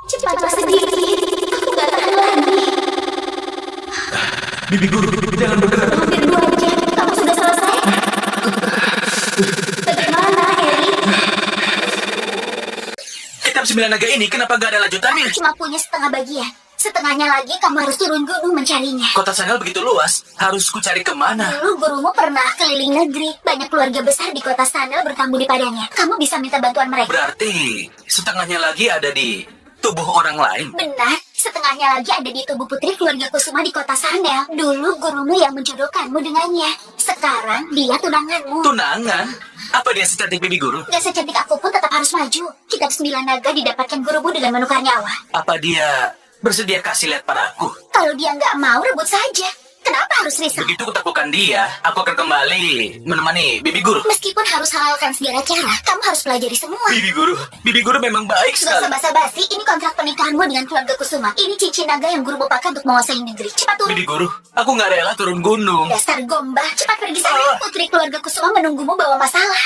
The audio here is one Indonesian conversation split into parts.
Cepatlah sedikit. Aku gak tahan lagi. Bibi guru, jangan bergerak. Hampir 2 jam. Kamu sudah selesai? Bagaimana, Eri? Kitab 9 naga ini kenapa gak ada lanjutannya? Cuma punya setengah bagian. Setengahnya lagi kamu harus turun gunung mencarinya. Kota Sanel begitu luas, harus ku cari kemana? Dulu gurumu pernah keliling negeri. Banyak keluarga besar di kota Sanel bertamu di padanya. Kamu bisa minta bantuan mereka. Berarti setengahnya lagi ada di tubuh orang lain. Benar, setengahnya lagi ada di tubuh putri keluarga Kusuma di kota Sanel. Dulu gurumu yang menjodohkanmu dengannya. Sekarang dia tunanganmu. Tunangan? Apa dia secantik Bibi guru? Gak secantik aku pun tetap harus maju. Kitab 9 naga didapatkan gurumu dengan menukar nyawa. Apa dia bersedia kasih lihat padaku? Kalau dia nggak mau, rebut saja. Kenapa harus risau? Begitu kutaklukkan dia, aku akan kembali menemani Bibi guru. Meskipun harus halalkan segala cara, kamu harus pelajari semua. Bibi guru memang baik Gak usah sekali. basa-basi, ini kontrak pernikahanmu dengan keluarga Kusuma. Ini cincin naga yang guru pakai untuk menguasai negeri. Cepat turun. Bibi guru, aku nggak rela turun gunung. Dasar gombah, cepat pergi sana. Putri keluarga Kusuma menunggumu bawa masalah.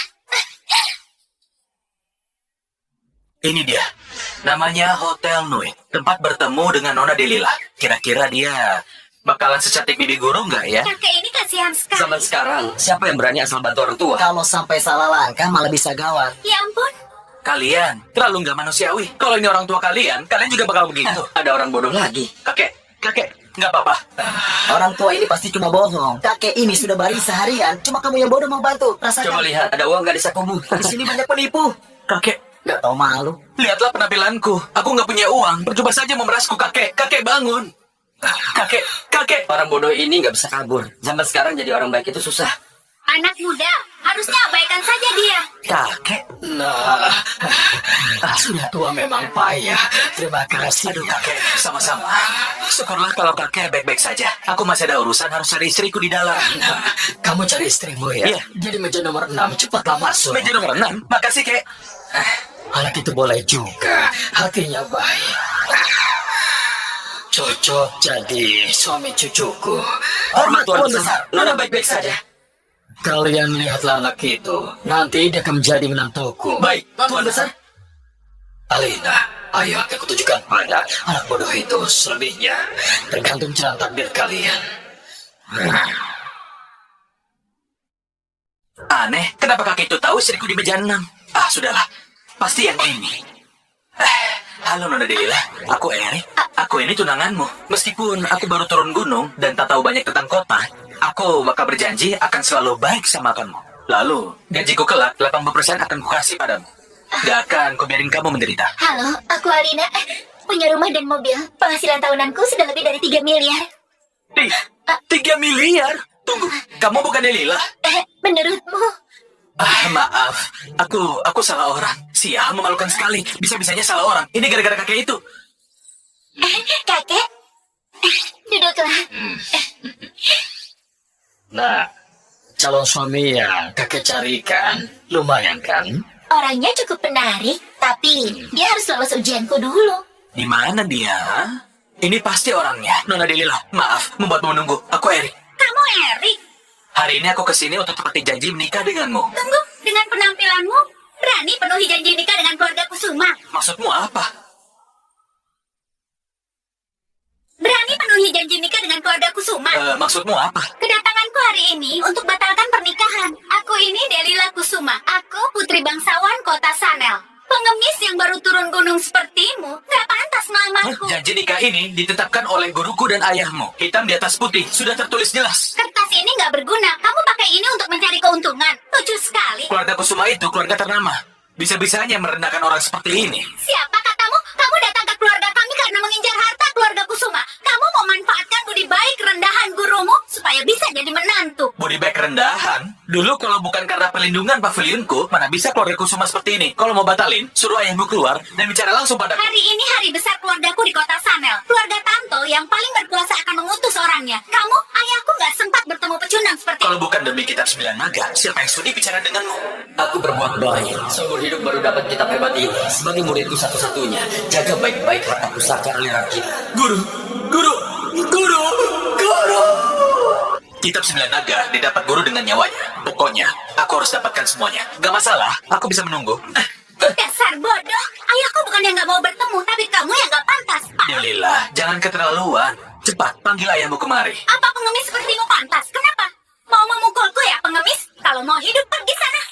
Ini dia, namanya Hotel Nuit. Tempat bertemu dengan Nona Delila. Kira-kira dia bakalan secantik Bibi guru nggak ya? Kakek ini kasihan sekali. Zaman sekarang, siapa yang berani asal bantu orang tua? Kalau sampai salah langkah malah bisa gawat. Ya ampun. Kalian terlalu nggak manusiawi. Kalau ini orang tua kalian, kalian juga bakal begitu. Ada orang bodoh lagi. Kakek, nggak apa-apa. Orang tua ini pasti cuma bohong. Kakek ini sudah baris seharian, cuma kamu yang bodoh mau bantu. Rasakan. Coba lihat, ada uang nggak di sakumu? Di sini banyak penipu. Kakek, Gak tau malu. lihatlah penampilanku. Aku nggak punya uang. Percuma saja memerasku, kakek. Kakek bangun. Kakek. Orang bodoh ini nggak bisa kabur. Zaman sekarang jadi orang baik itu susah. Anak muda, harusnya abaikan saja dia. Kakek. Nah, sudah tua memang payah. Terima kasih. Aduh, kakek. Sama-sama. Syukurlah kalau kakek baik-baik saja. Aku masih ada urusan harus cari istriku di dalam. Kamu cari istrimu ya? Iya. Jadi meja nomor 6, cepatlah masuk. Meja nomor 6. Makasih, kek. Anak itu boleh juga. Hatinya baik. Cocok jadi suami cucuku. Hormat Tuan Besar, Nona baik-baik saja. Kalian lihatlah anak itu. Nanti dia akan menjadi menantuku. Baik, Tuan Besar. Alina, ayo aku tunjukkan pada anak bodoh itu selebihnya. Tergantung jalan takdir kalian. Aneh, kenapa kakek itu tahu istriku di meja 6? Ah, sudahlah. Pasti yang ini. Halo Nona Delila, aku Eri. Aku ini tunanganmu. Meskipun aku baru turun gunung dan tak tahu banyak tentang kota, aku bakal berjanji akan selalu baik sama kamu. Lalu, gajiku kelak 80% akan kukasih padamu. Gak akan kubiarin kamu menderita. Halo, aku Alina. Punya rumah dan mobil. Penghasilan tahunanku sudah lebih dari 3 miliar. 3 miliar? Tunggu, kamu bukan Delila? Menurutmu? Maaf. Aku salah orang. Sial, memalukan sekali. Bisa-bisanya salah orang. Ini gara-gara kakek itu. Kakek? Duduklah. Nah, calon suami yang kakek carikan lumayan kan? Orangnya cukup menarik, tapi dia harus lolos ujianku dulu. Di mana dia? Ini pasti orangnya. Nona Delila, maaf membuatmu menunggu. Aku Eri. Kamu Erik? Hari ini aku kesini untuk tepati janji menikah denganmu. Tunggu, dengan penampilanmu, berani penuhi janji nikah dengan keluarga Kusuma. Maksudmu apa? Berani penuhi janji nikah dengan keluarga Kusuma. Maksudmu apa? Kedatanganku hari ini untuk batalkan pernikahan. Aku ini Delila Kusuma. Aku putri bangsawan kota Sanel. Pengemis yang baru turun gunung sepertimu gak pantas melamarku. Janji nikah ini ditetapkan oleh guruku dan ayahmu. Hitam di atas putih, sudah tertulis jelas. Kertas ini gak berguna. Kamu pakai ini untuk mencari keuntungan. Lucu sekali. Keluarga Kusuma itu keluarga ternama. Bisa-bisanya merendahkan orang seperti ini. Siapa katamu? Kamu datang ke keluarga kami karena mengincar harta keluarga Kusuma. Kamu mau manfaatkan budi baik rendahan gurumu supaya bisa jadi menantu. Budi baik rendahan. Dulu kalau bukan karena perlindungan pavilionku, mana bisa keluarga Kusuma seperti ini. Kalau mau batalin, suruh ayahmu keluar dan bicara langsung pada. Hari ini hari besar keluargaku di kota Sanel. Keluarga Tanto yang paling berkuasa akan mengutus orangnya. Kamu, ayahku nggak sempat bertemu pecundang seperti Kalau bukan demi kitab 9 naga, siapa yang sudi bicara denganmu? Aku berbuat baik. Seumur hidup baru dapat kitab hebat ini. Sebagai muridku satu-satunya, jaga baik-baik harta pusaka aliran kita. Guru. Kitab 9 naga didapat guru dengan nyawanya. Pokoknya, aku harus dapatkan semuanya. Gak masalah, aku bisa menunggu. dasar bodoh. Ayahku bukan yang nggak mau bertemu. kamu, tapi kamu yang gak pantas. Delila, jangan keterlaluan. Cepat, panggil ayahmu kemari. Apa pengemis sepertimu pantas? Kenapa? Mau memukulku ya pengemis? Kalau mau hidup, pergi sana.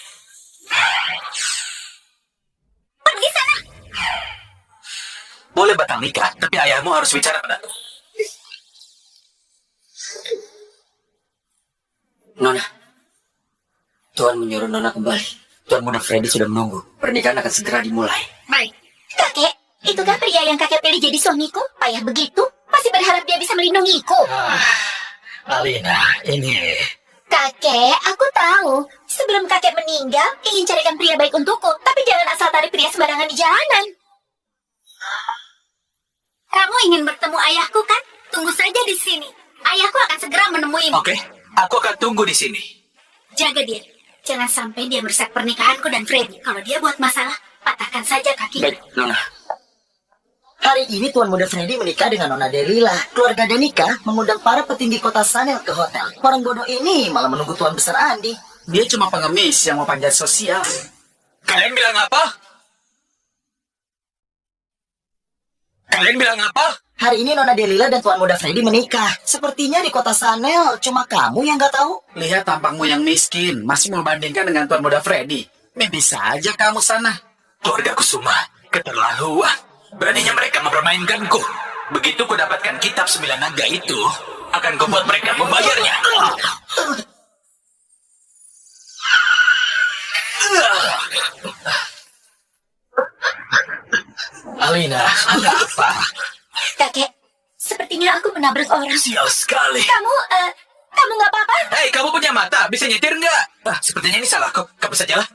Pergi sana. Boleh batang nikah, tapi ayahmu harus bicara padaku. Nona, Tuan menyuruh Nona kembali. Tuan Muda Freddy sudah menunggu. Pernikahan akan segera dimulai. Baik. Kakek, itu kan pria yang kakek pilih jadi suamiku? Payah begitu? Masih berharap dia bisa melindungiku. Alina, ini... Kakek, aku tahu. Sebelum kakek meninggal, ingin carikan pria baik untukku. Tapi jangan asal tarik pria sembarangan di jalanan. Kamu ingin bertemu ayahku kan? Tunggu saja di sini. Ayahku akan segera menemuimu. Oke, aku akan tunggu di sini. Jaga dia. Jangan sampai dia merusak pernikahanku dan Freddy. Kalau dia buat masalah, patahkan saja kakinya. Baik, Nona. Hari ini Tuan Muda Freddy menikah dengan Nona Delila. Keluarga Danika mengundang para petinggi kota Sanel ke hotel. Orang bodoh ini malah menunggu Tuan Besar Andi. Dia cuma pengemis yang mau panjat sosial. Kalian bilang apa? Kalian bilang apa? Hari ini Nona Delila dan Tuan Muda Freddy menikah. Sepertinya di kota Sanel cuma kamu yang gak tahu. Lihat tampangmu yang miskin, masih mau bandingkan dengan Tuan Muda Freddy. Mimpi saja kamu sana. Keluarga Kusuma, keterlaluan. Beraninya mereka mempermainkanku. Begitu ku dapatkan kitab 9 naga itu, akan kubuat mereka membayarnya. Alina, ada apa? Kakek, sepertinya aku menabrak orang. Sial sekali. Kamu nggak apa-apa? Hei, kamu punya mata, bisa nyetir nggak? Sepertinya ini salahku. Kamu sajalah.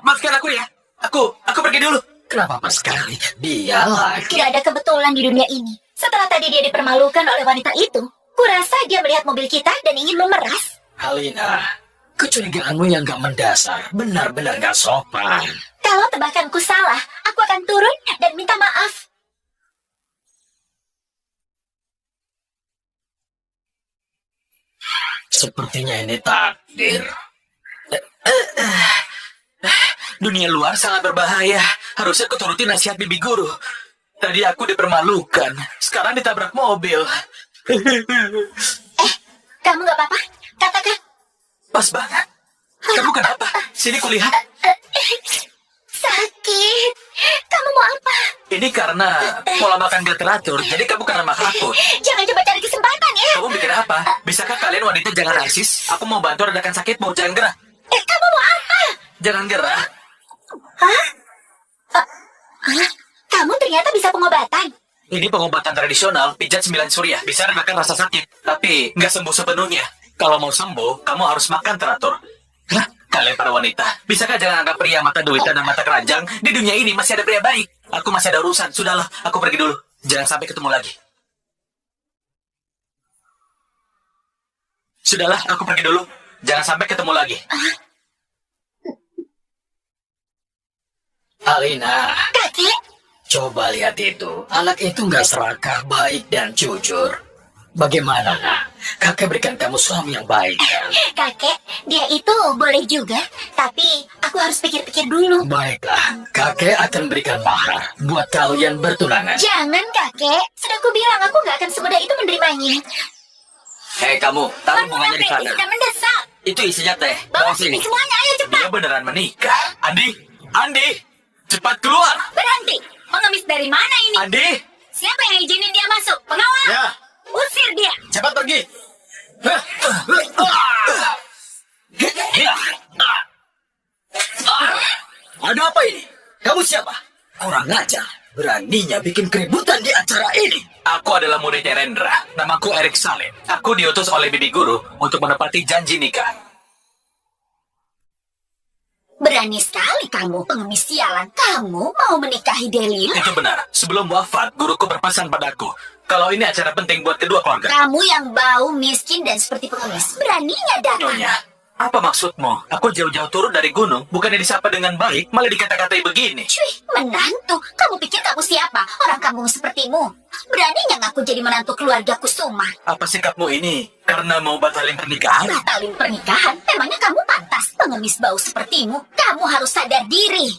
Maafkan aku ya. Aku pergi dulu. Kenapa pas sekali? Dia lagi. Tidak ada kebetulan di dunia ini. Setelah tadi dia dipermalukan oleh wanita itu, kurasa dia melihat mobil kita dan ingin memeras. Alina, kecurigaanmu yang gak mendasar. Benar-benar gak sopan. Kalau tebakanku salah, aku akan turun dan minta maaf. Sepertinya ini takdir. Dunia luar sangat berbahaya. Harusnya aku turuti nasihat bibi guru. Tadi aku dipermalukan. Sekarang ditabrak mobil. Kamu nggak apa-apa? Katakan. Pas banget. Kamu kenapa? Sini kulihat. Sakit. Kamu mau apa? Ini karena pola makan gak teratur. Jadi kamu karena makhluk. Jangan coba cari kesempatan ya. Kamu mikir apa? Bisakah kalian wanita jangan narsis? Aku mau bantu redakan sakitmu. Jangan gerah. Kamu mau apa? Jangan gerah. Hah? Kamu ternyata bisa pengobatan. Ini pengobatan tradisional, pijat 9 surya. Bisa redakan rasa sakit, tapi nggak sembuh sepenuhnya. Kalau mau sembuh, kamu harus makan teratur. Hah? Kalian para wanita, bisakah jangan anggap pria mata duitan dan mata keranjang? Di dunia ini masih ada pria baik. Aku masih ada urusan. Sudahlah, aku pergi dulu. Jangan sampai ketemu lagi. Sudahlah, aku pergi dulu. Jangan sampai ketemu lagi. Alina, Kakek, coba lihat itu. Anak itu gak serakah, baik dan jujur. Bagaimana, nak? Kakek berikan kamu suami yang baik, kan? kakek, dia itu boleh juga. Tapi aku harus pikir-pikir dulu. Baiklah, kakek akan berikan mahar buat kalian bertunangan. Jangan, kakek. Sudah aku bilang aku nggak akan semudah itu menerimanya. Hei kamu, taruh bunganya di Freddy sana. sudah mendesak. Itu isinya teh. Bawa Bawa sini sini. semuanya, ayo cepat. Dia beneran menikah. Andi, cepat keluar. Berhenti. Pengemis dari mana ini? Andi, Siapa yang izinin dia masuk? Pengawal. Ya, Usir dia. cepat pergi. Ada apa ini? Kamu siapa? Orang aja. Beraninya bikin keributan di acara ini. aku adalah muridnya Rendra. Namaku Erik Salim. Aku diutus oleh bibi guru untuk menepati janji nikah. Berani sekali kamu, pengemis sialan. Kamu mau menikahi Delila? Itu benar. Sebelum wafat, guruku berpesan padaku. Kalau ini acara penting buat kedua keluarga. Kamu yang bau, miskin, dan seperti pengemis. Beraninya datang. Nyonya, apa maksudmu? Aku jauh-jauh turun dari gunung, bukannya disapa dengan baik, malah dikata-katai begini. Cuy, menantu. Kamu pikir kamu siapa? Orang kampung sepertimu. Beraninya ngaku jadi menantu keluarga Kusuma. Apa sikapmu ini? Karena mau batalin pernikahan? Batalin pernikahan? Emangnya kamu pantas pengemis bau sepertimu? Kamu harus sadar diri.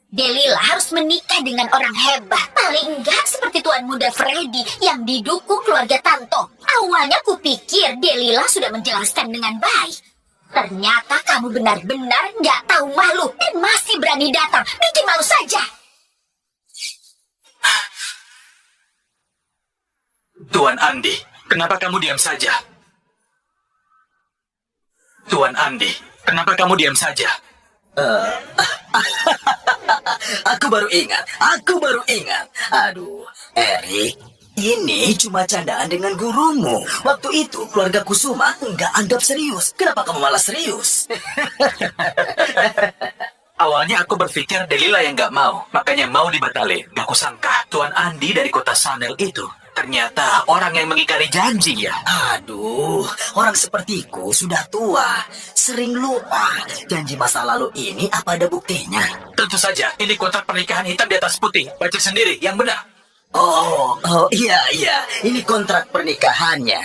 Delila harus menikah dengan orang hebat. Paling enggak seperti Tuan Muda Freddy yang didukung keluarga Tanto. Awalnya kupikir Delila sudah menjelaskan dengan baik. Ternyata kamu benar-benar nggak tahu malu dan masih berani datang. Bikin malu saja. Tuan Andi, kenapa kamu diam saja? Tuan Andi, kenapa kamu diam saja? Aku baru ingat. Aduh, Erik, ini cuma candaan dengan gurumu. Waktu itu keluarga Kusuma nggak anggap serius. Kenapa kamu malah serius? Awalnya aku berpikir Delila yang nggak mau, makanya mau dibatalin. Gak kusangka Tuan Andi dari kota Sanel itu ternyata orang yang mengingkari janji ya. Aduh, orang sepertiku sudah tua, sering lupa. Janji masa lalu ini apa ada buktinya? Tentu saja, ini kontrak pernikahan hitam di atas putih. Baca sendiri, yang benar. Oh, iya, ini kontrak pernikahannya.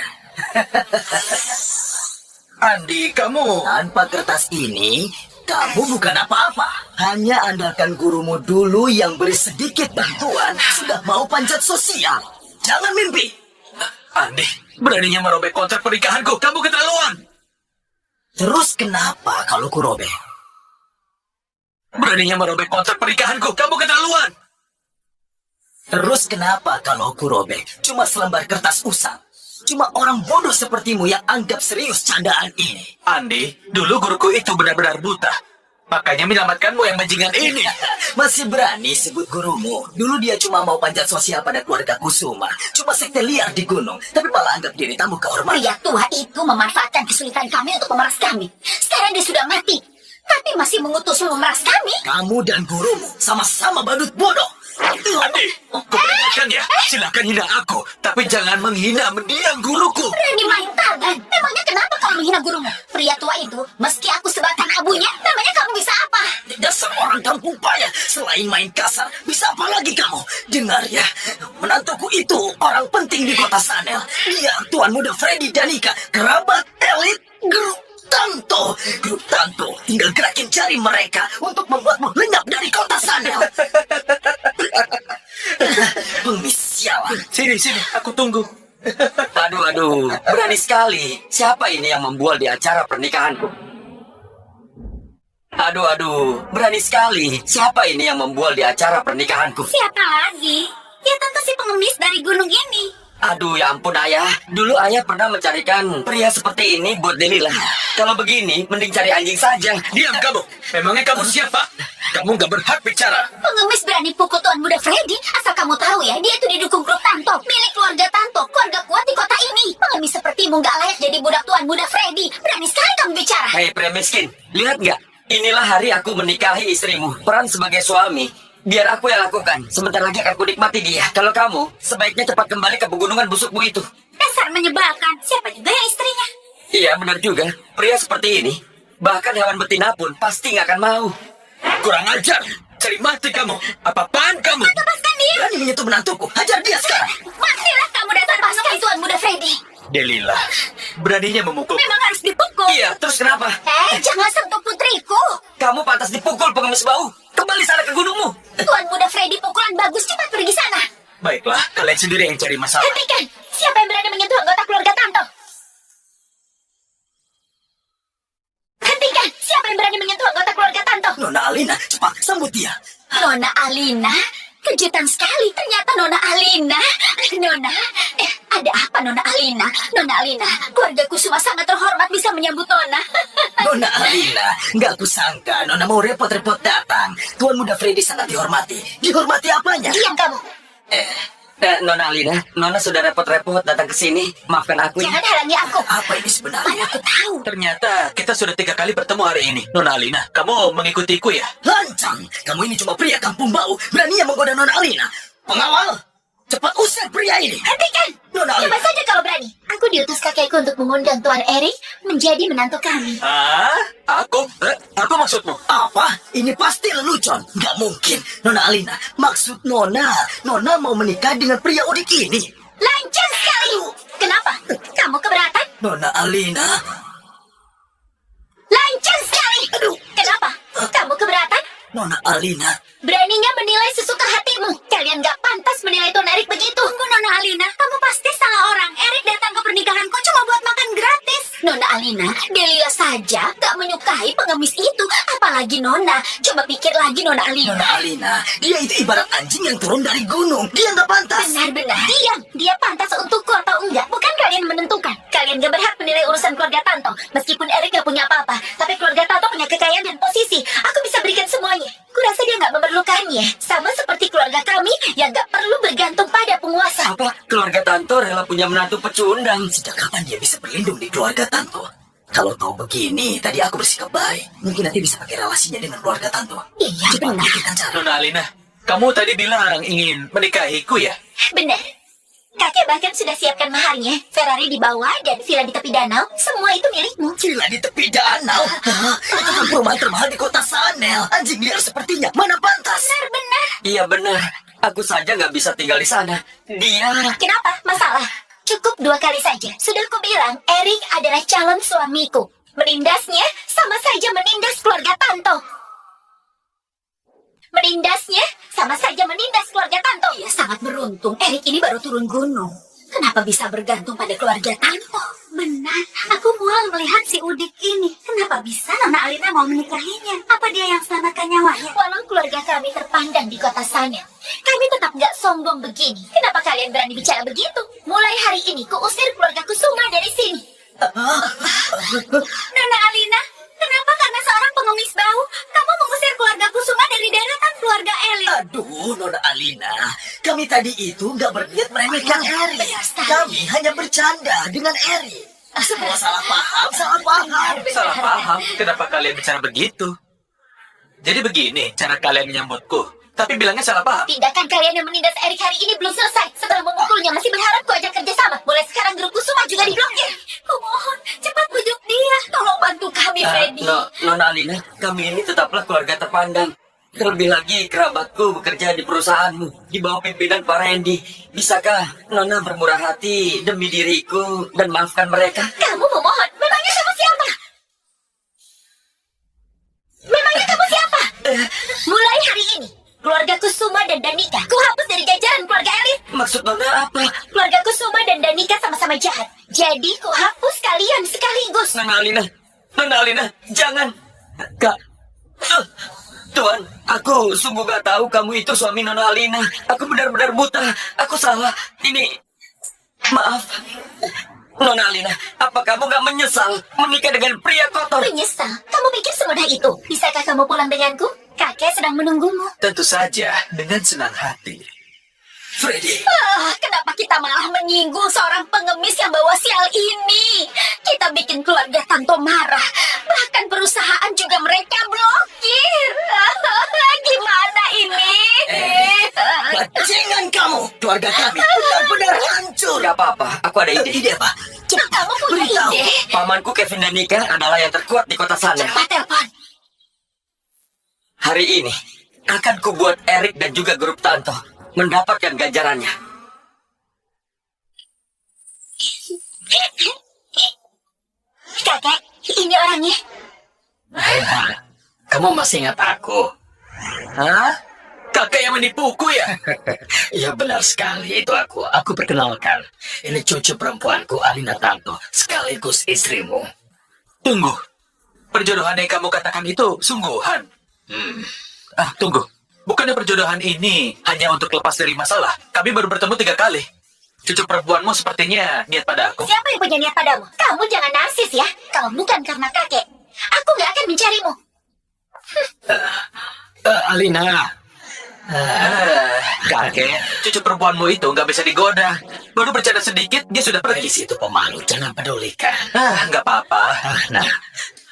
Andi, kamu... Tanpa kertas ini, kamu bukan apa-apa. Hanya andalkan gurumu dulu yang beri sedikit bantuan, sudah mau panjat sosial. Jangan mimpi. Andi, beraninya merobek kontrak pernikahanku. Kamu keterlaluan. Terus kenapa kalau ku robek? Beraninya merobek kontrak pernikahanku. Kamu keterlaluan. Terus kenapa kalau ku robek? Cuma selembar kertas usang. Cuma orang bodoh sepertimu yang anggap serius candaan ini. Andi, dulu guruku itu benar-benar buta. Makanya menyelamatkanmu yang bajingan ini. Masih berani sebut gurumu. Dulu dia cuma mau panjat sosial pada keluarga Kusuma. Cuma sekte liar di gunung. Tapi malah anggap diri tamu kehormatan. Pria tua itu memanfaatkan kesulitan kami untuk memeras kami. Sekarang dia sudah mati. Tapi masih mengutusmu memeras kami. Kamu dan gurumu sama-sama badut bodoh. Andi, kuperingatkan ya. Silakan hina aku. Tapi jangan menghina mendiang guruku. Berani main tangan. Memangnya kenapa kau menghina gurumu? Pria tua itu, meski aku sebatang abunya, namanya kamu bisa apa? Dasar orang kampung payah. Selain main kasar, bisa apa lagi kamu? Dengar ya, menantuku itu orang penting di kota Sanel. Dia Tuan Muda Freddy Danika, kerabat elit grup Tanto. Grup Tanto tinggal gerakin jari mereka untuk membuatmu lenyap dari kota Sanel. Pengisialan. Sini, aku tunggu. Aduh, berani sekali. Siapa ini yang membual di acara pernikahanku? Aduh, berani sekali. Siapa ini yang membual di acara pernikahanku? Siapa lagi? Ya tentu si pengemis dari gunung ini. Aduh, ya ampun ayah. Dulu ayah pernah mencarikan pria seperti ini buat Delila. Kalau begini, mending cari anjing saja. Diam kamu. Memangnya kamu siapa? Kamu gak berhak bicara. Pengemis berani pukul Tuan Muda Freddy. Asal kamu tahu ya, dia itu didukung grup Tanto. Milik keluarga Tanto, keluarga kuat di kota ini. Pengemis sepertimu gak layak jadi budak Tuan Muda Freddy. Berani sekali kamu bicara. Hei pria miskin, lihat nggak? Inilah hari aku menikahi istrimu. Peran sebagai suami, biar aku yang lakukan. Sebentar lagi akan kunikmati dia. Kalau kamu, sebaiknya cepat kembali ke pegunungan busukmu itu. Dasar menyebalkan. Siapa juga yang istrinya? Iya, benar juga. Pria seperti ini, bahkan hewan betina pun pasti nggak akan mau. Kurang ajar. Cari mati kamu. Apa-apaan kamu? Lepaskan dia. Berani menyentuh menantuku, hajar dia sekarang. Matilah kamu dasar paskai Tuan Muda Freddy. Delila, beraninya memukul. Memang harus dipukul. Iya, terus kenapa? Jangan sentuh putriku. Kamu pantas dipukul pengemis bau. Kembali sana ke gunungmu. Tuan Muda Freddy pukulan bagus, cepat pergi sana. Baiklah, kalian sendiri yang cari masalah. Hentikan. Siapa yang berani menyentuh anggota keluarga Tanto? Hentikan. Siapa yang berani menyentuh anggota keluarga Tanto? Nona Alina, cepat sambut dia. Nona Alina? Kejutan sekali, ternyata Nona Alina. Nona, ada apa Nona Alina? Nona Alina, keluarga Kusuma sangat terhormat bisa menyambut Nona. Nona Alina, nggak kusangka Nona mau repot-repot datang. Tuan Muda Freddy sangat dihormati. Dihormati apanya? Diam kamu. Nona Alina, Nona sudah repot-repot datang ke sini. Maafkan aku ya. Jangan halangi aku. Apa ini sebenarnya? Mana aku tahu. Ternyata kita sudah 3 kali bertemu hari ini. Nona Alina, kamu mengikutiku ya? Lancang, kamu ini cuma pria kampung bau. Beraninya menggoda Nona Alina. Pengawal, cepat usir pria ini. Hentikan. Nona Coba Alina. saja kalau berani. Aku diutus kakekku untuk mengundang Tuan Erik menjadi menantu kami. Aku? Apa maksudmu? Apa? Ini pasti lelucon. Nggak mungkin. Nona Alina, maksud Nona mau menikah dengan pria udik ini. Lancang sekali. Kenapa? Kamu keberatan? Nona Alina. Lancang sekali. Aduh. Kenapa? Kamu keberatan? Nona Alina. Beraninya menilai sesuka hatimu. Kalian gak pantas menilai Tuan Erik begitu. Tunggu, Nona Alina. Kamu pasti salah orang. Erik datang ke pernikahanku cuma buat makan gratis. Nona Alina, Delila saja gak menyukai pengemis itu. Apalagi Nona. Coba pikir lagi, Nona Alina. Nona Alina, dia itu ibarat anjing yang turun dari gunung. Dia nggak pantas. Benar-benar. Diam. Dia pantas untukku atau enggak. Bukan kalian menentukan. Kalian gak berhak menilai urusan keluarga Tanto. Meskipun Erik gak punya apa-apa. Tapi keluarga Tanto punya kekayaan dan posisi. Aku bisa berikan semuanya. Kurasa dia gak memerlukannya. Sama seperti keluarga kami yang gak perlu bergantung pada penguasa. Apa? Keluarga Tanto rela punya menantu pecundang. Sejak kapan dia bisa berlindung di keluarga Tanto? Kalau tahu begini, tadi aku bersikap baik. Mungkin nanti bisa pakai relasinya dengan keluarga Tanto. Iya, Cepat benar. pikirkan cara. Nona Alina, kamu tadi bilang ingin menikahiku ya? Benar. Kakek bahkan sudah siapkan maharnya. Ferrari di bawah dan villa di tepi danau. Semua itu milikmu. Villa di tepi danau. Hah? Itu kan perumahan termahal di kota Sanel. Anjing liar sepertinya. Mana pantas? Benar-benar. Iya benar. Aku saja nggak bisa tinggal di sana. Dia... Kenapa? Masalah? Cukup 2 kali saja. Sudah kubilang, Erik adalah calon suamiku. Menindasnya sama saja menindas keluarga Tanto. Menindasnya sama saja menindas keluarga Tanto. Ia sangat beruntung. Erik ini baru turun gunung. Kenapa bisa bergantung pada keluarga Tanto? Benar, aku mual melihat si Udik ini. Kenapa bisa Nona Alina mau menikahinya? Apa dia yang selamatkan nyawanya? Walau keluarga kami terpandang di kota sana, kami tetap nggak sombong begini. Kenapa kalian berani bicara begitu? Mulai hari ini kuusir keluarga Kusuma dari sini. Nona Alina, kenapa karena seorang pengemis bau, kamu mengusir keluarga Kusuma dari daratan keluarga elit? Aduh, Nona Alina. Kami tadi itu nggak berniat meremehkan Eri. benar sekali. Kami hanya bercanda dengan Eri. Semua salah paham, salah paham. Salah paham. Kenapa kalian bicara begitu? Jadi begini cara kalian menyambutku. Tapi bilangnya salah paham. Tindakan kalian yang menindas Erik hari ini belum selesai. Setelah memukulnya masih berharap ku ajak kerjasama. Mulai sekarang grup Kusuma juga diblokir. Kumohon, cepat bujuk dia. Tolong bantu kami, Freddy. Nona Alina, kami ini tetaplah keluarga terpandang. Terlebih lagi kerabatku bekerja di perusahaanmu di bawah pimpinan Pak Randy. Bisakah Nona bermurah hati demi diriku dan maafkan mereka? Kamu memohon. Memangnya kamu siapa? Memangnya kamu siapa? Mulai hari ini, keluarga Kusuma dan Danika kuhapus dari jajaran keluarga elit. Maksud Nona apa? Keluarga Kusuma dan Danika sama-sama jahat. Jadi kuhapus kalian sekaligus. Nona Alina, jangan. Kak, Tuan, aku sungguh gak tahu kamu itu suami Nona Alina. Aku benar-benar buta. Aku salah. Ini, maaf. Nona Alina, apa kamu gak menyesal menikah dengan pria kotor? Menyesal? Kamu pikir semudah itu? Bisakah kamu pulang denganku? Kakek sedang menunggumu. Tentu saja dengan senang hati. Freddy, Kenapa kita malah menyinggung seorang pengemis yang bawa sial ini? Kita bikin keluarga Tanto marah. Bahkan perusahaan juga mereka blokir. Gimana ini? bajingan kamu. Keluarga kami benar-benar hancur. Gak apa-apa, aku ada ide. Ide apa? Cepat Kamu punya beritahu. ide? Pamanku Kevin dan Nika adalah yang terkuat di kota sana. Cepat telepon. Hari ini akan kubuat Erik dan juga grup Tanto mendapatkan ganjarannya. Kakek, ini orangnya. Kamu masih ingat aku? Hah? Kakek yang menipuku ya? Ya benar sekali, itu aku. Aku perkenalkan. Ini cucu perempuanku, Alina Tanto, sekaligus istrimu. Tunggu. Perjodohan yang kamu katakan itu sungguhan. Tunggu. Bukannya perjodohan ini hanya untuk lepas dari masalah? Kami baru bertemu 3 kali. Cucu perempuanmu sepertinya niat pada aku. Siapa yang punya niat padamu? Kamu jangan narsis ya. Kalau bukan karena kakek, aku gak akan mencarimu. Alina, Kakek, cucu perempuanmu itu nggak bisa digoda. Baru bercanda sedikit, dia sudah pergi. gadis itu pemalu, jangan pedulikan. Nggak apa-apa. Nah,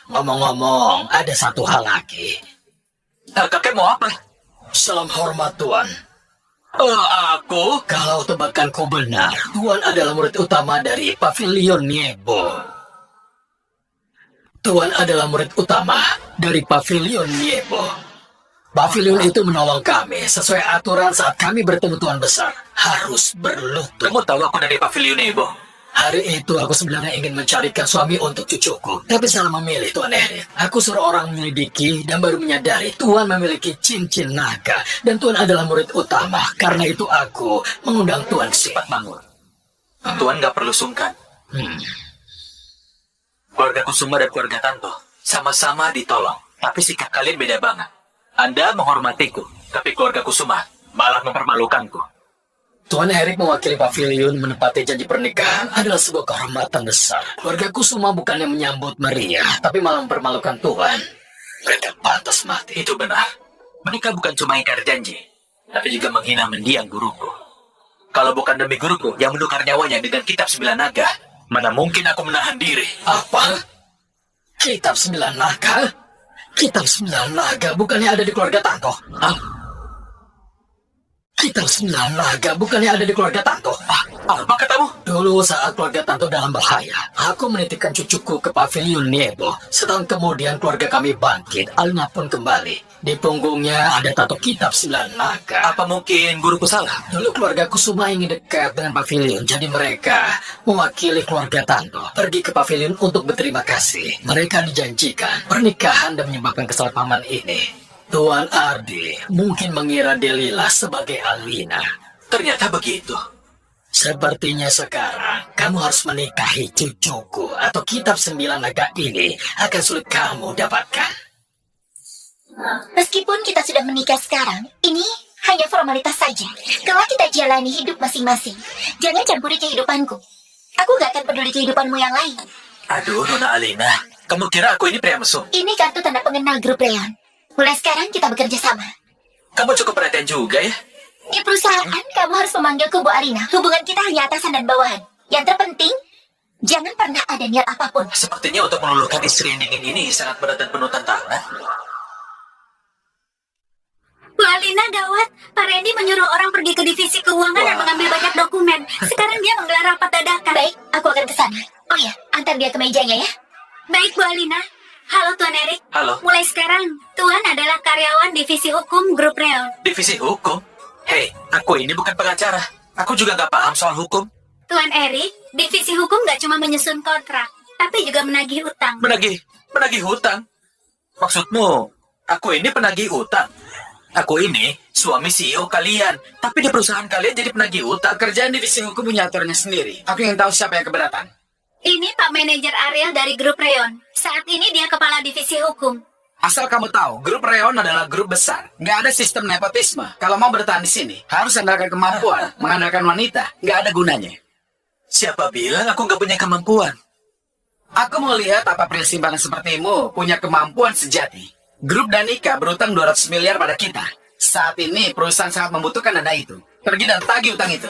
ngomong-ngomong, ada satu hal lagi. Kakek mau apa? Salam hormat, Tuan. Aku? Kalau tebakanku benar, Tuan adalah murid utama dari Pavilion Niebo. Tuan adalah murid utama dari Pavilion Niebo. Pavilion itu menolong kami sesuai aturan saat kami bertemu Tuan Besar. Harus berlutut. Kamu tahu aku dari Pavilion Nebo? Hari itu aku sebenarnya ingin mencarikan suami untuk cucuku, tapi salah memilih Tuan Erik. Aku suruh orang menyelidiki dan baru menyadari Tuan memiliki cincin naga dan Tuan adalah murid utama. Karena itu aku mengundang Tuan ke sini. Cepat bangun. Tuan nggak perlu sungkan. Keluarga Kusuma dan keluarga Tanto sama-sama ditolong, tapi sikap kalian beda banget. Anda menghormatiku, tapi keluarga Kusuma malah mempermalukanku. Tuan Erik mewakili pavilion menepati janji pernikahan adalah sebuah kehormatan besar. Keluarga Kusuma bukannya menyambut meriah, tapi malah mempermalukan Tuan. Mereka pantas mati. Itu benar. Mereka bukan cuma ingkar janji, tapi juga menghina mendiang guruku. Kalau bukan demi guruku yang menukar nyawanya dengan kitab 9 naga, mana mungkin aku menahan diri. Apa? Kitab 9 naga? Kitab 9 naga bukannya ada di keluarga Tanto? Hah? Kitab 9 naga bukannya ada di keluarga Tanto? Apa katamu? Dulu saat keluarga Tanto dalam bahaya, aku menitipkan cucuku ke pavilion Niebo. Setahun kemudian keluarga kami bangkit, Alina pun kembali. Di punggungnya ada tato kitab 9 naga. Apa mungkin guruku salah? Dulu keluarga Kusuma ingin dekat dengan pavilion, jadi mereka mewakili keluarga Tanto pergi ke pavilion untuk berterima kasih. Mereka dijanjikan pernikahan dan menyebabkan kesalahpahaman ini. Tuan Ardi mungkin mengira Delila sebagai Alina. Ternyata begitu. Sepertinya sekarang kamu harus menikahi cucuku atau kitab 9 naga ini akan sulit kamu dapatkan. Meskipun kita sudah menikah sekarang, ini hanya formalitas saja. Kalau kita jalani hidup masing-masing, jangan campuri kehidupanku. Aku gak akan peduli kehidupanmu yang lain. Aduh, Nona Alina. Kamu kira aku ini pria mesum? Ini kartu tanda pengenal grup Leon. Mulai sekarang kita bekerja sama. Kamu cukup perhatian juga ya? Di perusahaan, kamu harus memanggilku Bu Arina. Hubungan kita hanya atasan dan bawahan. Yang terpenting, jangan pernah ada niat apapun. Sepertinya untuk meluluhkan istri yang dingin ini sangat berat dan penuh tantangan. Bu Alina, gawat. Pak Randy menyuruh orang pergi ke divisi keuangan dan mengambil banyak dokumen. Sekarang dia menggelar rapat dadakan. Baik, aku akan ke sana. Oh ya, antar dia ke mejanya ya. Baik, Bu Alina. Halo, Tuan Erik. Halo. Mulai sekarang, Tuan adalah karyawan divisi hukum grup Reon. Divisi hukum? Hei, aku ini bukan pengacara. Aku juga nggak paham soal hukum. Tuan Erik, divisi hukum nggak cuma menyusun kontrak, tapi juga menagih utang. Menagih hutang? Maksudmu, aku ini penagih utang? Aku ini suami CEO kalian, tapi di perusahaan kalian jadi penagih utang. Kerjaan divisi hukum punya aturannya sendiri. Aku ingin tahu siapa yang keberatan. Ini Pak Manajer Ariel dari grup Reon. Saat ini dia kepala divisi hukum. Asal kamu tahu, grup Reon adalah grup besar. Nggak ada sistem nepotisme. Kalau mau bertahan di sini, harus andalkan kemampuan. Mengandalkan wanita, nggak ada gunanya. Siapa bilang aku nggak punya kemampuan? Aku mau lihat apa pria simpanan sepertimu punya kemampuan sejati. Grup Danika berutang 200 miliar pada kita. Saat ini perusahaan sangat membutuhkan dana itu. Pergi dan tagih utang itu.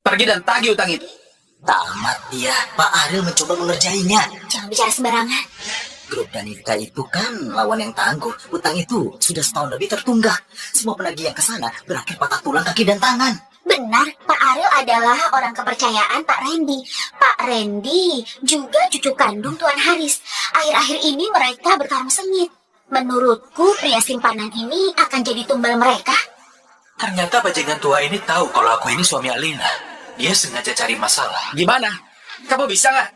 Pergi dan tagih utang itu. Tamat dia, Pak Ariel mencoba mengerjainya. Jangan bicara sembarangan. Grup Danika itu kan lawan yang tangguh. Utang itu sudah setahun lebih tertunggak. Semua penagih yang ke sana berakhir patah tulang kaki dan tangan. Benar, Pak Ariel adalah orang kepercayaan Pak Randy. Pak Randy juga cucu kandung Tuan Haris. Akhir-akhir ini mereka bertarung sengit. Menurutku, pria simpanan ini akan jadi tumbal mereka. Ternyata bajingan tua ini tahu kalau aku ini suami Alina. Dia sengaja cari masalah. Gimana? Kamu bisa nggak?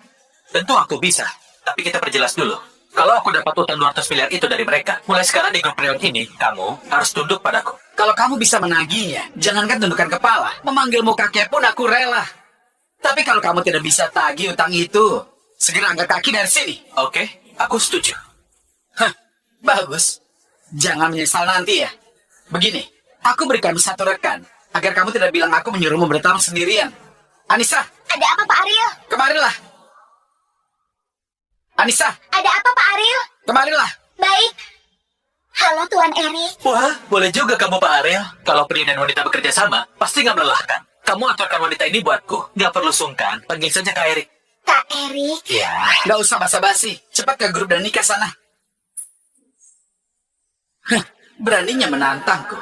Tentu aku bisa, tapi kita perjelas dulu. Kalau aku dapat utang 200 miliar itu dari mereka, mulai sekarang di grup Reon ini, kamu harus tunduk padaku. Kalau kamu bisa menagihnya, jangankan tundukkan kepala. Memanggilmu kakek pun aku rela. Tapi kalau kamu tidak bisa tagih utang itu, segera angkat kaki dari sini. Oke, aku setuju. Hah, bagus. Jangan menyesal nanti ya. Begini, aku berikan satu rekan, agar kamu tidak bilang aku menyuruhmu bertarung sendirian. Anissa, Ada apa, Pak Ariel? kemarilah. Anissa, Ada apa, Pak Ariel? kemarilah. Baik. Halo, Tuan Erik. Wah, boleh juga kamu Pak Ariel. Kalau pria dan wanita bekerja sama, pasti nggak melelahkan. Kamu aturkan wanita ini buatku. Nggak perlu sungkan, panggil saja Kak Erik. Kak Erik. Ya, nggak usah basa-basi. Cepat ke grup dan nikah sana. Hah, beraninya menantangku.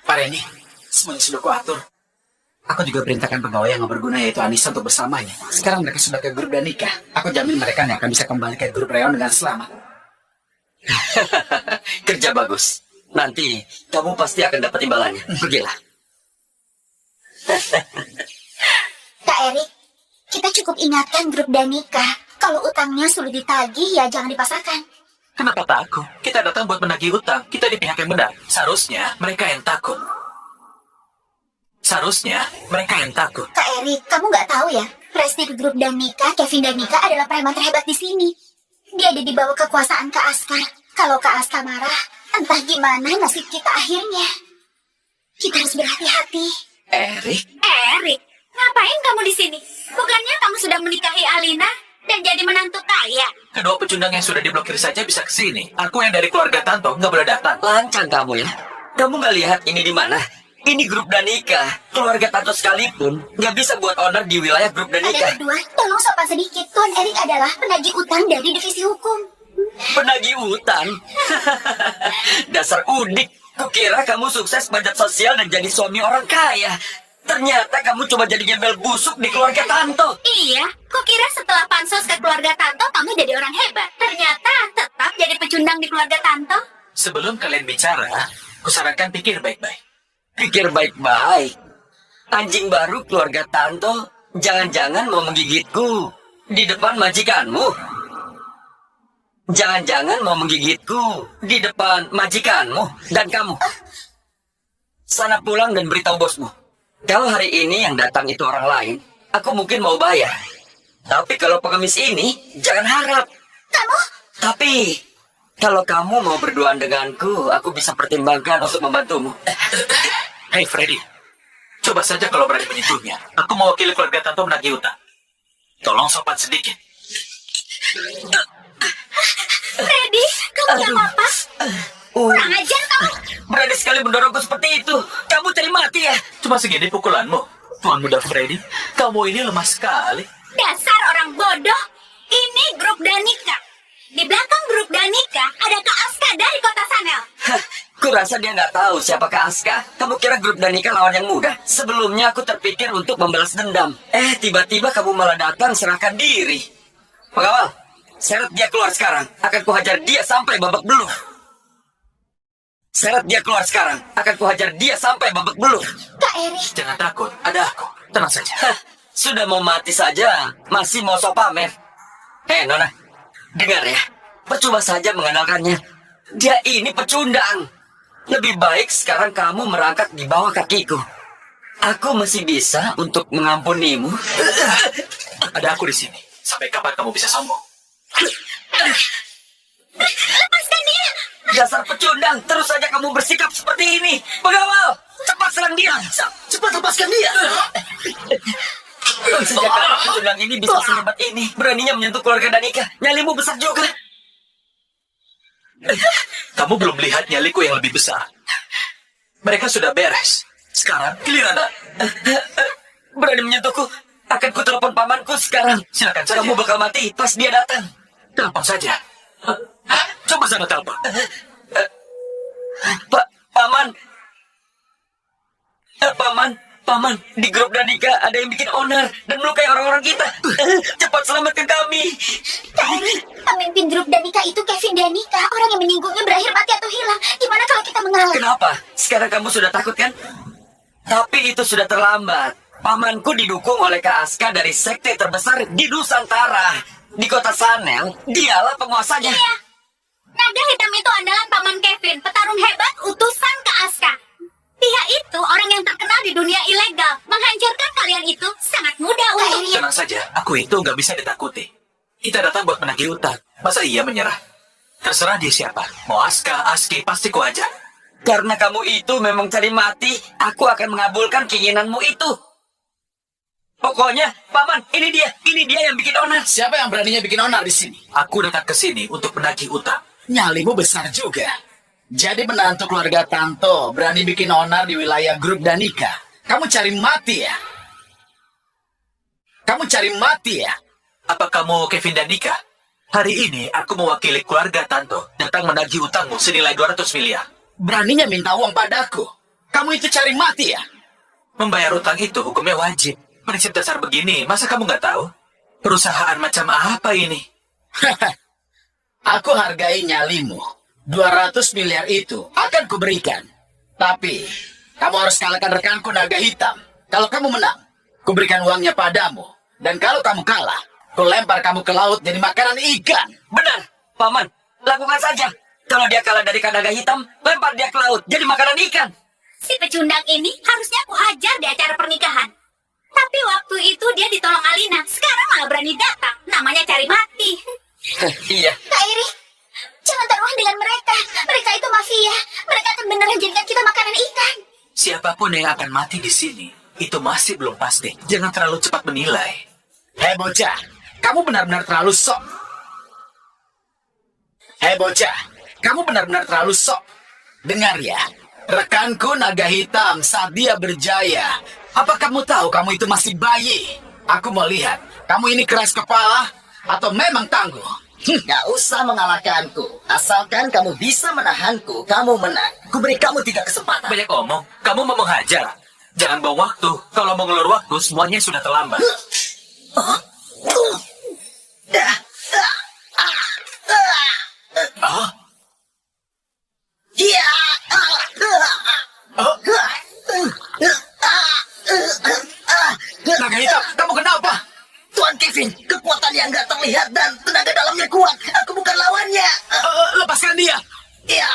Pak Reni, semuanya sudah kuatur. Aku Aku juga perintahkan pegawai yang nggak berguna yaitu Anissa untuk bersamanya. Sekarang mereka sudah ke grup Danika. Aku jamin mereka nggak akan bisa kembali ke grup Reon dengan selamat. Kerja bagus. Nanti kamu pasti akan dapat imbalannya. Pergilah. Kak Erik, kita cukup ingatkan grup Danika. Kalau utangnya sulit ditagih, ya jangan dipaksakan. Kenapa takut? Kita datang buat menagih utang. Kita di pihak yang benar. Seharusnya mereka yang takut. Seharusnya mereka yang takut. Kak Erik, kamu nggak tahu ya? Presiden grup Danika, Kevin Danika adalah preman terhebat di sini. Dia ada di bawah kekuasaan Kak Aska. Kalau Kak Aska marah, entah gimana nasib kita akhirnya. Kita harus berhati-hati. Erik, Erik, ngapain kamu di sini? Bukannya kamu sudah menikahi Alina dan jadi menantu kaya? Kedua pecundang yang sudah diblokir saja bisa ke sini. Aku yang dari keluarga Tanto nggak boleh datang. lancang kamu ya. Kamu nggak lihat ini di mana? Ini grup Danika. Keluarga Tanto sekalipun nggak bisa buat owner di wilayah grup Kalian Danika. berdua, tolong sopan sedikit. Tuan Erik adalah penagih utang dari divisi hukum. Penagih utang. Dasar udik. Kukira kamu sukses manjat sosial dan jadi suami orang kaya. Ternyata kamu coba jadi gembel busuk di keluarga Tanto. Iya, kukira setelah pansos ke keluarga Tanto, kamu jadi orang hebat. Ternyata tetap jadi pecundang di keluarga Tanto. Sebelum kalian bicara, kusarankan pikir baik-baik. Pikir baik-baik. Anjing baru keluarga Tanto jangan-jangan mau menggigitku di depan majikanmu. Jangan-jangan mau menggigitku di depan majikanmu dan kamu. Sana pulang dan beritahu bosmu. Kalau hari ini yang datang itu orang lain, aku mungkin mau bayar. Tapi kalau pengemis ini, jangan harap. Kamu? Tapi, kalau kamu mau berduaan denganku, aku bisa pertimbangkan untuk membantumu. Hei Freddy, coba saja kalau berani menyentuhnya. Aku mewakili keluarga Tanto menagih utang. Tolong sopan sedikit. Freddy, kamu nggak apa-apa? Kurang ajar kamu. Berani sekali mendorongku seperti itu. Kamu cari mati ya? Cuma segini pukulanmu. Tuan muda Freddy, kamu ini lemah sekali. Dasar orang bodoh. Ini grup Danika. Di belakang grup Danika ada Kak Aska dari kota Sanel. Hah, kurasa dia nggak tahu siapa Kak Aska. Kamu kira grup Danika lawan yang mudah? Sebelumnya aku terpikir untuk membalas dendam. Tiba-tiba kamu malah datang serahkan diri. Pengawal, seret dia keluar sekarang. Akan kuhajar dia sampai babak belur. Seret dia keluar sekarang. Akan kuhajar dia sampai babak belur. Kak Erik, Jangan takut, ada aku. Tenang saja. Hah, sudah mau mati saja, masih mau sok pamer. Nona, dengar ya. Percuma saja mengandalkannya. Dia ini pecundang. Lebih baik sekarang kamu merangkak di bawah kakiku. Aku masih bisa untuk mengampunimu. Ada aku di sini. Sampai kapan kamu bisa sombong? lepaskan dia. Dasar pecundang, terus saja kamu bersikap seperti ini. Pengawal, cepat serang dia. Cepat lepaskan dia. Sejak kapan pecundang ini bisa sehebat ini? Beraninya menyentuh keluarga Danika. Nyalimu besar juga. Kamu belum lihat nyaliku yang lebih besar. Mereka sudah beres. Sekarang giliran Anda. Berani menyentuhku. Akan ku telepon pamanku sekarang. Silakan saja. Kamu bakal mati pas dia datang. Telepon saja. Coba sana telepon. Paman. Paman, di grup Danika ada yang bikin onar dan melukai orang-orang kita. Cepat selamatkan kami. Kak Erik, pemimpin grup Danika itu Kevin Danika. Orang yang menyinggungnya berakhir mati atau hilang. Gimana kalau kita mengalah? Kenapa? Sekarang kamu sudah takut kan? Tapi itu sudah terlambat. Pamanku didukung oleh Kak Aska dari sekte terbesar di Nusantara. Di kota Sanel, dialah penguasanya. Iya. Naga hitam itu andalan paman Kevin, petarung hebat utusan Kak Aska. Dia itu orang yang terkenal di dunia ilegal. Menghancurkan kalian itu sangat mudah untuknya. Tenang saja, aku itu nggak bisa ditakuti. Kita datang buat menagih utang. Masa iya menyerah? Terserah dia siapa. Mau Aska, Aski, pasti ku aja. Karena kamu itu memang cari mati, aku akan mengabulkan keinginanmu itu. Pokoknya, Paman, ini dia yang bikin onar. Siapa yang beraninya bikin onar di sini? Aku datang ke sini untuk menagih utang. Nyalimu besar juga. Jadi menantu keluarga Tanto berani bikin onar di wilayah grup Danika. Kamu cari mati ya? Kamu cari mati ya? Apa kamu Kevin Danika? Hari ini aku mewakili keluarga Tanto datang menagih utangmu senilai 200 miliar. Beraninya minta uang padaku. Kamu itu cari mati ya? Membayar utang itu hukumnya wajib. Prinsip dasar begini, masa kamu nggak tahu? Perusahaan macam apa ini? Aku hargai nyalimu. 200 miliar itu akan kuberikan. Tapi, kamu harus kalahkan rekanku naga hitam. Kalau kamu menang, kuberikan uangnya padamu. Dan kalau kamu kalah, kulempar kamu ke laut jadi makanan ikan. Benar, Paman. Lakukan saja. Kalau dia kalah dari naga hitam, lempar dia ke laut jadi makanan ikan. Si pecundang ini harusnya aku hajar di acara pernikahan. Tapi waktu itu dia ditolong Alina. Sekarang malah berani datang. Namanya cari mati. Iya. Kak Eri, jangan taruhan dengan mereka. Mereka itu mafia. Mereka akan beneran jadikan kita makanan ikan. Siapapun yang akan mati di sini, itu masih belum pasti. Jangan terlalu cepat menilai. Hei bocah, kamu benar-benar terlalu sok. Hei bocah, kamu benar-benar terlalu sok. Dengar ya, rekanku naga hitam saat dia berjaya. Apa kamu tahu kamu itu masih bayi? Aku mau lihat, kamu ini keras kepala atau memang tangguh? Gak usah mengalahkanku. Asalkan kamu bisa menahanku, kamu menang. Kuberi kamu 3 kesempatan. Banyak omong, kamu mau menghajar. Jangan buang waktu. Kalau mau ngelur waktu, semuanya sudah terlambat. Naga hitam, kamu kenapa? Tuan Kevin, kekuatan yang gak terlihat dan tenaga dalamnya kuat. Aku bukan lawannya. Lepaskan dia. Ya.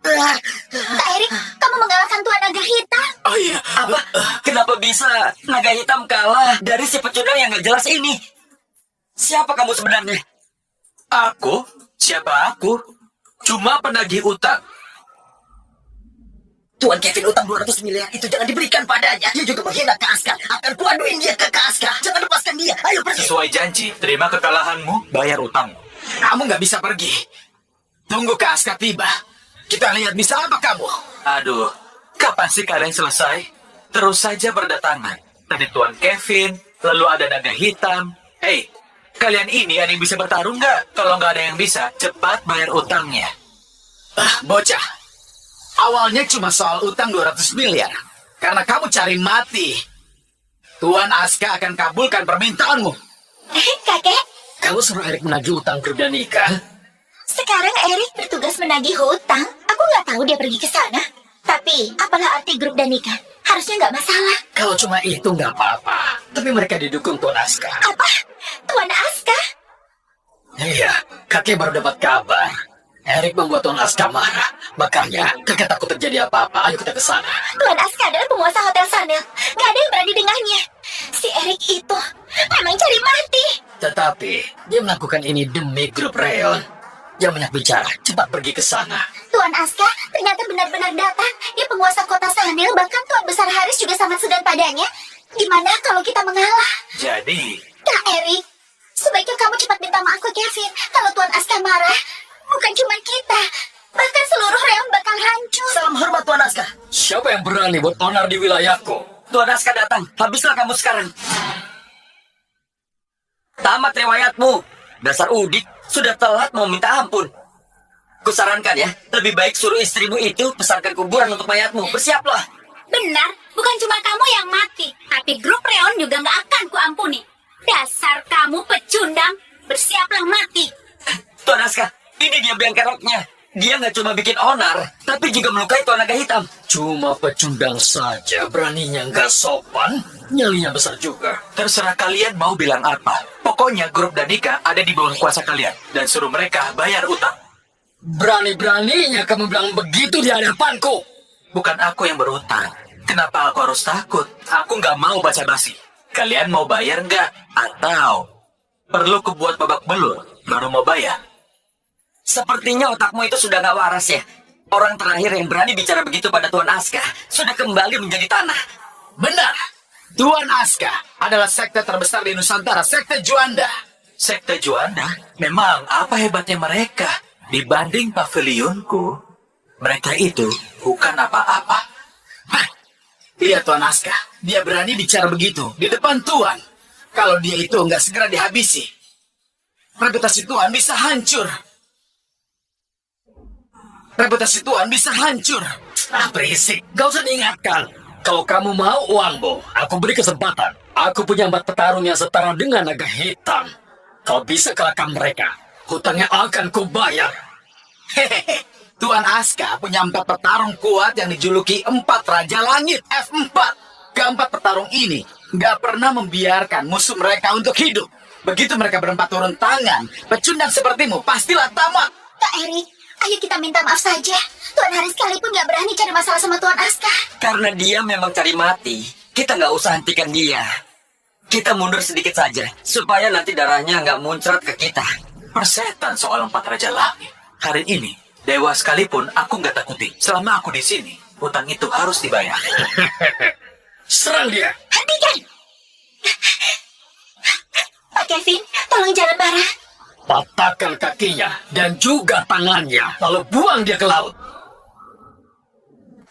Kak Eri, kamu mengalahkan Tuan Naga Hitam. Oh iya. Apa? Kenapa bisa naga hitam kalah dari si pecundang yang gak jelas ini? Siapa kamu sebenarnya? Aku? Siapa aku? Cuma penagih utang. Tuan Kevin utang 200 miliar itu jangan diberikan padanya. Dia juga menghina Kak Aska. Akan kuaduin dia ke Kak Aska. Jangan lepaskan dia. Ayo pergi. Sesuai janji, terima kekalahanmu, bayar utang. Kamu nggak bisa pergi. Tunggu Kak Aska tiba. Kita lihat bisa apa kamu. Aduh, kapan sih kalian selesai? Terus saja berdatangan. Tadi Tuan Kevin, lalu ada naga hitam. Hei, kalian ini ada yang bisa bertarung nggak? Kalau nggak ada yang bisa, cepat bayar utangnya. Bocah. Awalnya cuma soal utang 200 miliar. Karena kamu cari mati. Tuan Aska akan kabulkan permintaanmu. Kakek, Kamu suruh Erik menagih utang grup Danika? sekarang Erik bertugas menagih hutang. Aku nggak tahu dia pergi ke sana. Tapi, apalah arti grup Danika? Harusnya nggak masalah. Kalau cuma itu nggak apa-apa. Tapi mereka didukung Tuan Aska. Apa? Tuan Aska? Iya, kakek baru dapat kabar. Erik membuat Tuan Aska marah. Makanya, kakek takut terjadi apa-apa. Ayo kita ke sana. Tuan Aska adalah penguasa Hotel Sanel. Nggak ada yang berani dengannya. Si Erik itu memang cari mati. Tetapi, dia melakukan ini demi grup Reon. Yang banyak bicara, cepat pergi ke sana. Tuan Aska ternyata benar-benar datang. Dia penguasa kota Sanel, bahkan Tuan Besar Haris juga sangat segan padanya. Gimana kalau kita mengalah? Jadi, Kak Erik, sebaiknya kamu cepat minta maaf ke Kevin. Kalau Tuan Aska marah, bukan cuma kita, bahkan seluruh Reon bakal hancur. Salam hormat Tuan Aska. Siapa yang berani buat onar di wilayahku? Tuan Aska datang. Habislah kamu sekarang. Tamat riwayatmu. Dasar udik, sudah telat mau minta ampun. Kusarankan ya, lebih baik suruh istrimu itu pesarkan kuburan untuk mayatmu. Bersiaplah. Benar, bukan cuma kamu yang mati, tapi grup Reon juga nggak akan kuampuni. Dasar kamu pecundang, bersiaplah mati. Tuan Aska, ini dia biang keroknya. Dia nggak cuma bikin onar, tapi juga melukai Tuan Naga Hitam. Cuma pecundang saja, beraninya nggak sopan, nyalinya besar juga. terserah kalian mau bilang apa. Pokoknya grup Danika ada di bawah kuasa kalian. Dan suruh mereka bayar utang. Berani-beraninya kamu bilang begitu di hadapanku. Bukan aku yang berutang. Kenapa aku harus takut? Aku nggak mau basa-basi. Kalian mau bayar nggak? Atau perlu kubuat babak belur baru mau bayar? Sepertinya otakmu itu sudah nggak waras ya. Orang terakhir yang berani bicara begitu pada Tuan Aska sudah kembali menjadi tanah. Benar. Tuan Aska adalah sekte terbesar di Nusantara, sekte Juanda. Sekte Juanda? Memang apa hebatnya mereka? Dibanding pavilionku, mereka itu bukan apa-apa. Hah, lihat Tuan Aska, dia berani bicara begitu di depan Tuan. Kalau dia itu nggak segera dihabisi, reputasi Tuan bisa hancur. Reputasi Tuan bisa hancur. Ah, berisik. Gak usah diingatkan. Kalau kamu mau uangmu, aku beri kesempatan. Aku punya 4 petarung yang setara dengan naga hitam. Kalau bisa kalahkan mereka, hutangnya akan kubayar. Hehehe. Tuan Aska punya 4 petarung kuat yang dijuluki 4 Raja Langit F4. Keempat petarung ini nggak pernah membiarkan musuh mereka untuk hidup. Begitu mereka berempat turun tangan, pecundang sepertimu pastilah tamat. Kak Erik, ayo kita minta maaf saja. Tuan Haris sekalipun nggak berani cari masalah sama Tuan Aska. Karena dia memang cari mati, kita nggak usah hentikan dia. Kita mundur sedikit saja, supaya nanti darahnya nggak muncrat ke kita. Persetan soal 4 Raja Langit. Hari ini, dewa sekalipun aku nggak takuti. Selama aku di sini, hutang itu harus dibayar. Serang dia. Hentikan! Pak Kevin, tolong jangan marah. Patahkan kakinya dan juga tangannya. Lalu buang dia ke laut.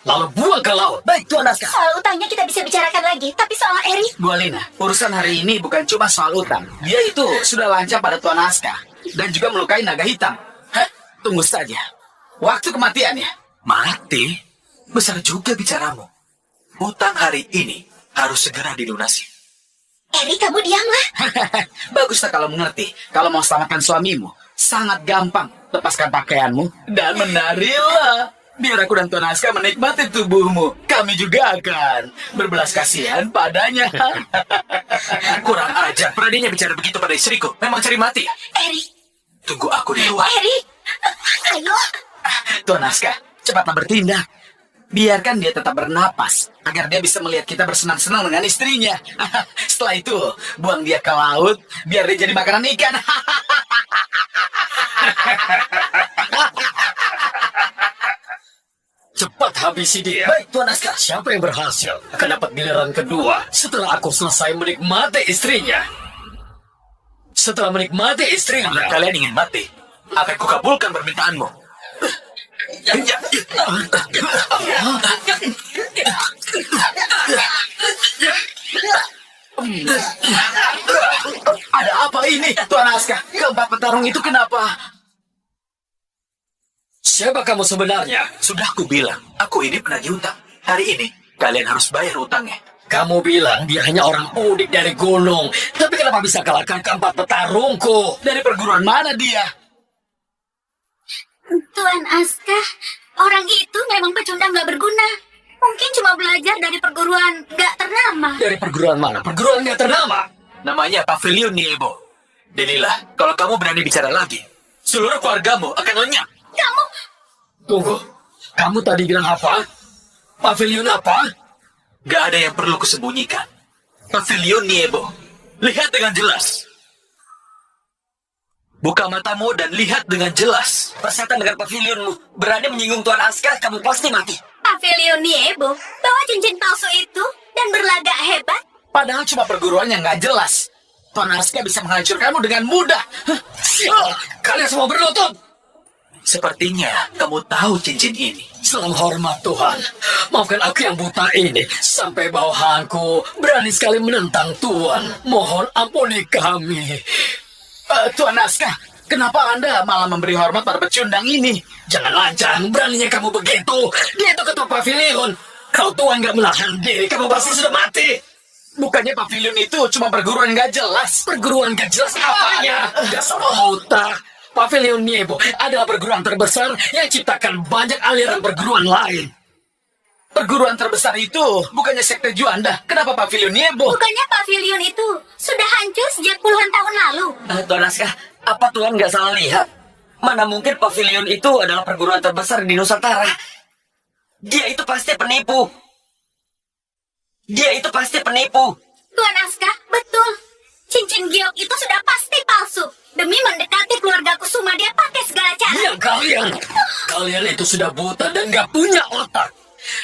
Lalu buang ke laut. Baik, Tuan Aska. Soal utangnya kita bisa bicarakan lagi, tapi soal Erik... Bu Alina, urusan hari ini bukan cuma soal utang. Dia itu sudah lancang pada Tuan Aska dan juga melukai naga hitam. Hah? Tunggu saja. Waktu kematiannya. Mati? Besar juga bicaramu. Hutang hari ini harus segera dilunasi. Erik, kamu diamlah. Baguslah kalau mengerti. Kalau mau selamatkan suamimu, sangat gampang. Lepaskan pakaianmu dan menarilah. Biar aku dan Tuan Aska menikmati tubuhmu. Kami juga akan berbelas kasihan padanya. Kurang ajar, beraninya bicara begitu pada istriku. Memang cari mati. Erik, Tunggu aku di luar. Erik. Ayo. Tuan Aska, cepatlah bertindak. Biarkan dia tetap bernapas, agar dia bisa melihat kita bersenang-senang dengan istrinya. Setelah itu, buang dia ke laut, biar dia jadi makanan ikan. Cepat habisi dia. Baik, Tuan Aska. Siapa yang berhasil akan dapat giliran kedua setelah aku selesai menikmati istrinya. Setelah menikmati Jika istrinya, kalian ingin mati, akan kukabulkan permintaanmu. Ada apa ini, Tuan Aska? Keempat petarung itu kenapa? siapa kamu sebenarnya? Sudah aku bilang, aku ini penagih hutang. Hari ini, kalian harus bayar hutangnya. Kamu bilang dia hanya orang udik dari gunung. Tapi kenapa bisa kalahkan keempat petarungku? Dari perguruan mana dia? Tuan Aska, orang itu memang pecundang nggak berguna. Mungkin cuma belajar dari perguruan nggak ternama. Dari perguruan mana? Perguruan nggak ternama. Namanya Pavilion Niebo. Delilah, kalau kamu berani bicara lagi, seluruh keluargamu akan lenyap. Kamu, Tunggu, kamu tadi bilang apa? Pavilion apa? Gak ada yang perlu kusembunyikan. Pavilion Niebo. Lihat dengan jelas. Buka matamu dan lihat dengan jelas. Persetan dengan pavilionmu, berani menyinggung Tuan Aska, kamu pasti mati. Pavilion Niebo, bawa cincin palsu itu dan berlagak hebat. Padahal cuma perguruan yang nggak jelas. Tuan Aska bisa menghancurkanmu dengan mudah. Kalian semua berlutut. Sepertinya kamu tahu cincin ini. Salam hormat Tuhan. Maafkan aku yang buta ini. Sampai bawahanku berani sekali menentang Tuhan. Mohon ampuni kami. Tuan Aska, kenapa Anda malah memberi hormat pada pecundang ini? Jangan lancang, beraninya kamu begitu. Dia itu ketua pavilion. Kalau Tuhan nggak menahan diri, kamu pasti sudah mati. Bukannya pavilion itu cuma perguruan nggak jelas. Perguruan gak jelas apanya. Dasar buta. Pavilion Niebo adalah perguruan terbesar yang ciptakan banyak aliran perguruan lain. Perguruan terbesar itu bukannya sekte Juanda. Kenapa pavilion Niebo? Bukannya pavilion itu sudah hancur sejak puluhan tahun lalu. Tuan Aska, apa Tuhan nggak salah lihat? Mana mungkin pavilion itu adalah perguruan terbesar di Nusantara. Dia itu pasti penipu. Dia itu pasti penipu. Tuan Aska, betul. Cincin giok itu sudah pasti palsu. Demi mendekati keluarga Kusuma, dia pakai segala cara. Diam kalian. Kalian itu sudah buta dan gak punya otak.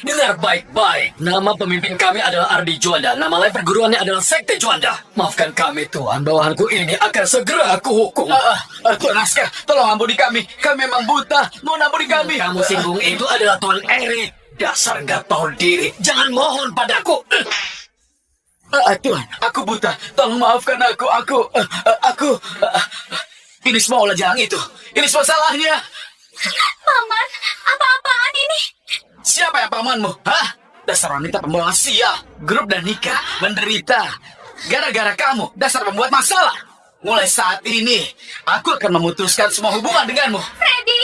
Dengar baik-baik. Nama pemimpin kami adalah Ardi Juanda. Nama lain perguruannya adalah Sekte Juanda. Maafkan kami Tuhan, bawahanku ini akan segera aku hukum. Tuan Aska, tolong ampuni kami. Kami memang buta. Mohon ampuni kami. Kamu singgung itu adalah Tuan Erik. Dasar gak tahu diri. Jangan mohon padaku. Tuhan, aku buta. Tolong maafkan aku. Ini semua ulah Jalang itu. Ini semua salahnya. Paman, apa-apaan ini? Siapa yang pamanmu? Hah? Dasar wanita pembawa sial. Grup Danica menderita gara-gara kamu. Dasar pembuat masalah. Mulai saat ini, aku akan memutuskan semua hubungan denganmu. Freddy,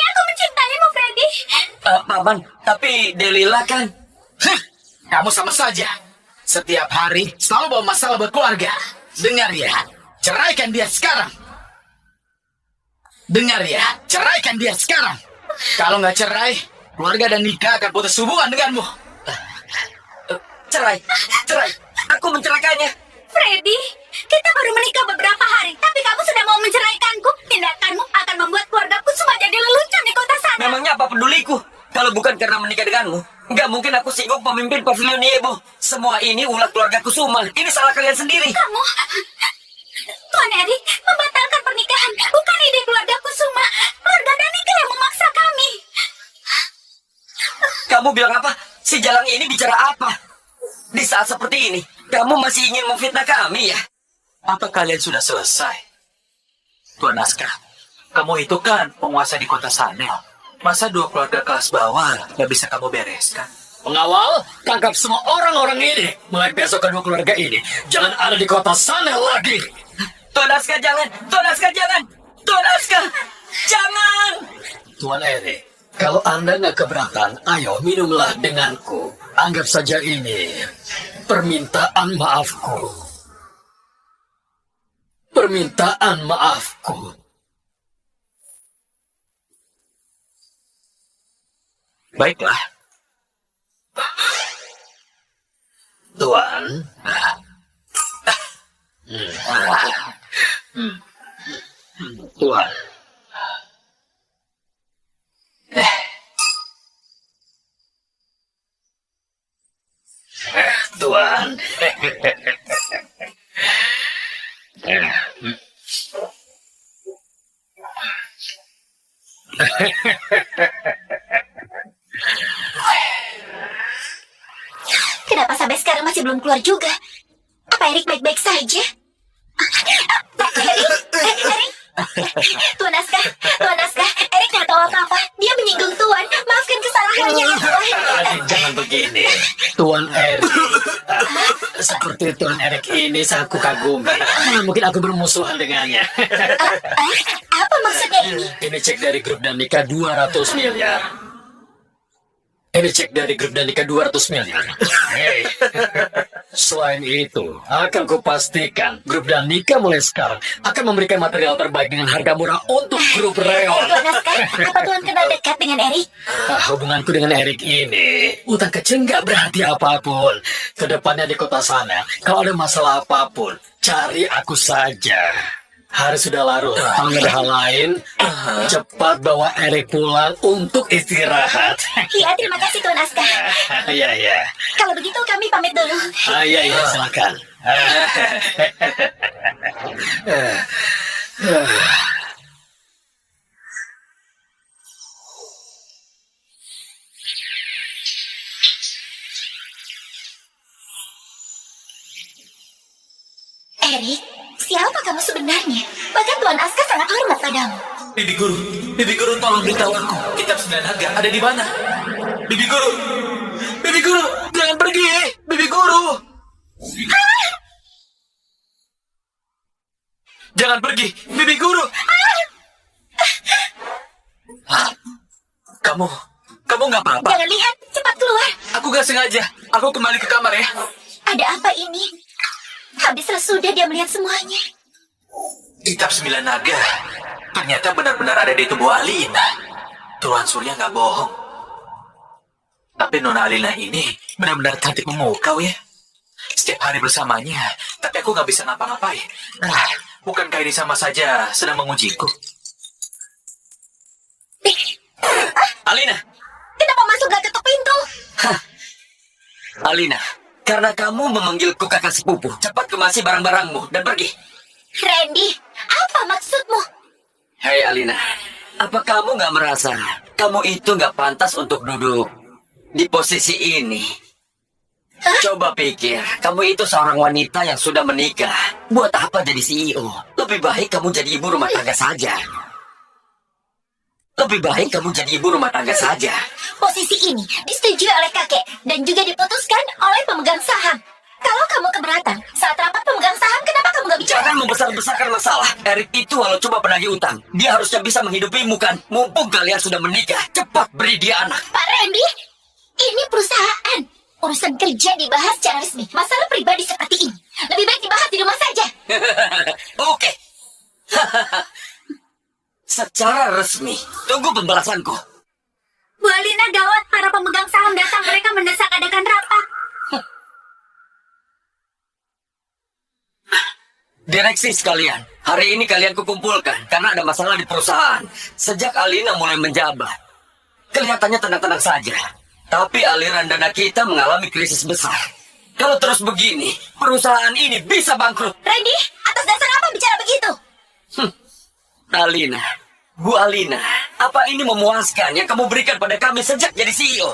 aku mencintaimu, Freddy. Paman, tapi Delila kan... Hah, kamu sama saja. Setiap hari selalu bawa masalah buat keluarga. Dengar ya, ceraikan dia sekarang. Dengar ya, ceraikan dia sekarang. Kalau nggak cerai, keluarga dan nikah akan putus hubungan denganmu. Cerai. Aku menceraikannya. Freddy, kita baru menikah beberapa hari, tapi kamu sudah mau menceraikanku. Tindakanmu akan membuat keluargaku semua jadi lelucon di kota sana. Memangnya apa peduliku? Kalau bukan karena menikah denganmu, nggak mungkin aku singgung pemimpin pavilion Ibu. Semua ini ulah keluarga Kusuma. Ini salah kalian sendiri. Kamu, Tuan Erik, membatalkan pernikahan bukan ide keluarga Kusuma. Keluarga Danica yang memaksa kami. Kamu bilang apa? Si Jalang ini bicara apa? Di saat seperti ini, kamu masih ingin memfitnah kami ya? Apa kalian sudah selesai? Tuan Naskah, kamu itu kan penguasa di kota Sanel. Masa dua keluarga kelas bawah nggak bisa kamu bereskan? Pengawal, tangkap semua orang-orang ini. Mulai besok kedua keluarga ini jangan ada di kota Sanel lagi. Tuan Naskah jangan! Tuan Naskah jangan! Tuan Naskah jangan! Tuan Erik, kalau Anda nggak keberatan, ayo minumlah denganku. Anggap saja ini permintaan maafku. Permintaan maafku. Baiklah. Tuan. Tuan. Tuan. Kenapa sampai sekarang masih belum keluar juga? Apa Erik baik-baik saja? Erik? Tuan Naskah, Erik nggak tahu apa-apa. Dia menyinggung Tuan. Maafkan kesalahannya ya, Tuan. Jangan begini. Tuan Erik. Seperti Tuan Erik ini sangat kukagumi. Mana mungkin aku bermusuhan dengannya. Apa maksudnya ini? Ini cek dari grup Danica 200 miliar. Ini cek dari grup Danica 200 miliar. Hei. Selain itu, akan kupastikan grup Danica mulai sekarang akan memberikan material terbaik dengan harga murah untuk grup Reon. Tuan Naskah, apa Tuan kenal dekat dengan Erik? Hubunganku dengan Erik ini utang kecil nggak berarti apapun. Kedepannya di kota sana, kalau ada masalah apapun, cari aku saja. Hari sudah larut, kalau nggak ada hal lain, cepat bawa Erik pulang untuk istirahat. Iya, terima kasih Tuan Naskah. Iya, iya. Kalau begitu kami pamit dulu. Iya, iya, silakan. Erik, siapa kamu sebenarnya? Bahkan Tuan Naskah sangat hormat padamu. Bibi guru tolong beritahu aku. Kitab 9 naga ada di mana? Bibi guru, jangan pergi, Bibi guru. Jangan pergi, Bibi guru. Kamu nggak apa-apa? Jangan lihat, cepat keluar. Aku nggak sengaja. Aku kembali ke kamar ya. Ada apa ini? Habis sesudah dia melihat semuanya. Kitab 9 naga ternyata benar-benar ada di tubuh Alina. Tuan Surya nggak bohong. Tapi Nona Alina ini benar-benar cantik memukau ya. Setiap hari bersamanya, tapi aku nggak bisa ngapa-ngapain. Bukankah ini sama saja sedang mengujiku? Alina! Kenapa masuk gak ketuk pintu? Alina, karena kamu memanggilku kakak sepupu, cepat kemasi barang-barangmu dan pergi. Randy, apa maksudmu? Hei Alina, apa kamu nggak merasa kamu itu nggak pantas untuk duduk di posisi ini? Coba pikir, kamu itu seorang wanita yang sudah menikah. Buat apa jadi CEO? Lebih baik kamu jadi ibu rumah tangga saja. Lebih baik kamu jadi ibu rumah tangga saja. Posisi ini disetujui oleh kakek dan juga diputuskan oleh pemegang saham. Kalau kamu keberatan, saat rapat pemegang saham, kenapa kamu gak bicara? Jangan membesar-besarkan masalah. Erik itu walau coba penagih utang, dia harusnya bisa menghidupimu kan. Mumpung kalian sudah menikah, cepat beri dia anak. Pak Randy, ini perusahaan. Urusan kerja dibahas secara resmi. Masalah pribadi seperti ini lebih baik dibahas di rumah saja. Oke. Secara resmi, tunggu pembalasanku. Bu Alina, gawat, para pemegang saham datang. Mereka mendesak adakan rapat. Direksi sekalian, hari ini kalian kukumpulkan karena ada masalah di perusahaan. Sejak Alina mulai menjabat, kelihatannya tenang-tenang saja. Tapi aliran dana kita mengalami krisis besar. Kalau terus begini, perusahaan ini bisa bangkrut. Randy, atas dasar apa bicara begitu? Alina, Bu Alina, apa ini memuaskan yang kamu berikan pada kami sejak jadi CEO?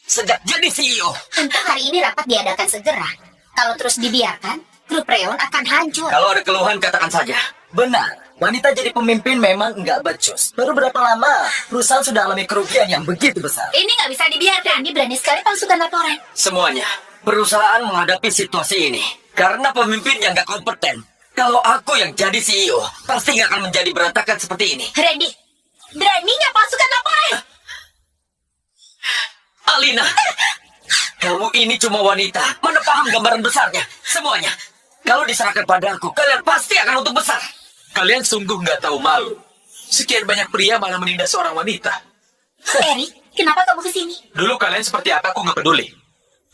Sejak jadi CEO. Untuk hari ini rapat diadakan segera. Kalau terus dibiarkan, grup Reon akan hancur. Kalau ada keluhan, katakan saja. Benar, wanita jadi pemimpin memang nggak becus. Baru berapa lama perusahaan sudah alami kerugian yang begitu besar. Ini nggak bisa dibiarkan. Ini berani sekali palsukan laporan. Semuanya, perusahaan menghadapi situasi ini karena pemimpin yang nggak kompeten. Kalau aku yang jadi CEO, pasti nggak akan menjadi berantakan seperti ini. Randy, beraninya palsukan laporan. Alina, kamu ini cuma wanita. Mana paham gambaran besarnya? Semuanya, kalau diserahkan padaku, kalian pasti akan untung besar. Kalian sungguh nggak tahu malu. Sekian banyak pria malah menindas seorang wanita. Eric, kenapa kamu kesini? Dulu kalian seperti apa aku nggak peduli.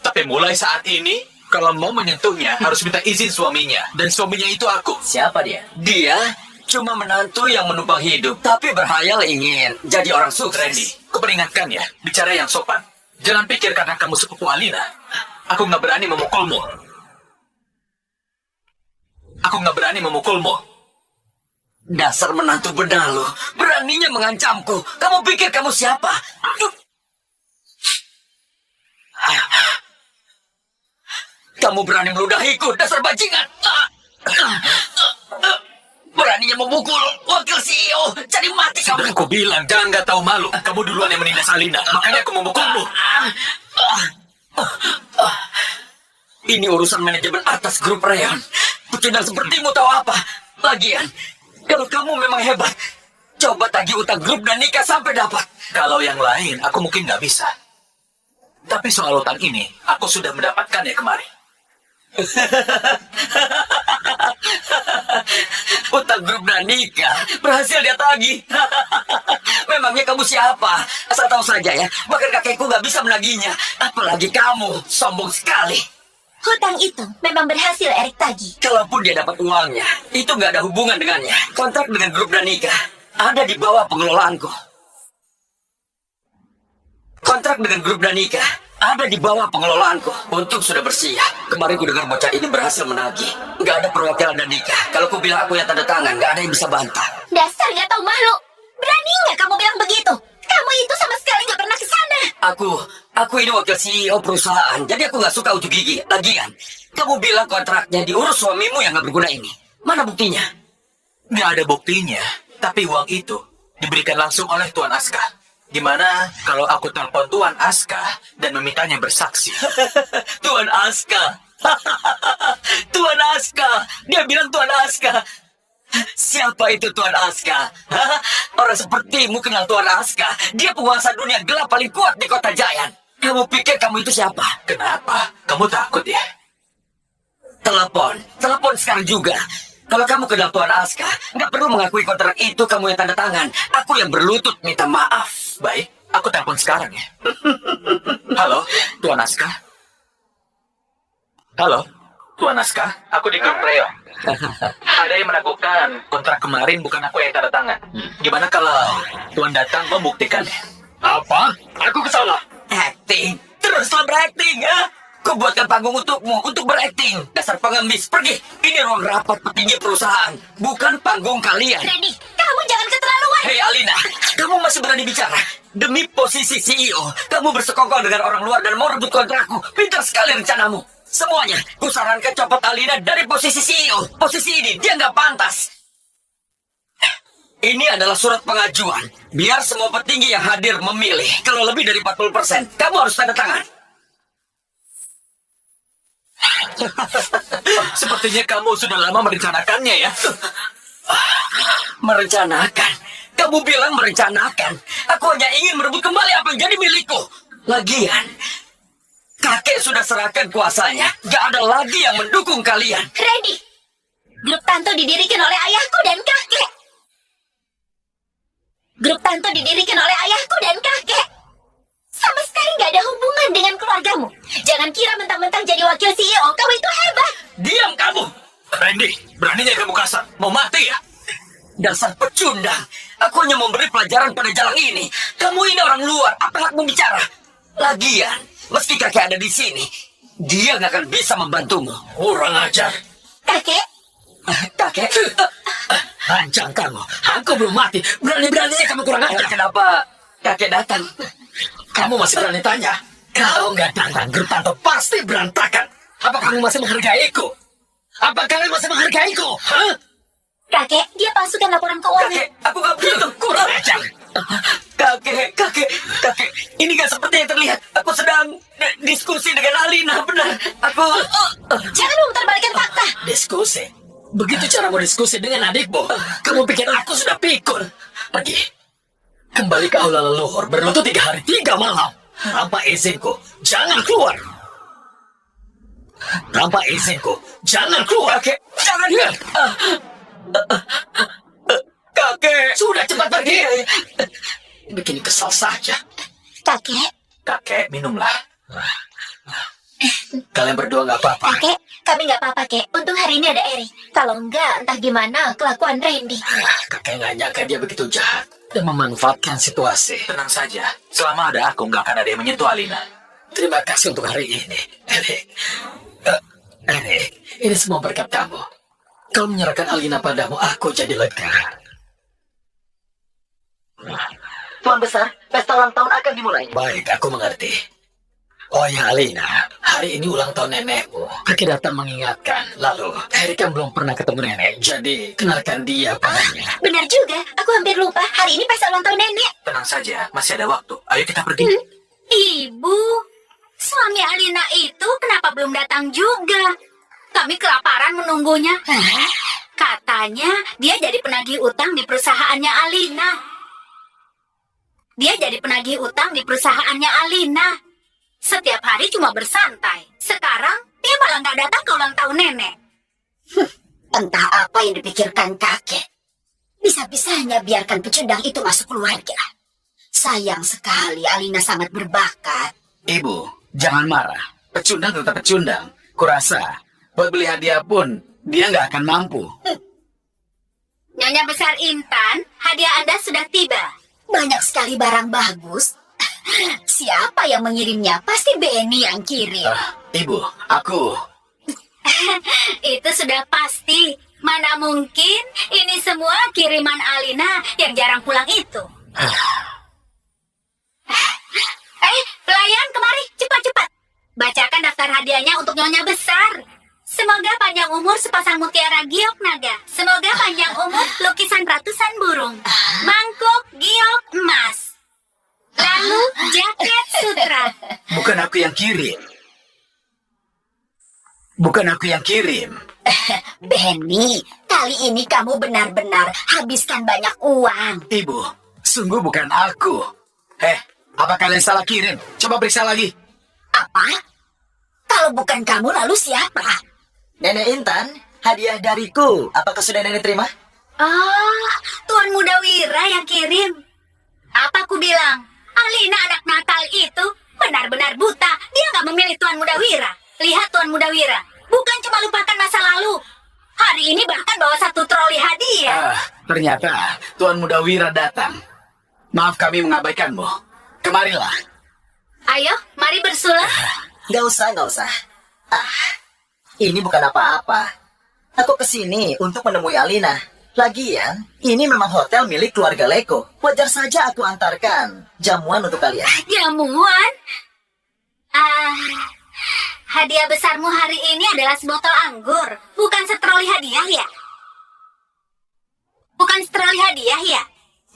Tapi mulai saat ini, kalau mau menyentuhnya harus minta izin suaminya. Dan suaminya itu aku. Siapa dia? Dia cuma menantu yang menumpang hidup, tapi berhayal ingin jadi orang sukses. Randy, kuperingatkan ya, bicara yang sopan. Jangan pikir karena kamu sepupu Alina, aku nggak berani memukulmu. Aku nggak berani memukulmu. Dasar menantu benalu, beraninya mengancamku. Kamu pikir kamu siapa? Kamu berani meludahiku, dasar bajingan. Beraninya memukul wakil CEO, jadi mati Sudah kamu. aku bilang, jangan nggak tahu malu. Kamu duluan yang menindas Alina, makanya aku memukulmu. Ini urusan manajemen atas grup Rayon. Pecundang sepertimu tahu apa? Lagian, kalau kamu memang hebat, coba tagih utang grup dan nikah sampai dapat. Kalau yang lain, aku mungkin nggak bisa. Tapi soal utang ini, aku sudah mendapatkannya kemarin. Utang grup dan nikah berhasil dia tagih. Memangnya kamu siapa? Asal tahu saja ya, bahkan kakekku nggak bisa menagihnya. Apalagi kamu, sombong sekali. Hutang itu memang berhasil Eric tagih. Kalaupun dia dapat uangnya, itu nggak ada hubungan dengannya. Kontrak dengan grup dan nikah ada di bawah pengelolaanku. Kontrak dengan grup dan nikah ada di bawah pengelolaanku. Untung sudah bersiap. Kemarin ku dengar bocah ini berhasil menagih. Nggak ada perwakilan dan nikah. Kalau ku bilang aku yang tanda tangan, nggak ada yang bisa bantah. Dasar nggak tahu malu. Beraninya kamu bilang begitu? Kamu itu sama sekali nggak pernah ke sana. Aku ini wakil CEO perusahaan, jadi aku nggak suka ujuk gigi. Lagian, kamu bilang kontraknya diurus suamimu yang nggak berguna ini. Mana buktinya? Nggak ada buktinya, tapi uang itu diberikan langsung oleh Tuan Aska. Gimana kalau aku telepon Tuan Aska dan memintanya bersaksi? Tuan Aska. Tuan Aska. Dia bilang Tuan Aska. Siapa itu Tuan Aska? Hah? Orang sepertimu kenal Tuan Aska. Dia penguasa dunia gelap paling kuat di kota Giant. Kamu pikir kamu itu siapa? Kenapa? Kamu takut ya? Telepon sekarang juga. Kalau kamu kenal Tuan Aska, nggak perlu mengakui kontrak itu kamu yang tanda tangan. Aku yang berlutut minta maaf. Baik, aku telepon sekarang ya. Halo, Tuan Aska. Halo, Tuan Aska. Aku di grup Rayon. Ada yang meragukan kontrak kemarin bukan aku yang tanda tangan. Gimana kalau Tuan datang membuktikannya? Apa? Aku kesana. Acting, teruslah berakting ya. Ku buatkan panggung untukmu untuk berakting. Dasar pengemis, pergi. Ini ruang rapat petinggi perusahaan, bukan panggung kalian. Randy, kamu jangan keterlaluan. Hei Alina, kamu masih berani bicara? Demi posisi CEO, kamu bersekongkol dengan orang luar dan mau rebut kontrakku. Pintar sekali rencanamu. Semuanya, ku sarankan copot Alina dari posisi CEO. Posisi ini dia nggak pantas. Ini adalah surat pengajuan. Biar semua petinggi yang hadir memilih. Kalau lebih dari 40%, kamu harus tanda tangan. Sepertinya kamu sudah lama merencanakannya ya. Merencanakan? Kamu bilang merencanakan. Aku hanya ingin merebut kembali apa yang jadi milikku. Lagian, kakek sudah serahkan kuasanya. Gak ada lagi yang mendukung kalian. Freddy, grup Tanto didirikan oleh ayahku dan kakek. Grup Tanto didirikan oleh ayahku dan kakek. Sama sekali nggak ada hubungan dengan keluargamu. Jangan kira mentang-mentang jadi wakil CEO, kamu itu hebat. Diam kamu! Randy, beraninya kamu kasar. Mau mati ya? Dasar pecundang. Aku hanya memberi pelajaran pada jalang ini. Kamu ini orang luar. Apa hakmu bicara? Lagian, meski kakek ada di sini, dia nggak akan bisa membantumu. Kurang ajar. Kakek, Kakek, Hancang kamu. Aku belum mati. Berani-beraninya kamu kurang ajar. kenapa kakek datang? Kamu masih berani tanya? Kalau nggak datang, grup Tanto pasti berantakan. Apa kamu masih menghargaiku? Apa kalian masih menghargaiku? Hah? kakek, dia palsukan laporan keuangan. Kakek, aku nggak begitu. Kurang ajar. Kakek, ini nggak seperti yang terlihat. Aku sedang diskusi dengan Alina, benar. Aku... Jangan memutarbalikkan fakta. Diskusi? Begitu cara mau diskusi dengan adikmu? Kamu pikir aku sudah pikun? Pergi. Kembali ke aula leluhur, berlutut 3 hari 3 malam. Tanpa izinku, jangan keluar. Tanpa izinku, jangan keluar. Kakek, jangan. Ya. Kakek. Sudah cepat pergi. Bikin kesal saja. Kakek, Kakek, minumlah. Kalian berdua nggak apa-apa. kakek, kami nggak apa-apa, kek. Untung hari ini ada Eri. Kalau enggak, entah gimana kelakuan Randy. Kakek nggak nyangka dia begitu jahat dan memanfaatkan situasi. Tenang saja. Selama ada aku, nggak akan ada yang menyentuh Alina. Terima kasih untuk hari ini, Erik. Erik, ini semua berkat kamu. Kau menyerahkan Alina padamu, aku jadi lega. Tuan Besar, pesta ulang tahun akan dimulai. Baik, aku mengerti. Oh ya, Alina, hari ini ulang tahun nenekmu. Kakek datang mengingatkan. Lalu, Erik kan belum pernah ketemu nenek, jadi kenalkan dia padanya. Benar juga, aku hampir lupa. Hari ini pesta ulang tahun nenek. Tenang saja, masih ada waktu. Ayo kita pergi. Ibu, suami Alina itu kenapa belum datang juga? Kami kelaparan menunggunya. Katanya dia jadi penagih utang di perusahaannya Alina. Dia jadi penagih utang di perusahaannya Alina. Setiap hari cuma bersantai. Sekarang dia malah nggak datang ke ulang tahun nenek. Entah apa yang dipikirkan kakek. Bisa-bisanya biarkan pecundang itu masuk keluarga. Sayang sekali Alina sangat berbakat. Ibu, jangan marah. Pecundang tetap pecundang. Kurasa, buat beli hadiah pun, dia nggak akan mampu. Nyonya Besar Intan, hadiah Anda sudah tiba. Banyak sekali barang bagus. Siapa yang mengirimnya? Pasti Benny yang kirim. Ibu, aku... Itu sudah pasti. Mana mungkin ini semua kiriman Alina yang jarang pulang itu. Pelayan kemari, cepat-cepat. Bacakan daftar hadiahnya untuk Nyonya Besar. Semoga panjang umur sepasang mutiara giok naga. Semoga panjang umur lukisan ratusan burung. Mangkuk giok emas. Lalu jaket sutra. Bukan aku yang kirim. Bukan aku yang kirim. Benny, kali ini kamu benar-benar habiskan banyak uang. Ibu, sungguh bukan aku. Apa kalian salah kirim? Coba periksa lagi. Apa? Kalau bukan kamu, lalu siapa? Nenek Intan, hadiah dariku. Apakah sudah nenek terima? Ah, Tuan Muda Wira yang kirim. Apa aku bilang? Alina anak Natal itu benar-benar buta. Dia nggak memilih Tuan Muda Wira. Lihat Tuan Muda Wira, bukan cuma lupakan masa lalu. Hari ini bahkan bawa satu troli hadiah. Ternyata Tuan Muda Wira datang. Maaf kami mengabaikanmu. Kemarilah. Ayo, mari bersulah. Nggak usah. Ini bukan apa-apa. Aku kesini untuk menemui Alina. Lagian, ini memang hotel milik keluarga Leko. Wajar saja aku antarkan jamuan untuk kalian. Jamuan? Hadiah besarmu hari ini adalah sebotol anggur, bukan setroli hadiah ya? Bukan setrali hadiah ya?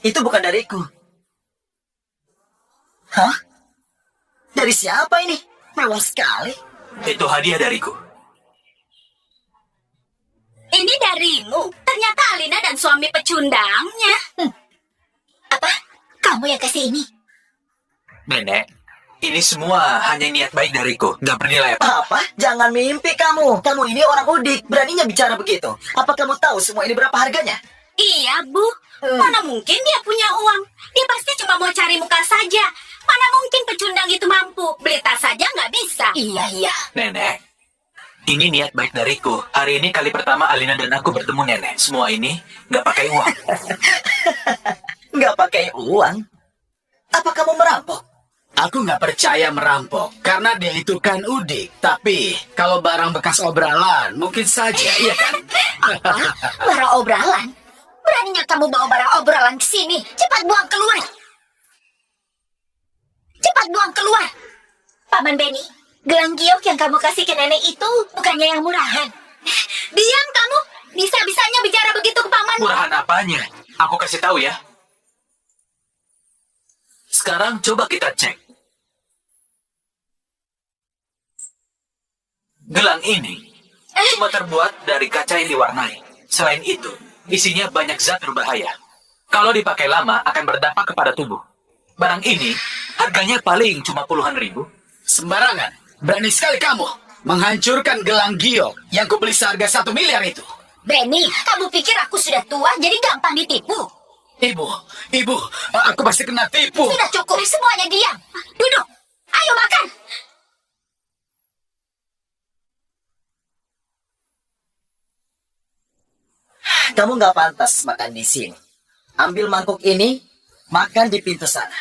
Itu bukan dariku. Hah? Dari siapa ini? Mewah sekali. Itu hadiah dariku. Ini darimu. Ternyata Alina dan suami pecundangnya. Apa? Kamu yang kasih ini? Nenek, ini semua hanya niat baik dariku. Gak bernilai apa. Apa? Jangan mimpi kamu. Kamu ini orang udik. Beraninya bicara begitu. Apa kamu tahu semua ini berapa harganya? Iya, Bu. Mana mungkin dia punya uang? Dia pasti cuma mau cari muka saja. Mana mungkin pecundang itu mampu? Beli tas saja nggak bisa. Iya. Nenek, ini niat baik dariku. Hari ini kali pertama Alina dan aku bertemu, Nenek. Semua ini gak pakai uang. Nggak pakai uang? Apa kamu merampok? Aku nggak percaya merampok, karena dia itu kan udik. Tapi, kalau barang bekas obralan, mungkin saja, iya kan? Barang obralan? Beraninya kamu bawa barang obralan ke sini? Cepat buang keluar. Cepat buang keluar. Paman Benny, gelang giok yang kamu kasih ke nenek itu bukannya yang murahan. Diam kamu. Bisa-bisanya bicara begitu ke paman. Murahan apanya? Aku kasih tahu ya. Sekarang coba kita cek. Gelang ini cuma terbuat dari kaca yang diwarnai. Selain itu, isinya banyak zat berbahaya. Kalau dipakai lama akan berdampak kepada tubuh. Barang ini harganya paling cuma puluhan ribu. Sembarangan. Berani sekali kamu menghancurkan gelang giok yang kubeli seharga 1 miliar itu. Benny, kamu pikir aku sudah tua jadi gampang ditipu? Ibu, aku pasti kena tipu. Sudah cukup, semuanya diam. Duduk. Ayo makan. Kamu nggak pantas makan di sini. Ambil mangkuk ini, makan di pintu sana.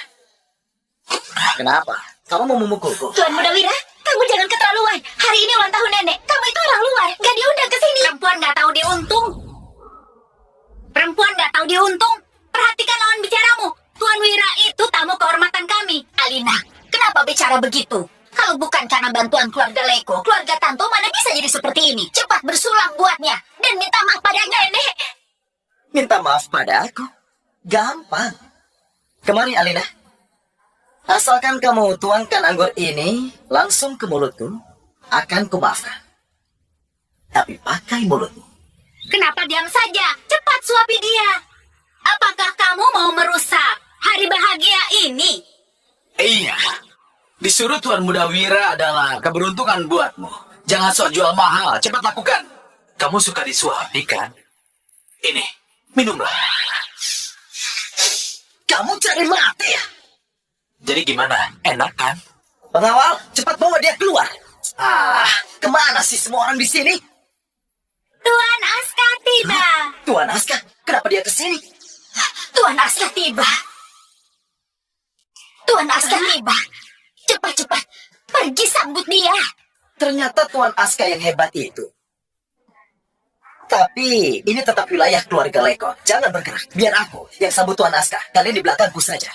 Kenapa? Kamu mau memukulku? Tuan Muda Wira, kamu jangan keterlaluan. Hari ini ulang tahun nenek. Kamu itu orang luar, gak diundang ke sini. Perempuan gak tahu diuntung. Perempuan gak tahu diuntung. Perhatikan lawan bicaramu. Tuan Wira itu tamu kehormatan kami. Alina, kenapa bicara begitu? Kalau bukan karena bantuan keluarga Leko, keluarga Tanto mana bisa jadi seperti ini? Cepat bersulang buatnya dan minta maaf pada nenek. Minta maaf pada aku? Gampang. Kemari, Alina. Asalkan kamu tuangkan anggur ini langsung ke mulutku, akan kumaafkan. Tapi pakai mulutmu. Kenapa diam saja? Cepat suapi dia. Apakah kamu mau merusak hari bahagia ini? Iya. Disuruh Tuan Muda Wira adalah keberuntungan buatmu. Jangan sok jual mahal. Cepat lakukan. Kamu suka disuapi kan? Ini, minumlah. Kamu cari mati ya? Jadi gimana? Enak kan? Pengawal, cepat bawa dia keluar. Kemana sih semua orang di sini? Tuan Aska tiba. Tuan Aska, kenapa dia ke sini? Tuan Aska tiba. Tuan Aska tiba. Cepat-cepat, pergi sambut dia. Ternyata Tuan Aska yang hebat itu. Tapi ini tetap wilayah keluarga Leko. Jangan bergerak. Biar aku yang sambut Tuan Aska. Kalian di belakangku saja.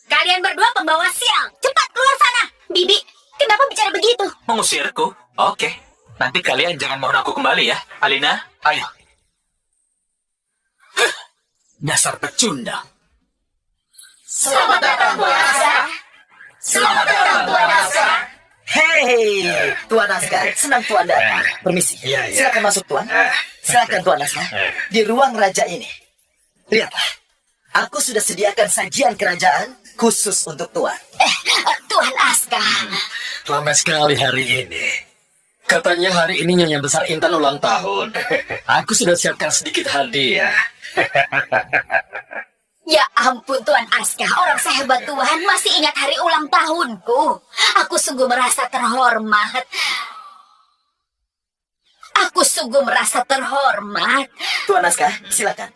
Kalian berdua pembawa sial. Cepat keluar sana. Bibi, kenapa bicara begitu? Mengusirku? Oke. Nanti kalian jangan mohon aku kembali ya. Alina, ayo. Dasar pecundang. Selamat datang, Tuan Aska. Selamat datang, Tuan Aska. Hei, Tuan Aska. Senang Tuan datang. Permisi. Iya. Silakan masuk, Tuan. Silakan, Tuan Aska. Di ruang raja ini. Lihatlah. Aku sudah sediakan sajian kerajaan khusus untuk Tuan. Tuan Aska. Lama sekali hari ini. Katanya hari ini Nyonya Besar Intan ulang tahun. Aku sudah siapkan sedikit hadiah. Ya ampun Tuan Aska, orang sehebat Tuhan masih ingat hari ulang tahunku. Aku sungguh merasa terhormat. Aku sungguh merasa terhormat. Tuan Aska, silakan.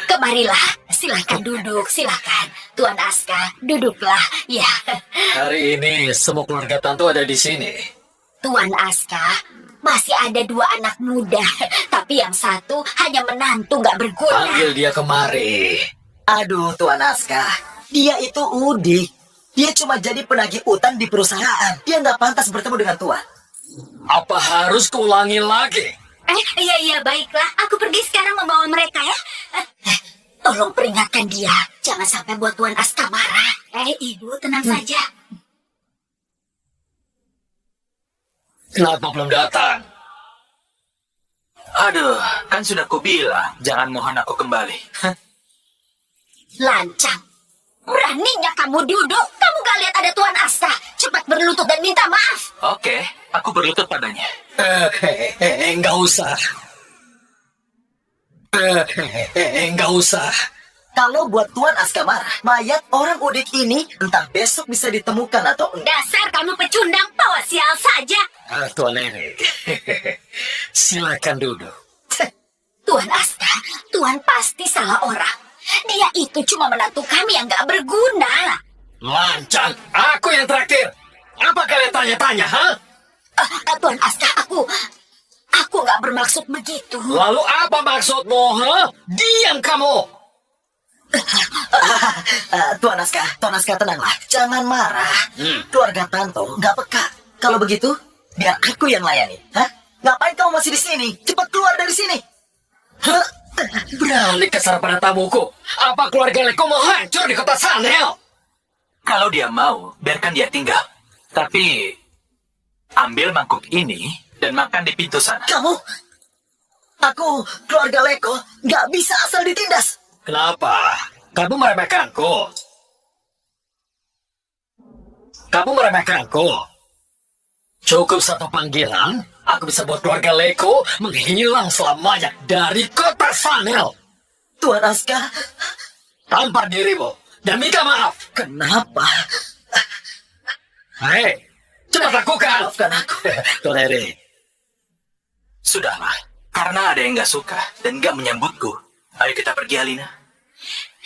Kemarilah, silakan duduk, silakan. Tuan Aska, duduklah. Ya, Hari ini semua keluarga Tanto ada di sini. Tuan Aska, masih ada 2 anak muda, tapi yang satu hanya menantu nggak berguna. Panggil dia kemari. Aduh, Tuan Aska. Dia itu udik. Dia cuma jadi penagih utang di perusahaan. Dia nggak pantas bertemu dengan Tuan. Apa harus kuulangi lagi? Iya, baiklah. Aku pergi sekarang membawa mereka ya. Tolong peringatkan dia. Jangan sampai buat Tuan Aska marah. Ibu, tenang saja. Kenapa belum datang? Aduh, kan sudah kubilang, jangan mohon aku kembali. Lancang. Beraninya kamu duduk. Kamu gak lihat ada Tuan Aska. Cepat berlutut dan minta maaf. Oke, aku berlutut padanya. Enggak usah. Enggak usah. Kalau buat Tuan Aska marah, mayat orang udik ini entah besok bisa ditemukan atau enggak. Dasar kamu pecundang. Bawa sial saja. Tuan Erik. Silakan duduk. Tuan Aska, Tuan pasti salah orang. Dia itu cuma menantu kami yang gak berguna. Lancang, aku yang traktir. Apa kalian tanya-tanya, ha? Tuan Aska, aku gak bermaksud begitu. Lalu apa maksudmu, ha? Diam kamu. Tuan Aska tenanglah, jangan marah. Keluarga Tanto nggak peka. Kalau begitu, biar aku yang layani. Hah? Ngapain kamu masih di sini? Cepat keluar dari sini. Berani kesal pada tamuku. Apa keluarga Leko mau hancur di kota Sanel? Kalau dia mau, biarkan dia tinggal. Tapi, ambil mangkuk ini dan makan di pintu sana. Aku keluarga Leko nggak bisa asal ditindas. Kenapa? Kamu meremehkanku? Cukup satu panggilan, aku bisa buat keluarga Leko menghilang selamanya dari kota Sanel. Tuan Aska, Tampar dirimu dan minta maaf. kenapa? Hei, cepat lakukan. Maafkan aku. Tuan Erik, Sudahlah, karena ada yang nggak suka dan nggak menyambutku. Ayo kita pergi, Alina.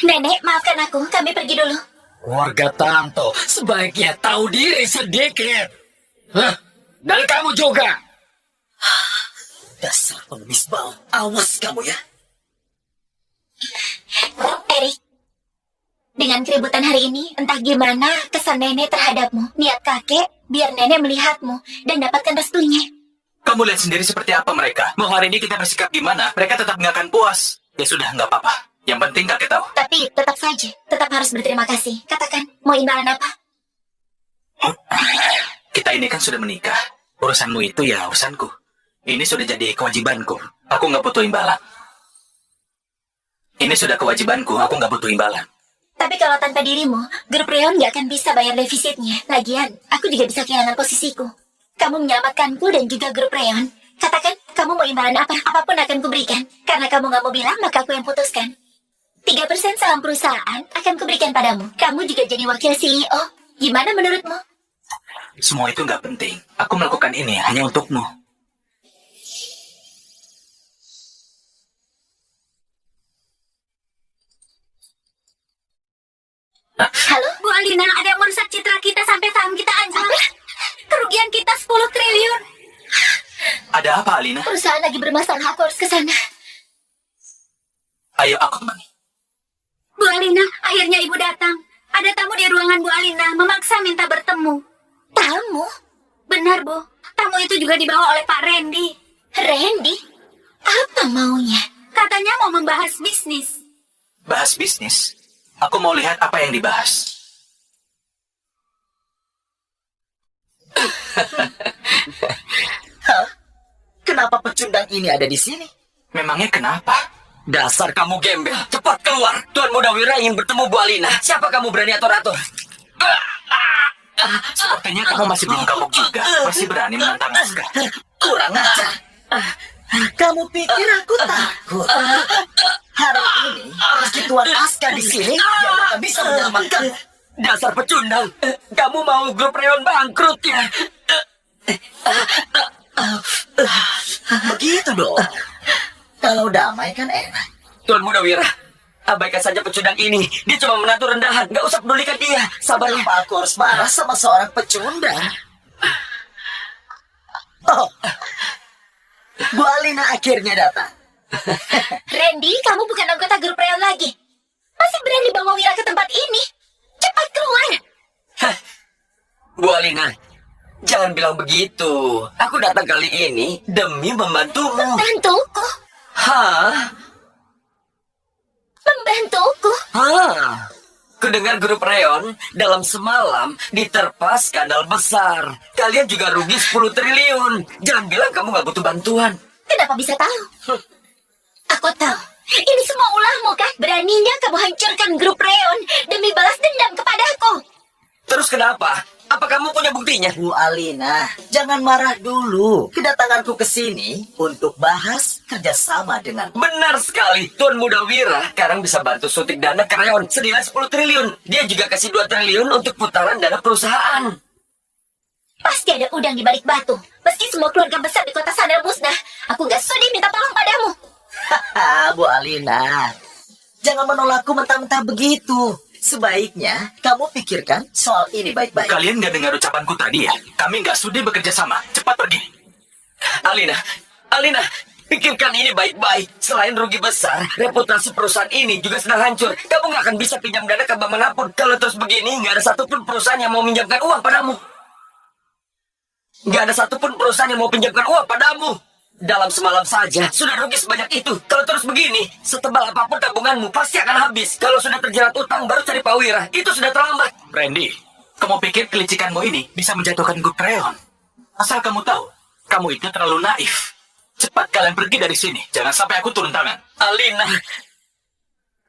Nenek, maafkan aku. Kami pergi dulu. keluarga Tanto sebaiknya tahu diri sedikit. Hah? Dan kamu juga. Dasar pengemis bau. Awas kamu ya. Erik, dengan keributan hari ini, entah gimana kesan nenek terhadapmu. Niat kakek, biar nenek melihatmu dan dapatkan restunya. Kamu lihat sendiri seperti apa mereka. Mau hari ini kita bersikap gimana, mereka tetap nggak akan puas. Ya sudah, nggak apa-apa. Yang penting kakek tahu. Tapi tetap saja, tetap harus berterima kasih. Katakan, mau imbalan apa? Kita ini kan sudah menikah. Urusanmu itu ya urusanku. Ini sudah jadi kewajibanku. Aku nggak butuh imbalan. Ini sudah kewajibanku, aku nggak butuh imbalan. Tapi kalau tanpa dirimu, grup Reon nggak akan bisa bayar defisitnya. Lagian, aku juga bisa kehilangan posisiku. Kamu menyelamatkanku dan juga grup Reon. Katakan, kamu mau imbalan apa? Apapun akan kuberikan. Karena kamu nggak mau bilang, maka aku yang putuskan. 3% saham perusahaan akan kuberikan padamu. Kamu juga jadi wakil CEO. Gimana menurutmu? Semua itu nggak penting. Aku melakukan ini hanya untukmu. Halo, Bu Alina, ada yang merusak citra kita sampai saham kita anjlok. Kerugian kita 10 triliun. Ada apa, Alina? Perusahaan lagi bermasalah, aku harus ke sana. Ayo aku temani. Bu Alina, akhirnya ibu datang. Ada tamu di ruangan Bu Alina, memaksa minta bertemu. Tamu? Benar, Bu. Tamu itu juga dibawa oleh Pak Randy. Randy? Apa maunya? Katanya mau membahas bisnis. Bahas bisnis? Aku mau lihat apa yang dibahas. Kenapa pecundang ini ada di sini? Memangnya kenapa? Dasar kamu gembel. Cepat keluar. Tuan Muda Wira ingin bertemu Bu Alina. Siapa kamu berani atur-atur? Sepertinya kamu masih belum kapok juga. Masih berani menantang Aska. Kurang ajar. Kamu pikir aku takut? Hari ini, meski Tuan Aska di sini, dia akan bisa menyelamatkan. Dasar pecundang. Kamu mau grup Reon bangkrut ya? Begitu dong. Kalau damai kan enak. Tuan Muda Wira, abaikan saja pecundang ini. Dia cuma menantu rendahan. Gak usah pedulikan dia. Sabar ya. Kenapa aku harus marah sama seorang pecundang? Oh, Bu Alina akhirnya datang. Randy, kamu bukan anggota grup Reon lagi. Masih berani bawa Wira ke tempat ini? Cepat keluar. Bu Alina, Jangan bilang begitu. Aku datang kali ini demi membantumu. Membantuku? Hah? Membantuku? Hah? Kudengar grup Reon dalam semalam diterpa skandal besar. Kalian juga rugi 10 triliun. Jangan bilang kamu nggak butuh bantuan. Kenapa bisa tahu? Aku tahu. Ini semua ulahmu, kan? Beraninya kamu hancurkan grup Reon demi balas dendam kepadaku. Terus kenapa? Apa kamu punya buktinya? Bu Alina, jangan marah dulu. Kedatanganku ke sini untuk bahas kerjasama dengan... Benar sekali. Tuan Muda Wira sekarang bisa bantu suntik dana ke Reon senilai 10 triliun. Dia juga kasih 2 triliun untuk putaran dana perusahaan. Pasti ada udang di balik batu. Meski semua keluarga besar di kota Sanel musnah, aku gak sudi minta tolong padamu. Haha, Bu Alina. Jangan menolakku mentah-mentah begitu. Sebaiknya kamu pikirkan soal ini baik-baik. Kalian nggak dengar ucapanku tadi ya? Kami nggak sudi bekerja sama. Cepat pergi. Alina, pikirkan ini baik-baik. Selain rugi besar, reputasi perusahaan ini juga sedang hancur. Kamu nggak akan bisa pinjam dana ke bank manapun. Kalau terus begini, nggak ada satupun perusahaan yang mau minjamkan uang padamu. Nggak ada satupun perusahaan yang mau pinjamkan uang padamu. Dalam semalam saja, sudah rugi sebanyak itu. Kalau terus begini, setebal apapun tabunganmu pasti akan habis. Kalau sudah terjerat utang, baru cari Pak Wira. Itu sudah terlambat. Randy, kamu pikir kelicikanmu ini bisa menjatuhkan grup Reon? Asal kamu tahu, kamu itu terlalu naif. Cepat kalian pergi dari sini. Jangan sampai aku turun tangan. Alina,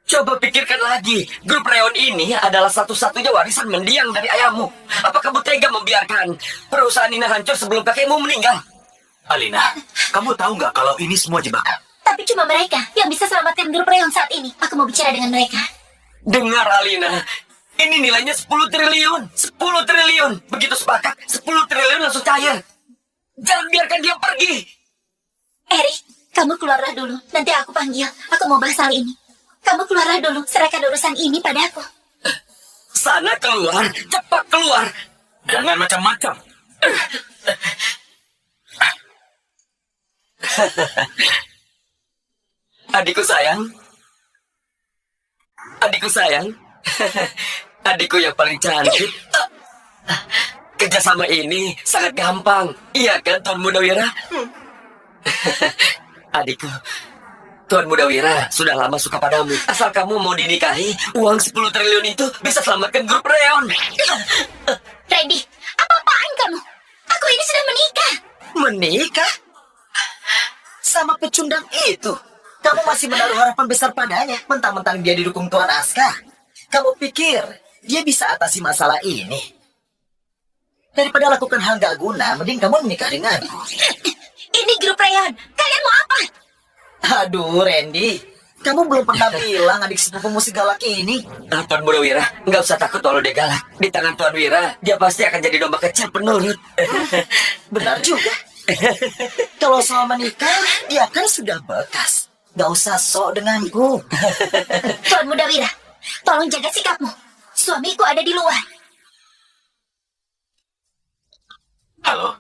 coba pikirkan lagi. Grup Reon ini adalah satu-satunya warisan mendiang dari ayahmu. Apa kamu tega membiarkan perusahaan ini hancur sebelum kakekmu meninggal? Alina, kamu tahu nggak kalau ini semua jebakan? Tapi cuma mereka yang bisa selamatkan grup Reon saat ini. Aku mau bicara dengan mereka. Dengar Alina, ini nilainya 10 triliun. 10 triliun. Begitu sepakat, 10 triliun langsung cair. Jangan biarkan dia pergi. Eric, kamu keluarlah dulu. Nanti aku panggil. Aku mau bahas hal ini. Kamu keluarlah dulu. Serahkan urusan ini padaku. Sana keluar, cepat keluar. Jangan macam-macam. Adikku sayang. Adikku sayang. Adikku yang paling cantik. Kerjasama ini sangat gampang. Iya kan, Tuan Muda Wira? Adikku, Tuan Muda Wira sudah lama suka padamu. Asal kamu mau dinikahi, uang 10 triliun itu bisa selamatkan grup Reon. Randy, apa-apaan kamu? Aku ini sudah menikah. Menikah? Sama pecundang itu. Kamu masih menaruh harapan besar padanya. Mentang-mentang dia didukung Tuan Aska. Kamu pikir dia bisa atasi masalah ini? Daripada lakukan hal gak guna, mending kamu menikah denganku. Ini grup Reon. Kalian mau apa? Aduh, Randy. Kamu belum pernah bilang adik sepupumu si galak ini. Tuan Muda Wira, nggak usah takut kalau dia galak. Di tangan Tuan Wira, dia pasti akan jadi domba kecil penurut. Benar juga. Kalau soal menikah, dia kan sudah bekas. Gak usah sok denganku. Tuan Muda Wira, tolong jaga sikapmu. Suamiku ada di luar. Halo?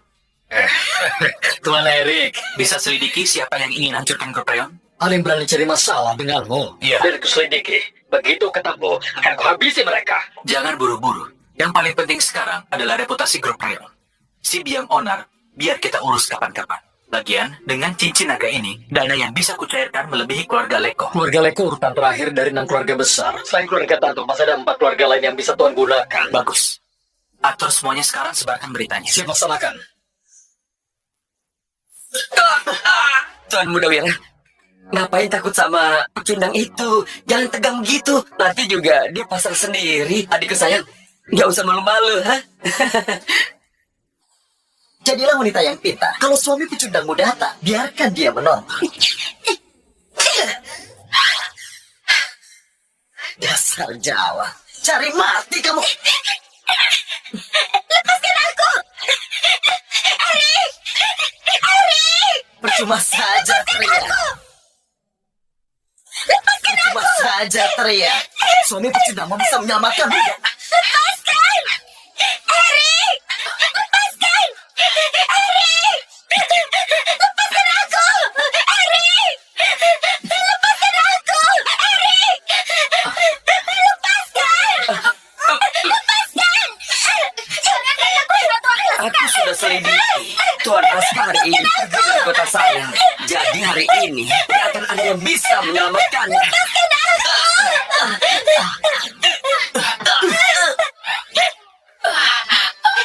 Tuan Eric, Bisa selidiki siapa yang ingin hancurkan grup Reon? paling berani cari masalah denganmu. Iya. Dan kuselidiki. Begitu ketemu, akan kuhabisi mereka. Jangan buru-buru. Yang paling penting sekarang adalah reputasi grup Reon. Si Biang Onar, biar kita urus kapan-kapan. Lagian, dengan cincin naga ini, dana yang bisa kucairkan melebihi keluarga Leko. Keluarga Leko urutan terakhir dari 6 keluarga besar. Selain keluarga Tanto, masih ada 4 keluarga lain yang bisa Tuan gunakan. Bagus. Atur semuanya sekarang, sebarkan beritanya. Siap laksanakan. Tuan Muda Wira, ngapain takut sama pecundang itu? Jangan tegang gitu. Nanti juga dia pasang sendiri. Adikku sayang, nggak usah malu-malu, ha? Jadilah wanita yang pintar. Kalau suami pecundangmu datang, biarkan dia menonton. Dasar Jawa. Cari mati kamu. Lepaskan aku! Eric! Eric! Percuma saja teriak. Percuma saja teriak. Suami pecundangmu bisa menyelamatkanmu. Lepaskan! Eric! Lepaskan! Eric! Lepaskan aku! Eric! Lepaskan aku! Eric! Lepaskan! Lepaskan! Jangan kayak aku yang Tuhan Aku sudah ini pergi dari kota saya. Jadi hari ini tidak akan ada yang bisa menyelamatkannya.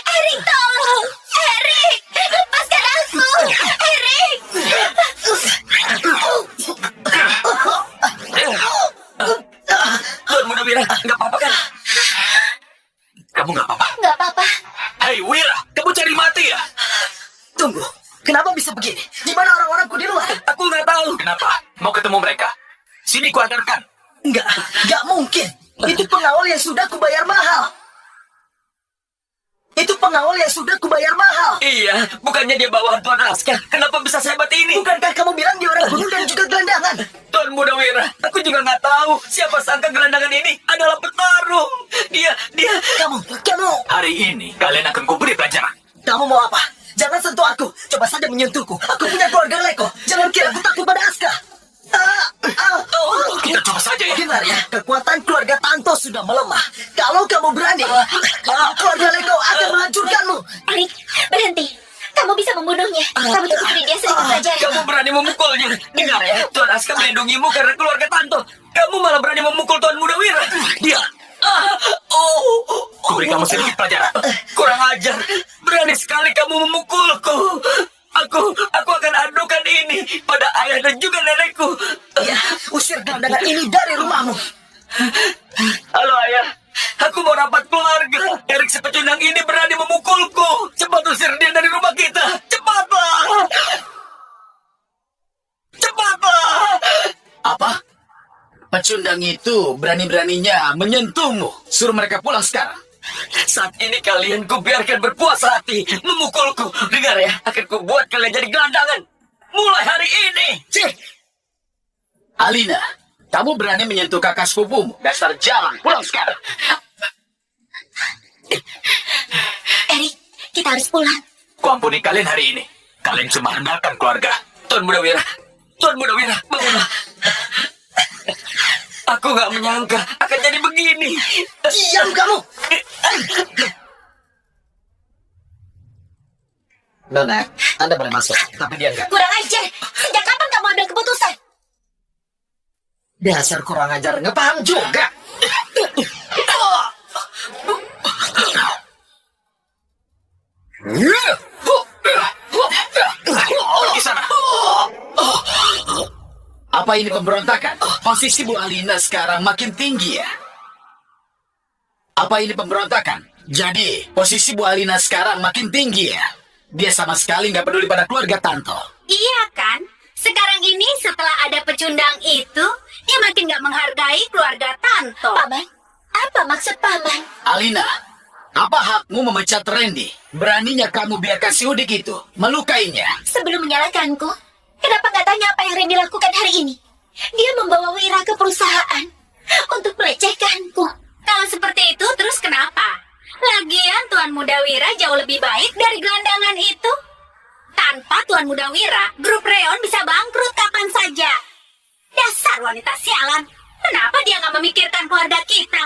Erik, tolong! Erik! Lepaskan aku! Erik! Tuan Muda Wira, nggak apa-apa kan? Kamu nggak apa-apa? Nggak apa-apa. Hei Wira, kamu cari mati ya? Tunggu, kenapa bisa begini? Di mana orang-orangku di luar? Aku nggak tahu. Kenapa? Mau ketemu mereka? Sini kuantarkan. Enggak mungkin. Itu pengawal yang sudah kubayar mahal. Itu pengawal yang sudah kubayar mahal. Iya, bukannya dia bawahan Tuan Aska. Kenapa bisa sehebat ini? Bukankah kamu bilang dia orang gunung dan juga gelandangan? Tuan Muda Wira, aku juga nggak tahu siapa sangka gelandangan ini adalah petarung. Dia. Kamu, Hari ini kalian akan kuberi pelajaran. kamu mau apa? Jangan sentuh aku. Coba saja menyentuhku. Aku punya keluarga Leko. Jangan kira aku takut pada Aska. Kita coba saja ya. Dengar ya, kekuatan keluarga Tanto sudah melemah. Kalau kamu berani, keluarga Leko akan menghancurkanmu. Erik, berhenti. Kamu bisa membunuhnya. Kamu cukup beri dia sedikit pelajaran. Kamu berani memukulnya. Dengar ya, Tuan Aska melindungimu karena keluarga Tanto. Kamu malah berani memukul Tuan Muda Wira. Dia. Kuberi kamu sedikit pelajaran. Kurang ajar. Berani sekali kamu memukulku. Aku akan adukan ini pada ayah dan juga nenekku. Ya, usir gelandangan ini dari rumahmu. Halo ayah, aku mau rapat keluarga. Erik si pecundang ini berani memukulku. Cepat usir dia dari rumah kita. Cepatlah. Cepatlah. Apa? Pecundang itu berani-beraninya menyentuhmu. Suruh mereka pulang sekarang. Saat ini kalian kubiarkan berpuas hati memukulku. Dengar ya, akan kubuat kalian jadi gelandangan. Mulai hari ini. Cih! Alina, kamu berani menyentuh kakak sepupumu. Dasar jalan, pulang sekarang. Erik, kita harus pulang. Kuampuni kalian hari ini. Kalian cuma andalkan keluarga. Tuan Muda Wira, bangunlah. Aku gak menyangka akan jadi begini. Diam kamu. Nona, Anda boleh masuk, tapi dia enggak. Kurang ajar. Sejak kapan kamu ambil keputusan? Dasar kurang ajar, nggak paham juga. Pergi sana. Apa ini pemberontakan? Posisi Bu Alina sekarang makin tinggi ya? Apa ini pemberontakan? Jadi, posisi Bu Alina sekarang makin tinggi ya? Dia sama sekali nggak peduli pada keluarga Tanto. Iya kan? Sekarang ini setelah ada pecundang itu, dia makin gak menghargai keluarga Tanto. Paman, apa maksud Paman? Alina, apa hakmu memecat Randy? Beraninya kamu biarkan si Udik itu melukainya. Sebelum menyalahkanku, kenapa gak tanya apa yang Randy lakukan hari ini? Dia membawa Wira ke perusahaan untuk melecehkanku. Kalau seperti itu, terus kenapa? Lagian Tuan Muda Wira jauh lebih baik dari gelandangan itu. Tanpa Tuan Muda Wira, grup Reon bisa bangkrut kapan saja. Dasar wanita sialan. Kenapa dia nggak memikirkan keluarga kita?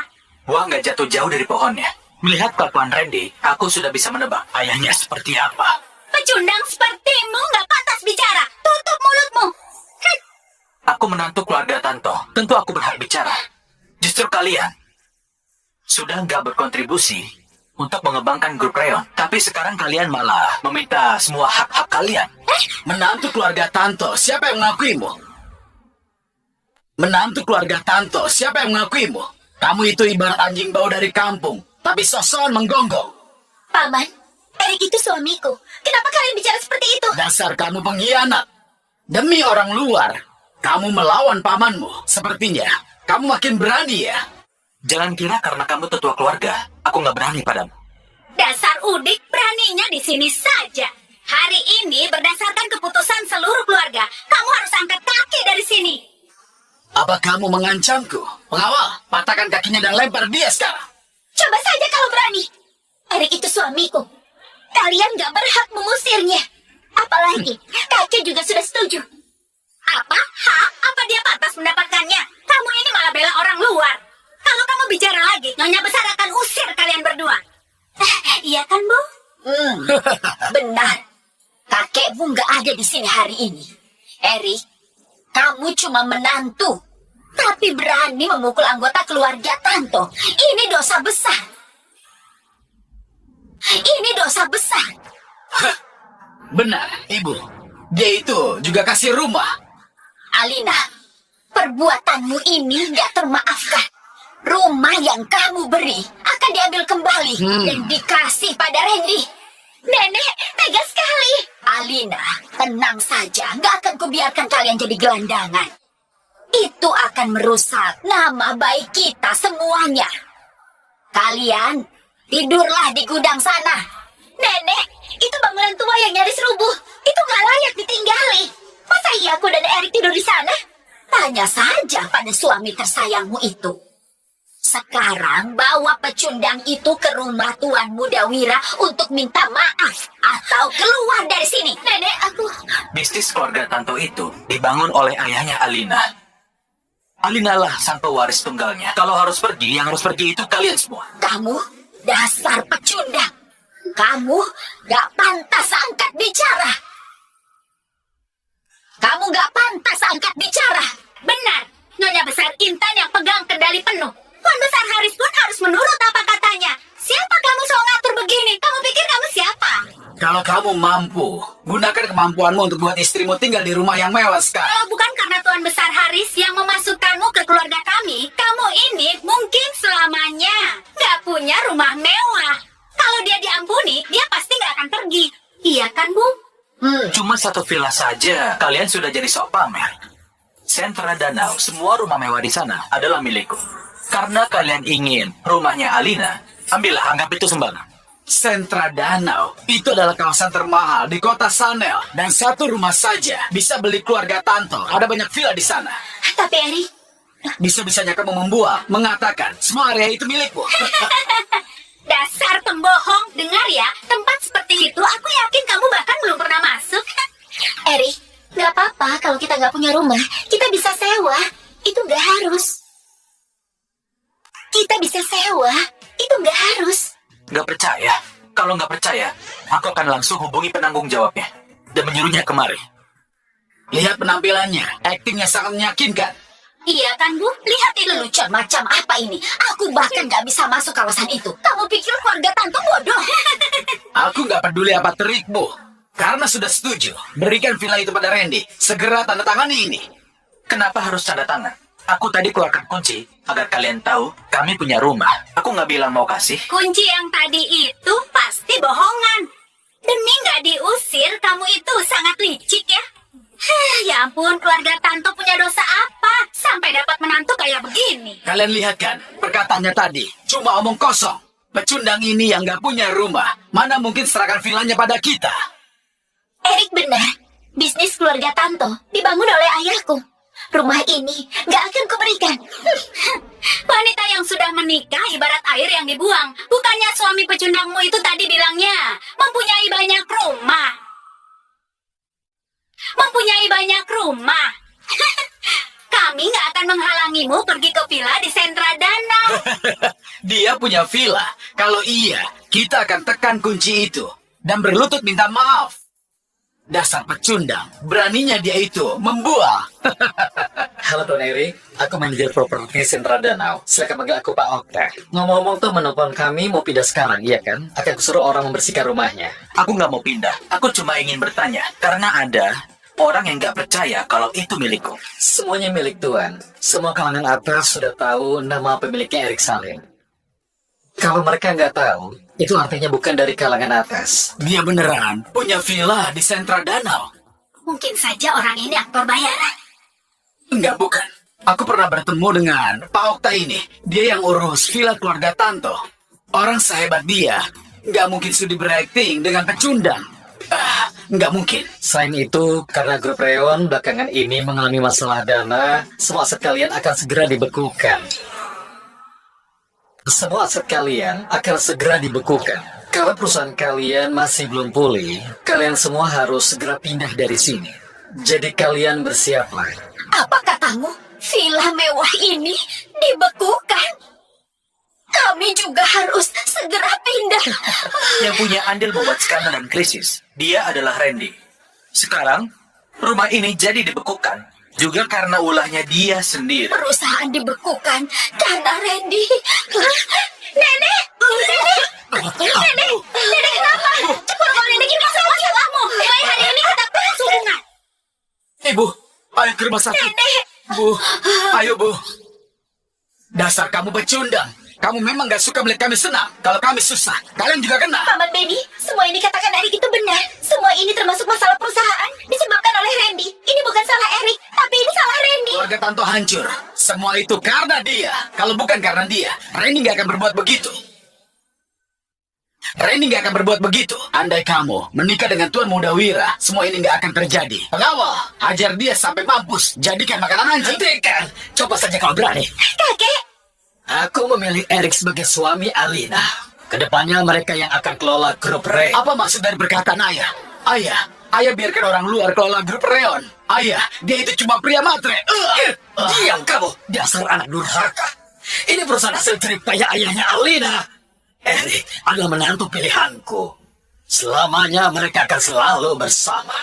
Buah nggak jatuh jauh dari pohonnya. Melihat kelakuan Randy, aku sudah bisa menebak ayahnya seperti apa. Pecundang sepertimu nggak pantas bicara. Tutup mulutmu. Aku menantu keluarga Tanto. Tentu aku berhak bicara. Justru kalian sudah nggak berkontribusi untuk mengembangkan grup Reon. Tapi sekarang kalian malah meminta semua hak-hak kalian. Menantu keluarga Tanto, siapa yang mengakuimu? Menantu keluarga Tanto, siapa yang mengakuimu? Kamu itu ibarat anjing bau dari kampung, tapi sosokan menggonggong. Paman, Erik itu suamiku. Kenapa kalian bicara seperti itu? Dasar kamu pengkhianat. Demi orang luar, kamu melawan pamanmu. Sepertinya, kamu makin berani ya? Jangan kira karena kamu tetua keluarga, aku nggak berani padamu. Dasar Udik beraninya di sini saja. Hari ini berdasarkan keputusan seluruh keluarga, kamu harus angkat kaki dari sini. Apa kamu mengancamku? Pengawal, patahkan kakinya dan lempar dia sekarang. Coba saja kalau berani. Erik itu suamiku. Kalian gak berhak mengusirnya. Apalagi, kakek juga sudah setuju. Apa? Hak? Apa dia pantas mendapatkannya? Kamu ini malah bela orang luar. Kalau kamu bicara lagi, Nyonya Besar akan usir kalian berdua. Iya kan, Bu? Benar. Kakekmu nggak ada di sini hari ini. Erik, kamu cuma menantu, tapi berani memukul anggota keluarga Tanto. Ini dosa besar. Ini dosa besar. Benar, Ibu. Dia itu juga kasih rumah. Alina, perbuatanmu ini nggak termaafkan. Rumah yang kamu beri akan diambil kembali dan dikasih pada Randy. Nenek, tega sekali. Alina, tenang saja. Nggak akan kubiarkan kalian jadi gelandangan. Itu akan merusak nama baik kita semuanya. Kalian, tidurlah di gudang sana. Nenek, itu bangunan tua yang nyaris rubuh. Itu nggak layak ditinggali. Masa iya aku dan Erik tidur di sana? Tanya saja pada suami tersayangmu itu. Sekarang bawa pecundang itu ke rumah Tuan Muda Wira untuk minta maaf atau keluar dari sini. Nenek, aku... Bisnis keluarga Tanto itu dibangun oleh ayahnya Alina. Alina lah sang pewaris tunggalnya. Kalau harus pergi, yang harus pergi itu kalian semua. Kamu dasar pecundang. Kamu gak pantas angkat bicara. Kamu gak pantas angkat bicara. Benar, Nyonya Besar Intan yang pegang kendali penuh. Tuan Besar Haris pun harus menurut apa katanya. Siapa kamu soal ngatur begini? Kamu pikir kamu siapa? Kalau kamu mampu, gunakan kemampuanmu untuk buat istrimu tinggal di rumah yang mewah sekarang. Kalau bukan karena Tuan Besar Haris yang memasukkanmu ke keluarga kami, kamu ini mungkin selamanya gak punya rumah mewah. Kalau dia diampuni, dia pasti gak akan pergi. Iya kan, Bu? Cuma satu villa saja, kalian sudah jadi sok pamer. Sentra Danau, semua rumah mewah di sana adalah milikku. Karena kalian ingin rumahnya Alina, ambillah, anggap itu sumbangan. Sentra Danau itu adalah kawasan termahal di kota Sanel. Dan satu rumah saja bisa beli keluarga Tanto. Ada banyak villa di sana. Tapi Erik, Bisa-bisanya kamu membual, mengatakan semua area itu milikmu. dasar pembohong. Dengar ya, tempat seperti itu aku yakin kamu bahkan belum pernah masuk. Erik, gak apa-apa kalau kita gak punya rumah. Kita bisa sewa. Itu gak harus. Kita bisa sewa. Itu gak harus. Gak percaya? Kalau gak percaya, aku akan langsung hubungi penanggung jawabnya dan menyuruhnya kemari. Lihat penampilannya, aktingnya sangat meyakinkan. Iya kan, Bu? Lihat ini lelucon macam apa ini. Aku bahkan gak bisa masuk kawasan itu. Kamu pikir keluarga Tanto bodoh? Aku nggak peduli apa terikmu. Karena sudah setuju, berikan villa itu pada Randy. Segera tanda tangani ini. Kenapa harus tanda tangan? Aku tadi keluarkan kunci agar kalian tahu kami punya rumah. Aku nggak bilang mau kasih. Kunci yang tadi itu pasti bohongan. Demi gak diusir, kamu itu sangat licik ya. Ya ampun, keluarga Tanto punya dosa apa? Sampai dapat menantu kayak begini. Kalian lihat kan, perkataannya tadi cuma omong kosong. Pecundang ini yang nggak punya rumah, mana mungkin serahkan villanya pada kita? Erik benar. Bisnis keluarga Tanto dibangun oleh ayahku. Rumah ini gak akan kuberikan. Wanita yang sudah menikah ibarat air yang dibuang. Bukannya suami pecundangmu itu tadi bilangnya mempunyai banyak rumah. Mempunyai banyak rumah. Kami gak akan menghalangimu pergi ke villa di sentra danau. Dia punya villa. Kalau iya, kita akan tekan kunci itu dan berlutut minta maaf. Dasar pecundang, beraninya dia itu membual. Halo Tuan Erik, aku manajer properti Sentra Danau. Silakan panggil aku Pak Okta. Ngomong-ngomong tuh menelpon kami mau pindah sekarang, iya kan? Akan kusuruh orang membersihkan rumahnya. Aku nggak mau pindah. Aku cuma ingin bertanya. Karena ada orang yang nggak percaya kalau itu milikku. Semuanya milik Tuan. Semua kalangan atas sudah tahu nama pemiliknya Erik Salim. Kalau mereka nggak tahu, itu artinya bukan dari kalangan atas. Dia beneran punya villa di Sentra Danau. Mungkin saja orang ini aktor bayaran. Enggak, bukan. Aku pernah bertemu dengan Pak Okta ini. Dia yang urus villa keluarga Tanto. Orang sehebat dia, nggak mungkin sudi berakting dengan pecundang. Nggak mungkin. Selain itu, karena grup Reon belakangan ini mengalami masalah dana, semua aset kalian akan segera dibekukan. Semua aset kalian akan segera dibekukan. Kalau perusahaan kalian masih belum pulih, kalian semua harus segera pindah dari sini. Jadi kalian bersiaplah. Apa katamu? Villa mewah ini dibekukan? Kami juga harus segera pindah. Yang punya andil membuat skandal dan krisis, dia adalah Randy. Sekarang, rumah ini jadi dibekukan. Juga karena ulahnya dia sendiri. Perusahaan dibekukan karena Randy. Nenek! Nenek kenapa? Cepat kau nenek, ini masalahmu. Mulai hari ini kita bahas hubungan. Ibu, ayo ke rumah sakit. Nenek! Bu, ayo Bu. Dasar kamu pecundang. Kamu memang gak suka melihat kami senang. Kalau kami susah, kalian juga kena. Paman Benny, semua yang dikatakan Erik itu benar. Semua ini termasuk masalah perusahaan disebabkan oleh Randy. Ini bukan salah Erik, tapi ini salah Randy. Keluarga Tanto hancur. Semua itu karena dia. Kalau bukan karena dia, Randy gak akan berbuat begitu. Randy gak akan berbuat begitu. Andai kamu menikah dengan Tuan Muda Wira, semua ini gak akan terjadi. Pengawal, ajar dia sampai mampus. Jadikan makanan anjing. Hentikan! Coba saja kalau berani. Kakek, Aku memilih Erik sebagai suami Alina. Kedepannya mereka yang akan kelola grup Ray. Apa maksud dari perkataan ayah? Ayah biarkan orang luar kelola grup Reon. Ayah, dia itu cuma pria matre. Diam kamu, dasar anak durhaka. Ini perusahaan hasil jerih payah ayahnya Alina. Erik adalah menantu pilihanku. Selamanya mereka akan selalu bersama.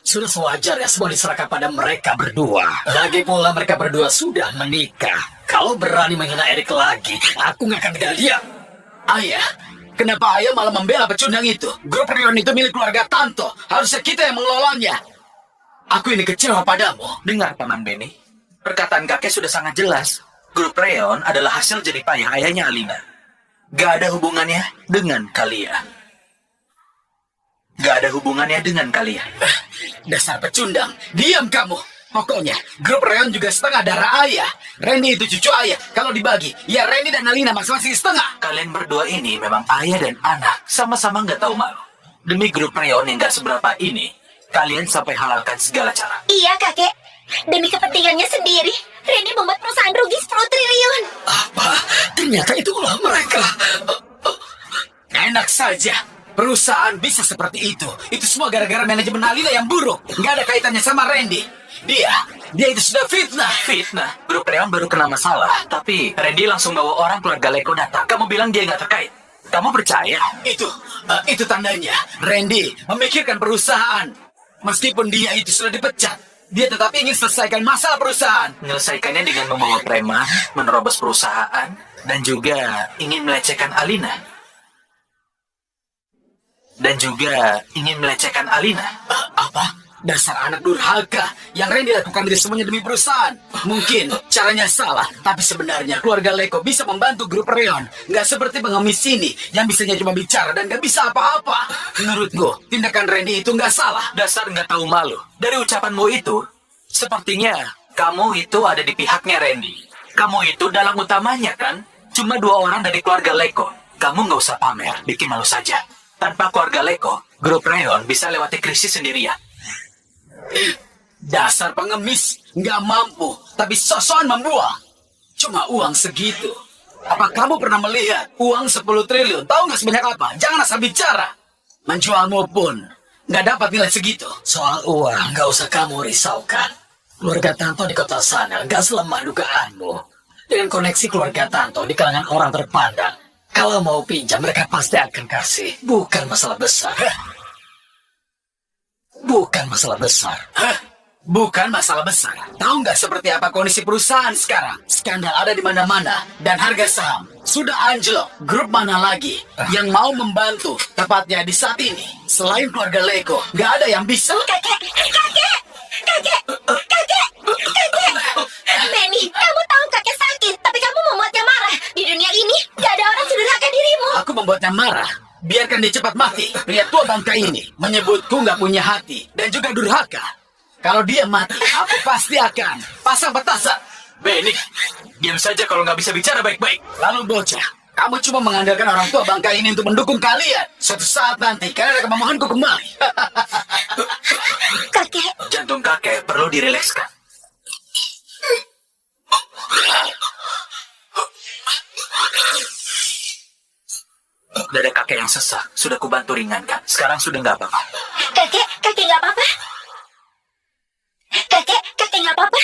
Sudah sewajarnya semua diserahkan pada mereka berdua. Lagi pula mereka berdua sudah menikah. Kalau berani menghina Erik lagi, aku nggak akan tinggal diam. Ayah, kenapa ayah malah membela pecundang itu? Grup Reon itu milik keluarga Tanto. Harusnya kita yang mengelolanya. Aku ini kecewa padamu. Dengar, Paman Benny. Perkataan kakek sudah sangat jelas. Grup Reon adalah hasil jerih payah ayahnya Alina. Gak ada hubungannya dengan kalian. Gak ada hubungannya dengan kalian. Dasar pecundang, diam kamu. Pokoknya, grup Reon juga setengah darah ayah. Randy itu cucu ayah. Kalau dibagi, ya Randy dan Alina masing-masing setengah. Kalian berdua ini memang ayah dan anak. Sama-sama gak tahu malu. Demi grup Reon yang gak seberapa ini, kalian sampai halalkan segala cara. iya kakek. Demi kepentingannya sendiri, Randy membuat perusahaan rugi 10 triliun. Apa? Ternyata itulah mereka. Enak saja. Perusahaan bisa seperti itu. Itu semua gara-gara manajemen Alina yang buruk. Nggak ada kaitannya sama Randy. Dia itu sudah fitnah. Fitnah, grup Reon baru kena masalah. Tapi Randy langsung bawa orang keluarga Leko datang. Kamu bilang dia nggak terkait. Kamu percaya? Itu tandanya. Randy memikirkan perusahaan. Meskipun dia itu sudah dipecat, dia tetap ingin selesaikan masalah perusahaan. Menyelesaikannya dengan membawa preman, menerobos perusahaan, dan juga ingin melecehkan Alina. Apa? Dasar anak durhaka. Yang Randy lakukan itu semuanya demi perusahaan. Mungkin caranya salah, tapi sebenarnya keluarga Leko bisa membantu grup Reon. Nggak seperti pengemis ini yang bisanya cuma bicara dan nggak bisa apa-apa. Menurutku, tindakan Randy itu nggak salah. Dasar nggak tahu malu. Dari ucapanmu itu, sepertinya kamu itu ada di pihaknya Randy. Kamu itu dalang utamanya kan? Cuma 2 orang dari keluarga Leko. Kamu nggak usah pamer, bikin malu saja. Tanpa keluarga Leko, grup Reon bisa lewati krisis sendirian. Dasar pengemis, nggak mampu, tapi sosokan membuang. Cuma uang segitu. Apa kamu pernah melihat uang 10 triliun? Tahu nggak sebanyak apa? Jangan asal bicara. Menjualmu pun nggak dapat nilai segitu. Soal uang, nggak usah kamu risaukan. Keluarga Tanto di kota sana nggak selemah dugaanmu. Dengan koneksi keluarga Tanto di kalangan orang terpandang, kalau mau pinjam mereka pasti akan kasih. Bukan masalah besar. Bukan masalah besar. Bukan masalah besar. Tahu nggak seperti apa kondisi perusahaan sekarang? Skandal ada di mana-mana dan harga saham sudah anjlok. Grup mana lagi yang mau membantu? Tepatnya di saat ini, selain keluarga Leko, nggak ada yang bisa. Kakek! Benny, kamu tahu kakek sakit, tapi kamu membuatnya marah. Di dunia ini, gak ada orang sedurhaka dirimu. Aku membuatnya marah. Biarkan dia cepat mati. Pria tua bangka ini menyebutku nggak punya hati dan juga durhaka. Kalau dia mati, aku pasti akan pasang petasan. Benny, diam saja kalau nggak bisa bicara baik-baik. Lalu bocah, kamu cuma mengandalkan orang tua bangka ini untuk mendukung kalian. Suatu saat nanti kalian akan memohonku kembali. Kakek, Jantung kakek perlu dirilekskan. Dada kakek yang sesak sudah kubantu ringankan. Sekarang sudah nggak apa-apa. kakek gak apa-apa? Kakek gak apa-apa?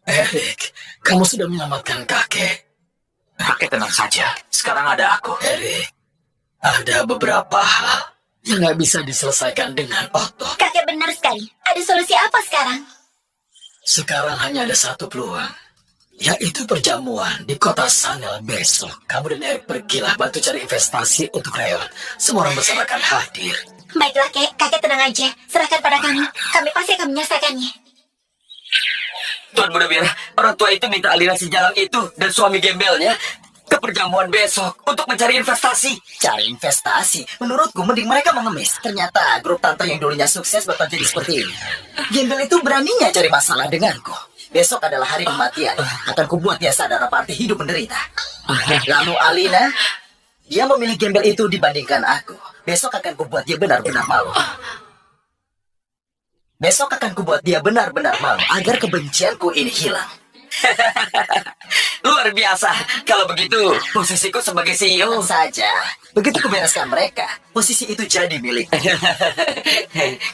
Erik, kamu sudah menyelamatkan kakek. Kakek tenang saja. Sekarang ada aku. Erik, ada beberapa hal yang nggak bisa diselesaikan dengan otot. Kakek benar sekali. Ada solusi apa sekarang? Sekarang hanya ada satu peluang, yaitu perjamuan di kota Sanel besok. Kamu dan Eric pergilah bantu cari investasi untuk Reon. Semua orang besar akan hadir. Baiklah, kakek tenang aja. Serahkan pada kami. Kami pasti akan menyelesaikannya. Tuan Muda Wira, orang tua itu minta Alina si Jalang itu dan suami gembelnya ke perjamuan besok untuk mencari investasi. Cari investasi, menurutku mending mereka mengemis. Ternyata grup tante yang dulunya sukses bakal jadi seperti ini. Gembel itu beraninya cari masalah denganku. Besok adalah hari kematian. Akan kubuat dia sadar apa arti hidup menderita. Lalu Alina, dia memilih gembel itu dibandingkan aku. Besok akan kubuat dia benar-benar malu. Besok akan kubuat dia benar-benar malu agar kebencianku ini hilang. Luar biasa. Kalau begitu, posisiku sebagai CEO Tenang saja. Begitu kubereskan mereka, posisi itu jadi milik.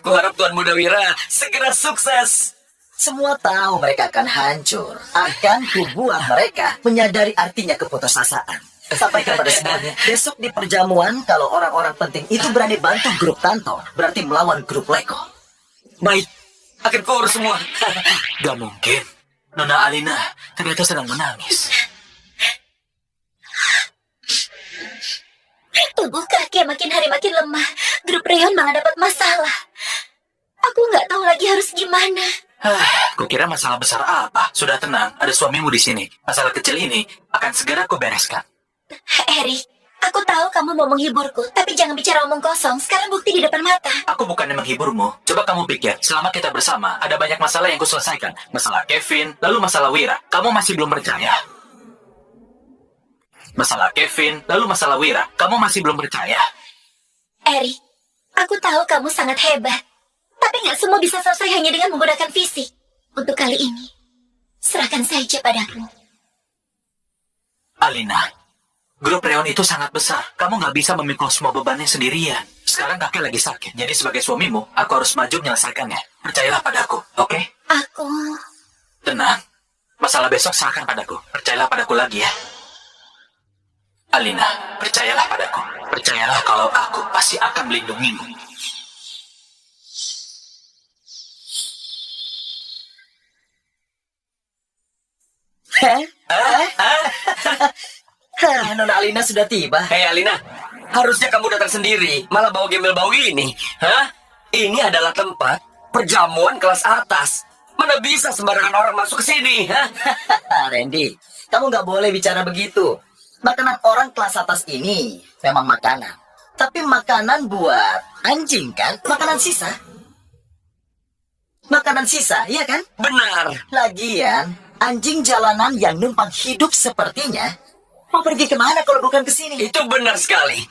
Kuharap Tuan Muda Wira segera sukses. Semua tahu mereka akan hancur. Akan kubuat mereka menyadari artinya keputusasaan. Sampaikan pada semuanya. Besok di perjamuan, kalau orang-orang penting itu berani bantu grup Tanto, berarti melawan grup Leko. Baik, akan kuurus semua. Gak mungkin. Nona Alina ternyata sedang menangis. Tubuh kakek makin hari makin lemah. Grup Reon malah dapat masalah. Aku nggak tahu lagi harus gimana. Kukira masalah besar apa? Sudah tenang, ada suamimu di sini. Masalah kecil ini akan segera aku bereskan. Eric, aku tahu kamu mau menghiburku, tapi jangan bicara omong kosong. Sekarang bukti di depan mata. Aku bukannya menghiburmu. Coba kamu pikir, selama kita bersama, ada banyak masalah yang kuselesaikan. Masalah Kevin, lalu masalah Wira. Kamu masih belum percaya. Masalah Kevin, lalu masalah Wira. Kamu masih belum percaya. Eric, aku tahu kamu sangat hebat. Tapi nggak semua bisa selesai hanya dengan menggunakan fisik. Untuk kali ini, serahkan saja padaku. Alina, grup Reon itu sangat besar. Kamu nggak bisa memikul semua bebannya sendirian. Sekarang kakek lagi sakit. Jadi sebagai suamimu, aku harus maju menyelesaikannya. Percayalah padaku, oke? Aku... Tenang. Masalah besok serahkan padaku. Percayalah padaku lagi ya. Alina, percayalah padaku. Percayalah kalau aku pasti akan melindungimu. Nona Alina sudah tiba. Hei Alina, harusnya kamu datang sendiri, malah bawa gembel bau ini. Hah? Ini adalah tempat perjamuan kelas atas. Mana bisa sembarangan orang masuk ke sini, hah? Randy, kamu nggak boleh bicara begitu. Makanan orang kelas atas ini memang makanan. Tapi makanan buat anjing kan? Makanan sisa. Makanan sisa, iya kan? Benar. Lagian, anjing jalanan yang numpang hidup sepertinya mau pergi kemana kalau bukan ke sini? Itu benar sekali.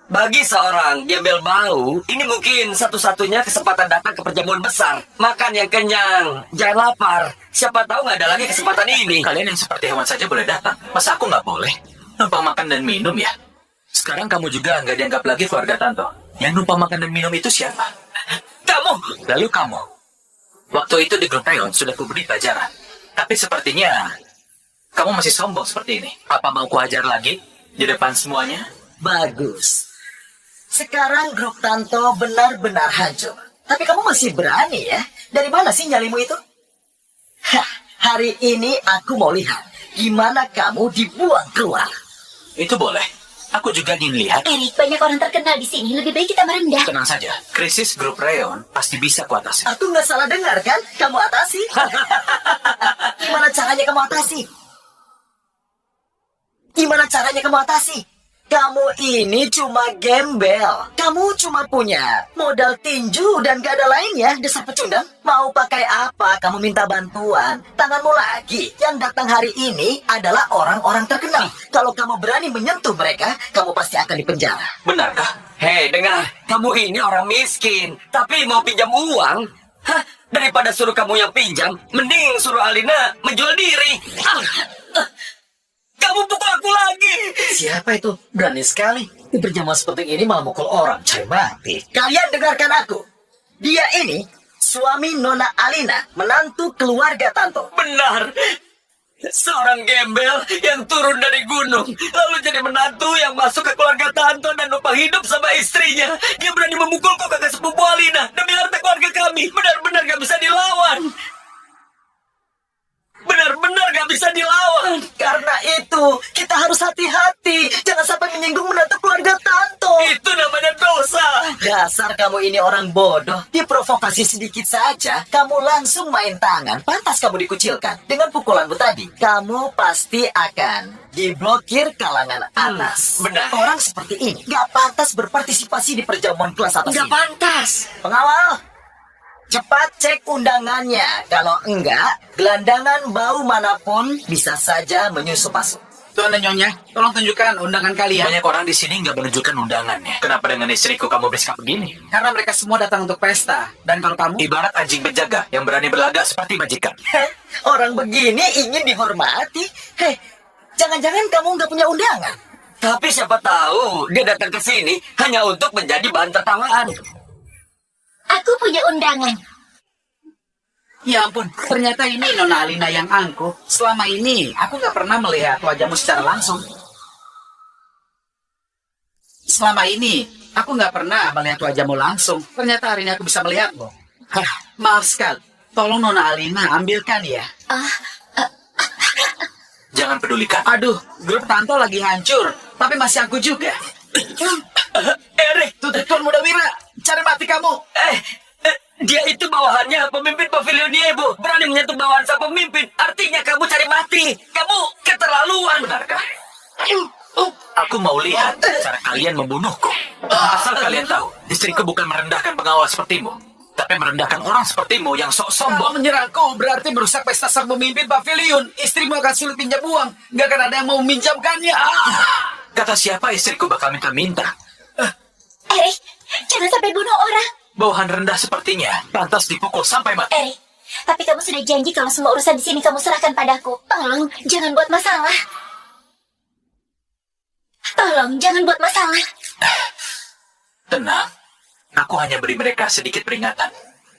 Bagi seorang gembel bau, ini mungkin satu-satunya kesempatan datang ke perjamuan besar. Makan yang kenyang, jangan lapar. Siapa tahu nggak ada lagi kesempatan ini. Kalian yang seperti hewan saja boleh datang. Masa aku nggak boleh? Numpang makan dan minum ya? Sekarang kamu juga nggak dianggap lagi keluarga Tanto. Yang numpang makan dan minum itu siapa? Kamu! Lalu kamu. Waktu itu di grup Reon sudah kuberi pelajaran. Tapi sepertinya kamu masih sombong seperti ini. Apa mau kuajar lagi di depan semuanya? Bagus. Sekarang grup Tanto benar-benar hancur. Tapi kamu masih berani ya? Dari mana sih nyalimu itu? Hari ini aku mau lihat gimana kamu dibuang keluar. Itu boleh. Aku juga ingin lihat. Eric, banyak orang terkenal di sini. Lebih baik kita merendah. Tenang saja. Krisis grup Reon pasti bisa kuatasi. Aku nggak salah dengar kan? Kamu atasi. Gimana caranya kamu atasi? Gimana caranya kamu atasi? Kamu ini cuma gembel. Kamu cuma punya modal tinju dan gak ada lainnya. Desa pecundang. Mau pakai apa? Kamu minta bantuan. Tanganmu lagi. Yang datang hari ini adalah orang-orang terkenal. Kalau kamu berani menyentuh mereka, kamu pasti akan dipenjara. Benarkah? Hei, dengar. Kamu ini orang miskin. Tapi mau pinjam uang? Hah? Daripada suruh kamu yang pinjam, mending suruh Alina menjual diri. Kamu pukul aku lagi. Siapa itu? Berani sekali. Di perjamuan seperti ini malah mukul orang. Cari mati. Kalian dengarkan aku. Dia ini suami Nona Alina, menantu keluarga Tanto. Benar. Seorang gembel yang turun dari gunung, lalu jadi menantu yang masuk ke keluarga Tanto dan numpang hidup sama istrinya. Dia berani memukulku kakak sepupu Alina demi harta keluarga kami. Benar-benar gak bisa dilawan. Benar-benar gak bisa dilawan. Karena itu, kita harus hati-hati. Jangan sampai menyinggung menantu keluarga Tanto. Itu namanya dosa. Dasar kamu ini orang bodoh. Diprovokasi sedikit saja, kamu langsung main tangan. Pantas kamu dikucilkan. Dengan pukulanmu tadi, kamu pasti akan diblokir kalangan atas. benar. Orang seperti ini gak pantas berpartisipasi di perjamuan kelas atas Gak ini. pantas. Pengawal, cepat cek undangannya. Kalau enggak, gelandangan bau manapun bisa saja menyusup masuk. Tuan dan Nyonya, tolong tunjukkan undangan kalian. Banyak orang di sini nggak menunjukkan undangannya. Kenapa dengan istriku kamu bersikap begini? Karena mereka semua datang untuk pesta. Dan kalau kamu... Ibarat anjing penjaga yang berani berlagak seperti majikan. Heh, orang begini ingin dihormati. Hei, jangan-jangan kamu nggak punya undangan. Tapi siapa tahu dia datang ke sini hanya untuk menjadi bahan tertawaan. Aku punya undangan. Ya ampun, ternyata ini Nona Alina yang angkuh. Selama ini, aku nggak pernah melihat wajahmu secara langsung. Selama ini, aku nggak pernah melihat wajahmu langsung. Ternyata hari ini aku bisa melihatmu. Hah, maaf sekali. Tolong Nona Alina, ambilkan ya. Jangan pedulikan. Aduh, grup Tanto lagi hancur. Tapi masih aku juga. Erik, Tuan Muda Wira, cari mati kamu. dia itu bawahannya pemimpin pavilion Niebo. Berani menyentuh bawahan sang pemimpin. Artinya kamu cari mati. Kamu keterlaluan. Benarkah? Aku mau lihat cara kalian membunuhku. Asal kalian tahu, istriku bukan merendahkan pengawal sepertimu, tapi merendahkan orang sepertimu yang sok Kalau sombong. menyerangku berarti merusak pesta sang pemimpin pavilion. Istrimu akan sulit pinjam uang. Nggak akan ada yang mau meminjamkannya. Kata siapa istriku bakal minta-minta? Erik, jangan sampai bunuh orang. Bawahan rendah sepertinya, pantas dipukul sampai mati. Erik, tapi kamu sudah janji kalau semua urusan di sini kamu serahkan padaku. Tolong, jangan buat masalah. Tolong, jangan buat masalah. Tenang, aku hanya beri mereka sedikit peringatan.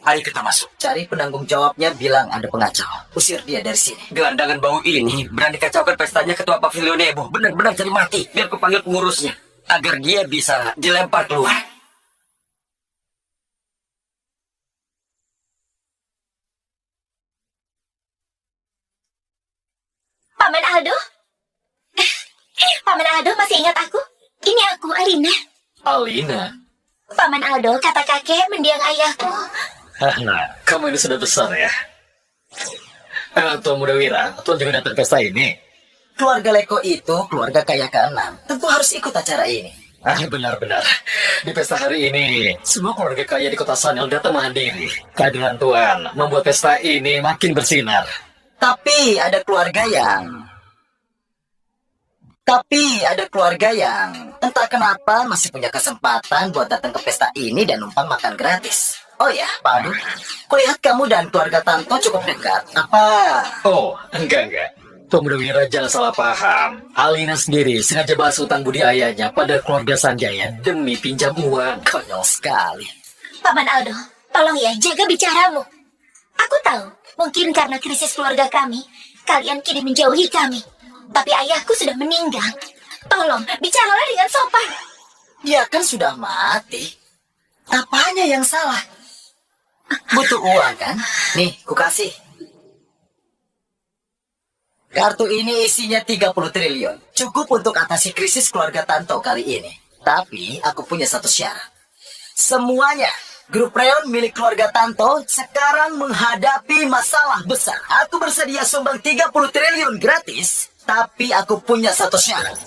Ayo kita masuk. Cari penanggung jawabnya, bilang ada pengacau. Usir dia dari sini. Gelandangan bau ini berani kacaukan pestanya ketua pavilion Niebo. Benar-benar cari mati. Biar ku panggil pengurusnya. Agar dia bisa dilempar keluar. Paman Aldo? Paman Aldo masih ingat aku? Ini aku, Alina. Alina. Paman Aldo, kata kakek mendiang ayahku. Nah, kamu ini sudah besar ya. Tuan Muda Wira, Tuan juga datang pesta ini. Keluarga Leko itu keluarga kaya ke-6. Tentu harus ikut acara ini. Benar-benar. Di pesta hari ini, semua keluarga kaya di kota Sanel datang menghadiri. Kehadiran Tuan membuat pesta ini makin bersinar. Tapi ada keluarga yang entah kenapa masih punya kesempatan buat datang ke pesta ini dan numpang makan gratis. Oh ya, Pak Adu, kulihat kamu dan keluarga Tanto cukup dekat. Apa? Oh, enggak. Tuan Muda Wira jangan salah paham. Alina sendiri sengaja bahas hutang budi ayahnya pada keluarga Sanjaya demi pinjam uang. Konyol sekali. Paman Aldo, tolong ya, jaga bicaramu. Aku tahu, mungkin karena krisis keluarga kami, kalian kini menjauhi kami. Tapi ayahku sudah meninggal. Tolong, bicaralah dengan sopan. Dia kan sudah mati. Apanya yang salah? Butuh uang kan? Nih, kukasih. Kartu ini isinya 30 triliun. Cukup untuk atasi krisis keluarga Tanto kali ini. Tapi aku punya satu syarat. Semuanya, grup reon milik keluarga Tanto sekarang menghadapi masalah besar. Aku bersedia sumbang 30 triliun gratis. Tapi aku punya satu syarat.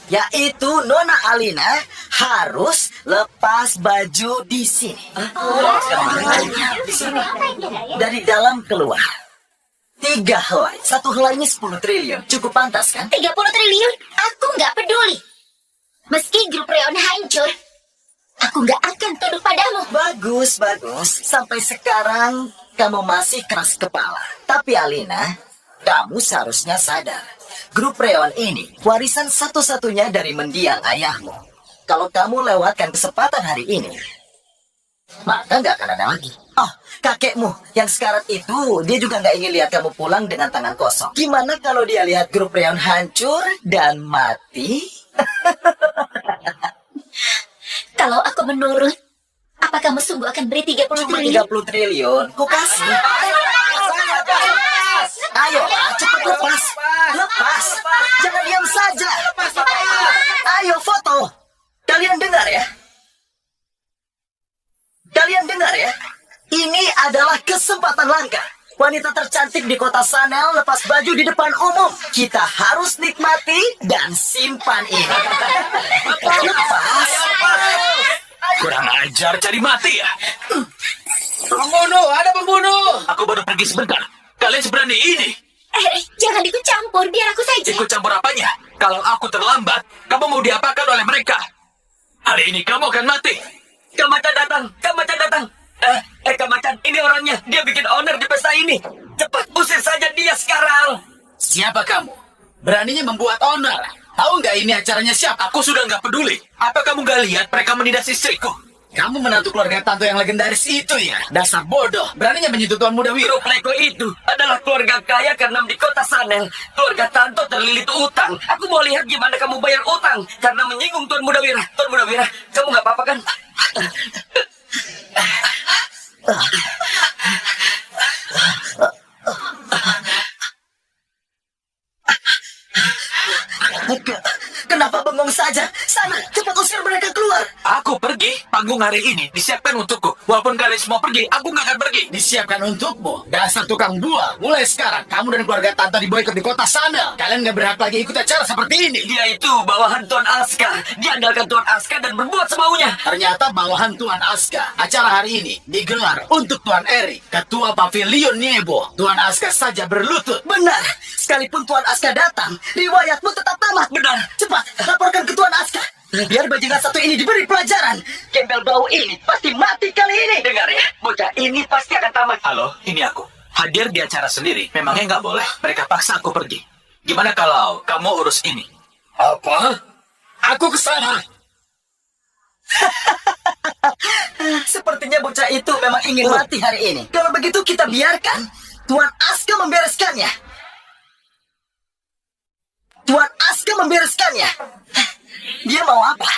Yaitu Nona Alina harus lepas baju di sini. Di sini. Dari dalam keluar. 3 helai. 1 helainya 10 triliun. Cukup pantas kan? 30 triliun, aku nggak peduli. Meski grup Reon hancur, aku nggak akan tunduk padamu. Bagus. Sampai sekarang kamu masih keras kepala. Tapi Alina, kamu seharusnya sadar. Grup Reon ini warisan satu-satunya dari mendiang ayahmu. Kalau kamu lewatkan kesempatan hari ini, maka nggak akan ada lagi. Oh, kakekmu yang sekarat itu, dia juga nggak ingin lihat kamu pulang dengan tangan kosong. Gimana kalau dia lihat grup Reon hancur dan mati? Kalau aku menurut, apa kamu sungguh akan beri 30 Cuma triliun? 30 triliun, ku kasih. Ayo, cepat lepas. Lepas. Jangan diam saja. Ayo, foto. Kalian dengar ya? Kalian dengar ya? Ini adalah kesempatan langka. Wanita tercantik di kota Sanel lepas baju di depan umum. Kita harus nikmati dan simpan ini. Lepas. Kurang ajar cari mati ya. Pembunuh, ada pembunuh. Aku baru pergi sebentar. Kalian seberani ini. Jangan ikut campur, biar aku saja. Ikut campur apanya? Kalau aku terlambat, kamu mau diapakan oleh mereka? Hari ini kamu akan mati. Kamacan datang, Kamacan datang. Kamacan, ini orangnya. Dia bikin owner di pesta ini. Cepat usir saja dia sekarang. Siapa kamu? Beraninya membuat onar. Tahu nggak ini acaranya siapa? Aku sudah nggak peduli. Apa kamu nggak lihat mereka menindas istriku? Kamu menantu keluarga Tanto yang legendaris itu ya? Dasar bodoh. Beraninya menyentuh Tuan Muda Wiro. Grup Leko itu adalah keluarga kaya karena di kota Sanel. Keluarga Tanto terlilit utang. Aku mau lihat gimana kamu bayar utang karena menyinggung Tuan Muda Wira. Tuan Muda Wira, kamu nggak apa-apa kan? Kenapa bengong saja? Sana, cepat usir mereka keluar. Aku pergi. Panggung hari ini disiapkan untukku. Walaupun kalian semua pergi, aku nggak akan pergi. Disiapkan untukmu. Dasar tukang buah. Mulai sekarang, kamu dan keluarga Tanto diboikot di kota Sanel. Kalian nggak berhak lagi ikut acara seperti ini. Dia itu bawahan Tuan Aska. Dia andalkan Tuan Aska dan berbuat semaunya. Ternyata bawahan Tuan Aska. Acara hari ini digelar untuk Tuan Eri, Ketua Pavilion Niebo. Tuan Aska saja berlutut. Benar. Sekalipun Tuan Aska datang, riwayatmu tetap tamat. Benar. Cepat, laporkan ke Tuan Aska. Biar bajingan satu ini diberi pelajaran. Gembel bau ini pasti mati kali ini. Dengar ya, bocah ini pasti akan tamat. Halo, ini aku. Hadir di acara sendiri. Memangnya nggak boleh. Mereka paksa aku pergi. Gimana kalau kamu urus ini? Apa? Aku ke sana. Sepertinya bocah itu memang ingin mati hari ini. Kalau begitu kita biarkan Tuan Aska membereskannya. Tuan Aska membereskannya. Dia mau apa?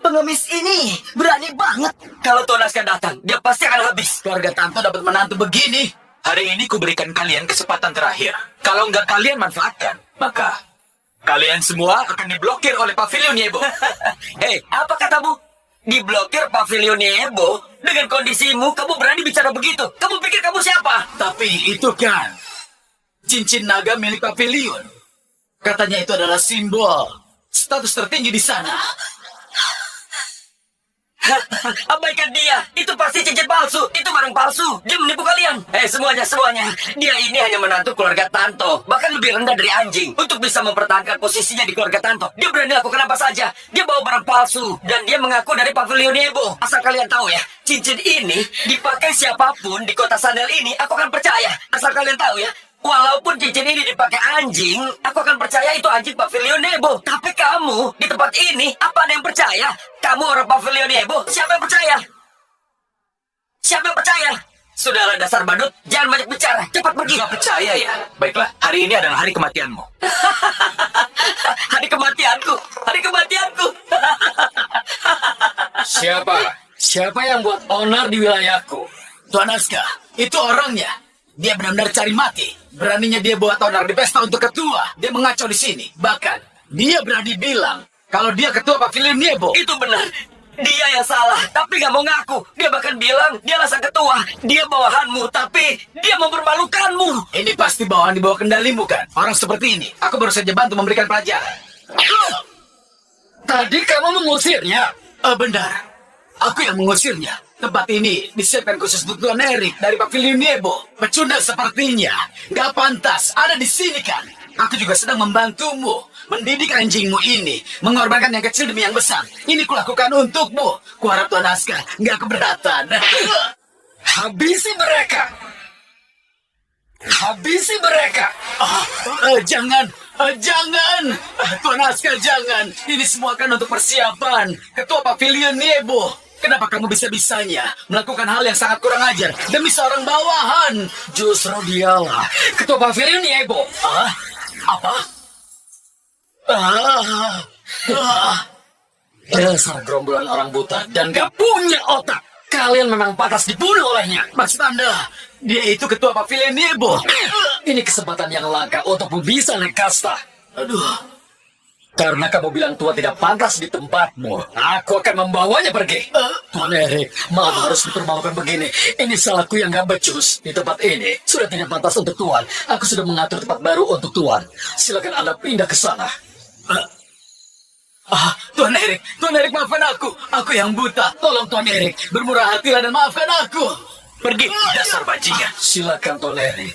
Pengemis ini berani banget. Kalau Tuan Aska datang, dia pasti akan habis. Keluarga Tanto dapat menantu begini. Hari ini kuberikan kalian kesempatan terakhir. Kalau nggak kalian manfaatkan, maka kalian semua akan diblokir oleh Pavilion Niebo. Apa katamu? Diblokir Pavilion Niebo? Dengan kondisimu, kamu berani bicara begitu? Kamu pikir kamu siapa? Tapi itu kan cincin naga milik Pavilion. Katanya itu adalah simbol status tertinggi di sana. Abaikan dia. Itu pasti cincin palsu. Itu barang palsu. Dia menipu kalian. Semuanya. Dia ini hanya menantu keluarga Tanto. Bahkan lebih rendah dari anjing. Untuk bisa mempertahankan posisinya di keluarga Tanto, dia berani lakukan apa saja. Dia bawa barang palsu. Dan dia mengaku dari Pavilion Niebo. Asal kalian tahu ya, cincin ini dipakai siapapun di kota Sanel ini, aku akan percaya. Asal kalian tahu ya, walaupun cincin ini dipakai anjing, aku akan percaya itu anjing Pavilion Niebo. Tapi kamu di tempat ini, apa ada yang percaya? Kamu orang Pavilion Niebo? Siapa yang percaya? Siapa yang percaya? Sudahlah dasar badut, jangan banyak bicara. Cepat pergi. Nggak percaya ya? Baiklah, hari ini adalah hari kematianmu. Hari kematianku. Hari kematianku. Siapa yang buat onar di wilayahku? Tuan Aska, itu orangnya. Dia benar-benar cari mati. Beraninya dia buat onar di pesta untuk ketua. Dia mengacau di sini. Bahkan, dia berani bilang kalau dia ketua Pavilion Niebo. Itu benar. Dia yang salah, tapi nggak mau ngaku. Dia bahkan bilang dia sang ketua. Dia bawahanmu, tapi dia mempermalukanmu. Ini pasti bawahan di bawah kendalimu kan? Orang seperti ini, aku baru saja bantu memberikan pelajaran. Tadi kamu mengusirnya. Benar. Aku yang mengusirnya. Tempat ini disiapkan khusus untuk Tuan Erik dari Pavilion Niebo. Pecundang sepertinya. Gak pantas ada di sini kan? Aku juga sedang membantumu. Mendidik anjingmu ini. Mengorbankan yang kecil demi yang besar. Ini kulakukan untukmu. Kuharap Tuan Aska gak keberatan. Habisi mereka. Habisi mereka. Jangan. Tuan Aska jangan. Ini semua kan untuk persiapan. Ketua Pavilion Niebo. Kenapa kamu bisa-bisanya melakukan hal yang sangat kurang ajar demi seorang bawahan? Justru dialah ketua pavilion Yebo. Ah, apa? Dasar gerombolan orang buta dan gak punya otak. Kalian memang pantas dibunuh olehnya. Maksud Anda, dia itu ketua pavilion Nebo. Ini kesempatan yang langka untukmu bisa naik kasta. Aduh, Karena kamu bilang Tuan tidak pantas di tempatmu, aku akan membawanya pergi. Tuan Erik, maaf harus dipermalukan begini. Ini salahku yang gak becus. Di tempat ini sudah tidak pantas untuk Tuan. Aku sudah mengatur tempat baru untuk Tuan. Silakan Anda pindah ke sana. Tuan Erik maafkan aku. Aku yang buta. Tolong Tuan Erik, bermurah hatilah dan maafkan aku. Pergi, dasar bajingan. Silakan Tuan Erik.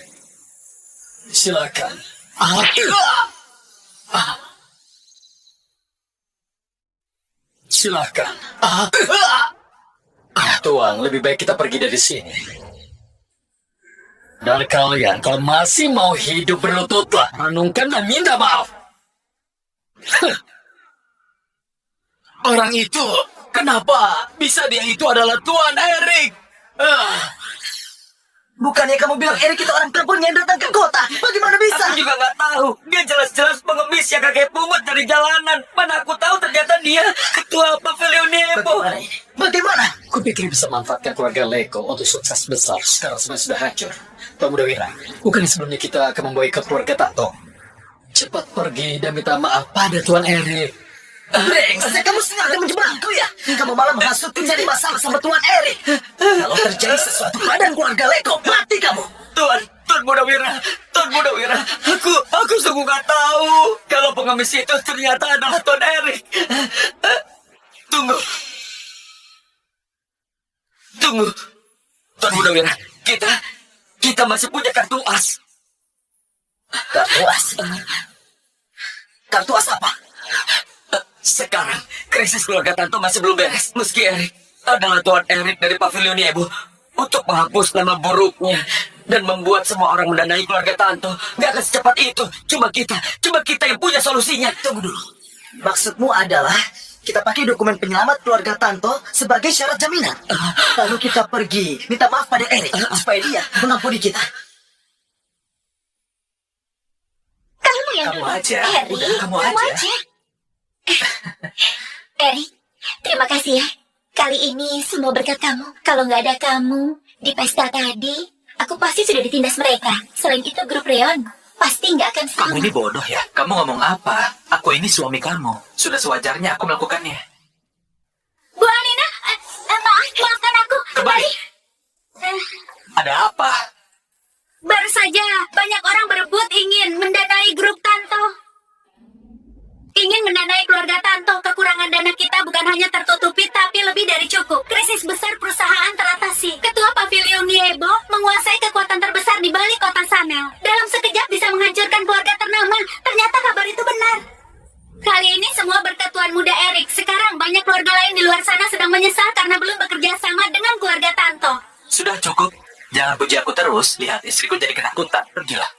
Silakan. Silakan. Tuan, lebih baik kita pergi dari sini. Dan kalian, kalau masih mau hidup berlututlah, renungkan dan minta maaf. Orang itu, kenapa bisa dia itu adalah Tuan Erik? Bukannya kamu bilang Erik itu orang kebun yang datang ke kota? Bagaimana bisa? Aku juga nggak tahu. Dia jelas-jelas pengemis yang kakek pungut dari jalanan. Mana aku tahu ternyata dia ketua pavilion Nebo. Bagaimana ini? Bagaimana? Kupikir bisa manfaatkan keluarga Leko untuk sukses besar. Sekarang semua sudah hancur. Tuan Muda Wira, bukan sebelumnya kita akan memboikot keluarga Tanto. Cepat pergi dan minta maaf pada Tuan Erik. Brengsek, kamu sengaja menjebakku ya? Kamu malah menghasutku jadi masalah sama Tuan Erik. Kalau terjadi sesuatu pada keluarga Leko, mati kamu. Tuan Muda Wira, aku sungguh nggak tahu kalau pengemis itu ternyata adalah Tuan Erik. Tunggu, Tuan Muda Wira, kita masih punya kartu as. Kartu as? Kartu as apa? Sekarang, krisis keluarga Tanto masih belum beres. Meski Erik adalah Tuan Erik dari pavilion Ibu, untuk menghapus nama buruknya dan membuat semua orang mendanai keluarga Tanto, nggak akan secepat itu. Cuma kita yang punya solusinya. Tunggu dulu. Maksudmu adalah kita pakai dokumen penyelamat keluarga Tanto sebagai syarat jaminan. Lalu kita pergi minta maaf pada Erik supaya dia mengampuni kita. Kamu yang Kamu aja. Erik, Udah, kamu aja. Erik, terima kasih ya. Kali ini semua berkat kamu. Kalau nggak ada kamu di pesta tadi, aku pasti sudah ditindas mereka. Selain itu grup Reon pasti nggak akan Kamu selamat. ini bodoh ya. Kamu ngomong apa? Aku ini suami kamu. Sudah sewajarnya aku melakukannya. Bu Alina, maafkan aku. Kembali. Ada apa? Baru saja banyak orang berebut ingin mendanai grup Tanto. Ingin mendanai keluarga Tanto. Kekurangan dana kita bukan hanya tertutupi, tapi lebih dari cukup. Krisis besar perusahaan teratasi. Ketua Pavilion Yebo menguasai kekuatan terbesar di balik kota Sanel. Dalam sekejap bisa menghancurkan keluarga ternama. Ternyata kabar itu benar. Kali ini semua berkat Tuan Muda Erik. Sekarang banyak keluarga lain di luar sana sedang menyesal karena belum bekerja sama dengan keluarga Tanto. Sudah cukup. Jangan puji aku terus. Lihat istriku jadi ketakutan. Pergilah.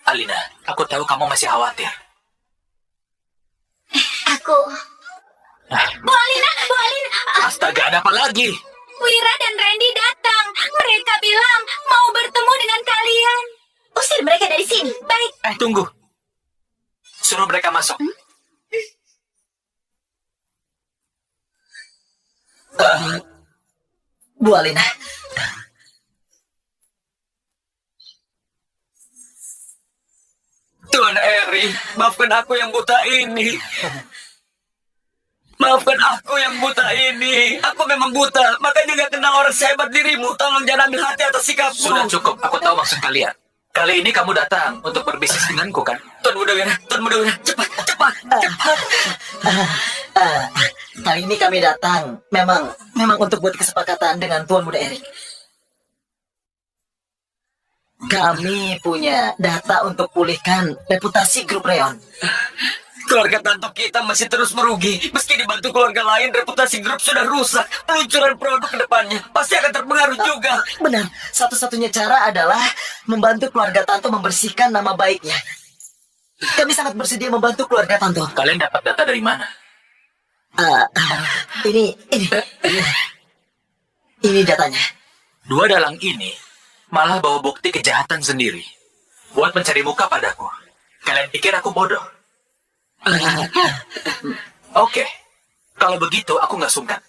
Alina, aku tahu kamu masih khawatir. Aku... Bu Alina. Astaga, ada apa lagi? Wira dan Randy datang. Mereka bilang mau bertemu dengan kalian. Usir mereka dari sini. Baik. Tunggu. Suruh mereka masuk. Bu Alina, Tuan Erik, maafkan aku yang buta ini. Maafkan aku yang buta ini. Aku memang buta, makanya gak kenal orang sehebat dirimu. Tolong jangan ambil hati atas sikapmu. Sudah cukup. Aku tahu maksud kalian. Kali ini kamu datang untuk berbisnis denganku, kan? Tuan Muda Wira, cepat. kali ini kami datang memang untuk buat kesepakatan dengan Tuan Muda Erik. Kami punya data untuk pulihkan reputasi grup Reon. Keluarga Tanto kita masih terus merugi. Meski dibantu keluarga lain, reputasi grup sudah rusak. Peluncuran produk ke depannya pasti akan terpengaruh juga. Benar, satu-satunya cara adalah membantu keluarga Tanto membersihkan nama baiknya. Kami sangat bersedia membantu keluarga Tanto. Kalian dapat data dari mana? Ini datanya. Dua dalang ini malah bawa bukti kejahatan sendiri. Buat mencari muka padaku. Kalian pikir aku bodoh? Oke. Kalau begitu aku nggak sungkan.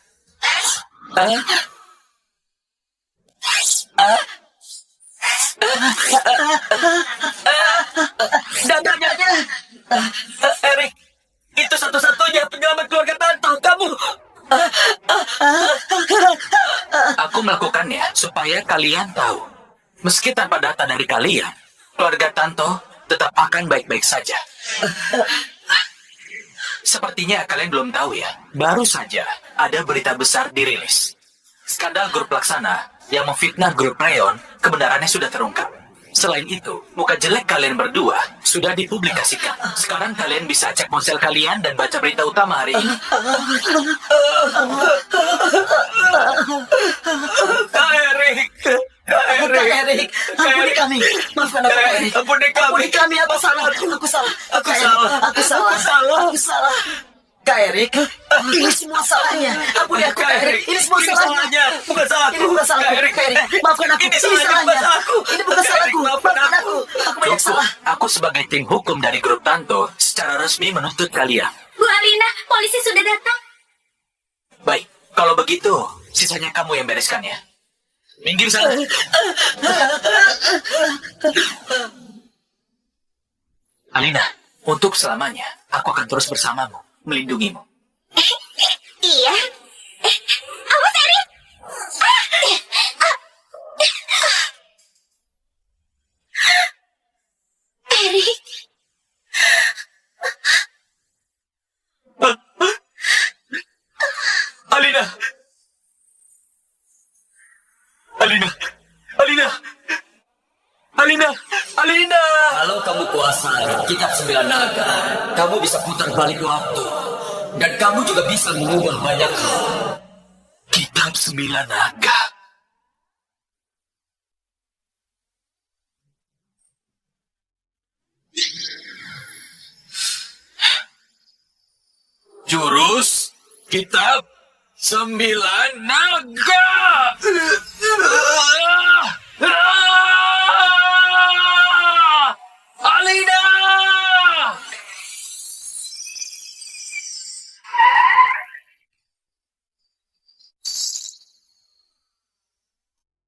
Dadanya. Erik, itu satu-satunya penyelamat keluarga Tanto. Kamu. Aku melakukannya supaya kalian tahu. Meski tanpa data dari kalian, keluarga Tanto tetap akan baik-baik saja. Sepertinya kalian belum tahu ya. Baru saja ada berita besar dirilis. Skandal grup Laksana yang memfitnah grup Rayon kebenarannya sudah terungkap. Selain itu, muka jelek kalian berdua sudah dipublikasikan. Sekarang kalian bisa cek ponsel kalian dan baca berita utama hari ini. Kak Erik. Kak Erik, ampuni kami. Maafkan aku, Kak Erik. Ampuni kami. Ampuni kami, aku salah. Aku salah. Aku Kak Erik, salah. Aku salah. Aku salah. Aku salah. Kak Erik, ini semua salahnya. Ampuni aku, Kak Erik. Ini semua Ini salahnya. salahnya. Bukan salahku. Ini bukan salahku, Kak Erik. Kak Erik. Maafkan aku. Ini Ini salahnya, salahnya. bukan salahku. Ini bukan Kak Erik, salahku. maafkan Maafkan aku. aku. Aku banyak Cukup, salah. aku sebagai tim hukum dari grup Tanto secara resmi menuntut kalian. Bu Alina, polisi sudah datang. Baik, kalau begitu, sisanya kamu yang bereskan ya. Minggir sana. Alina, untuk selamanya, aku akan terus bersamamu, melindungimu. Iya. Awas, Erik. Erik. Alina. Alina. Alina. Alina. Alina. Kalau kamu kuasai kitab 9 naga, kamu bisa putar balik waktu. Dan kamu juga bisa mengubah banyak hal. Kitab 9 naga. Jurus kitab 9 naga.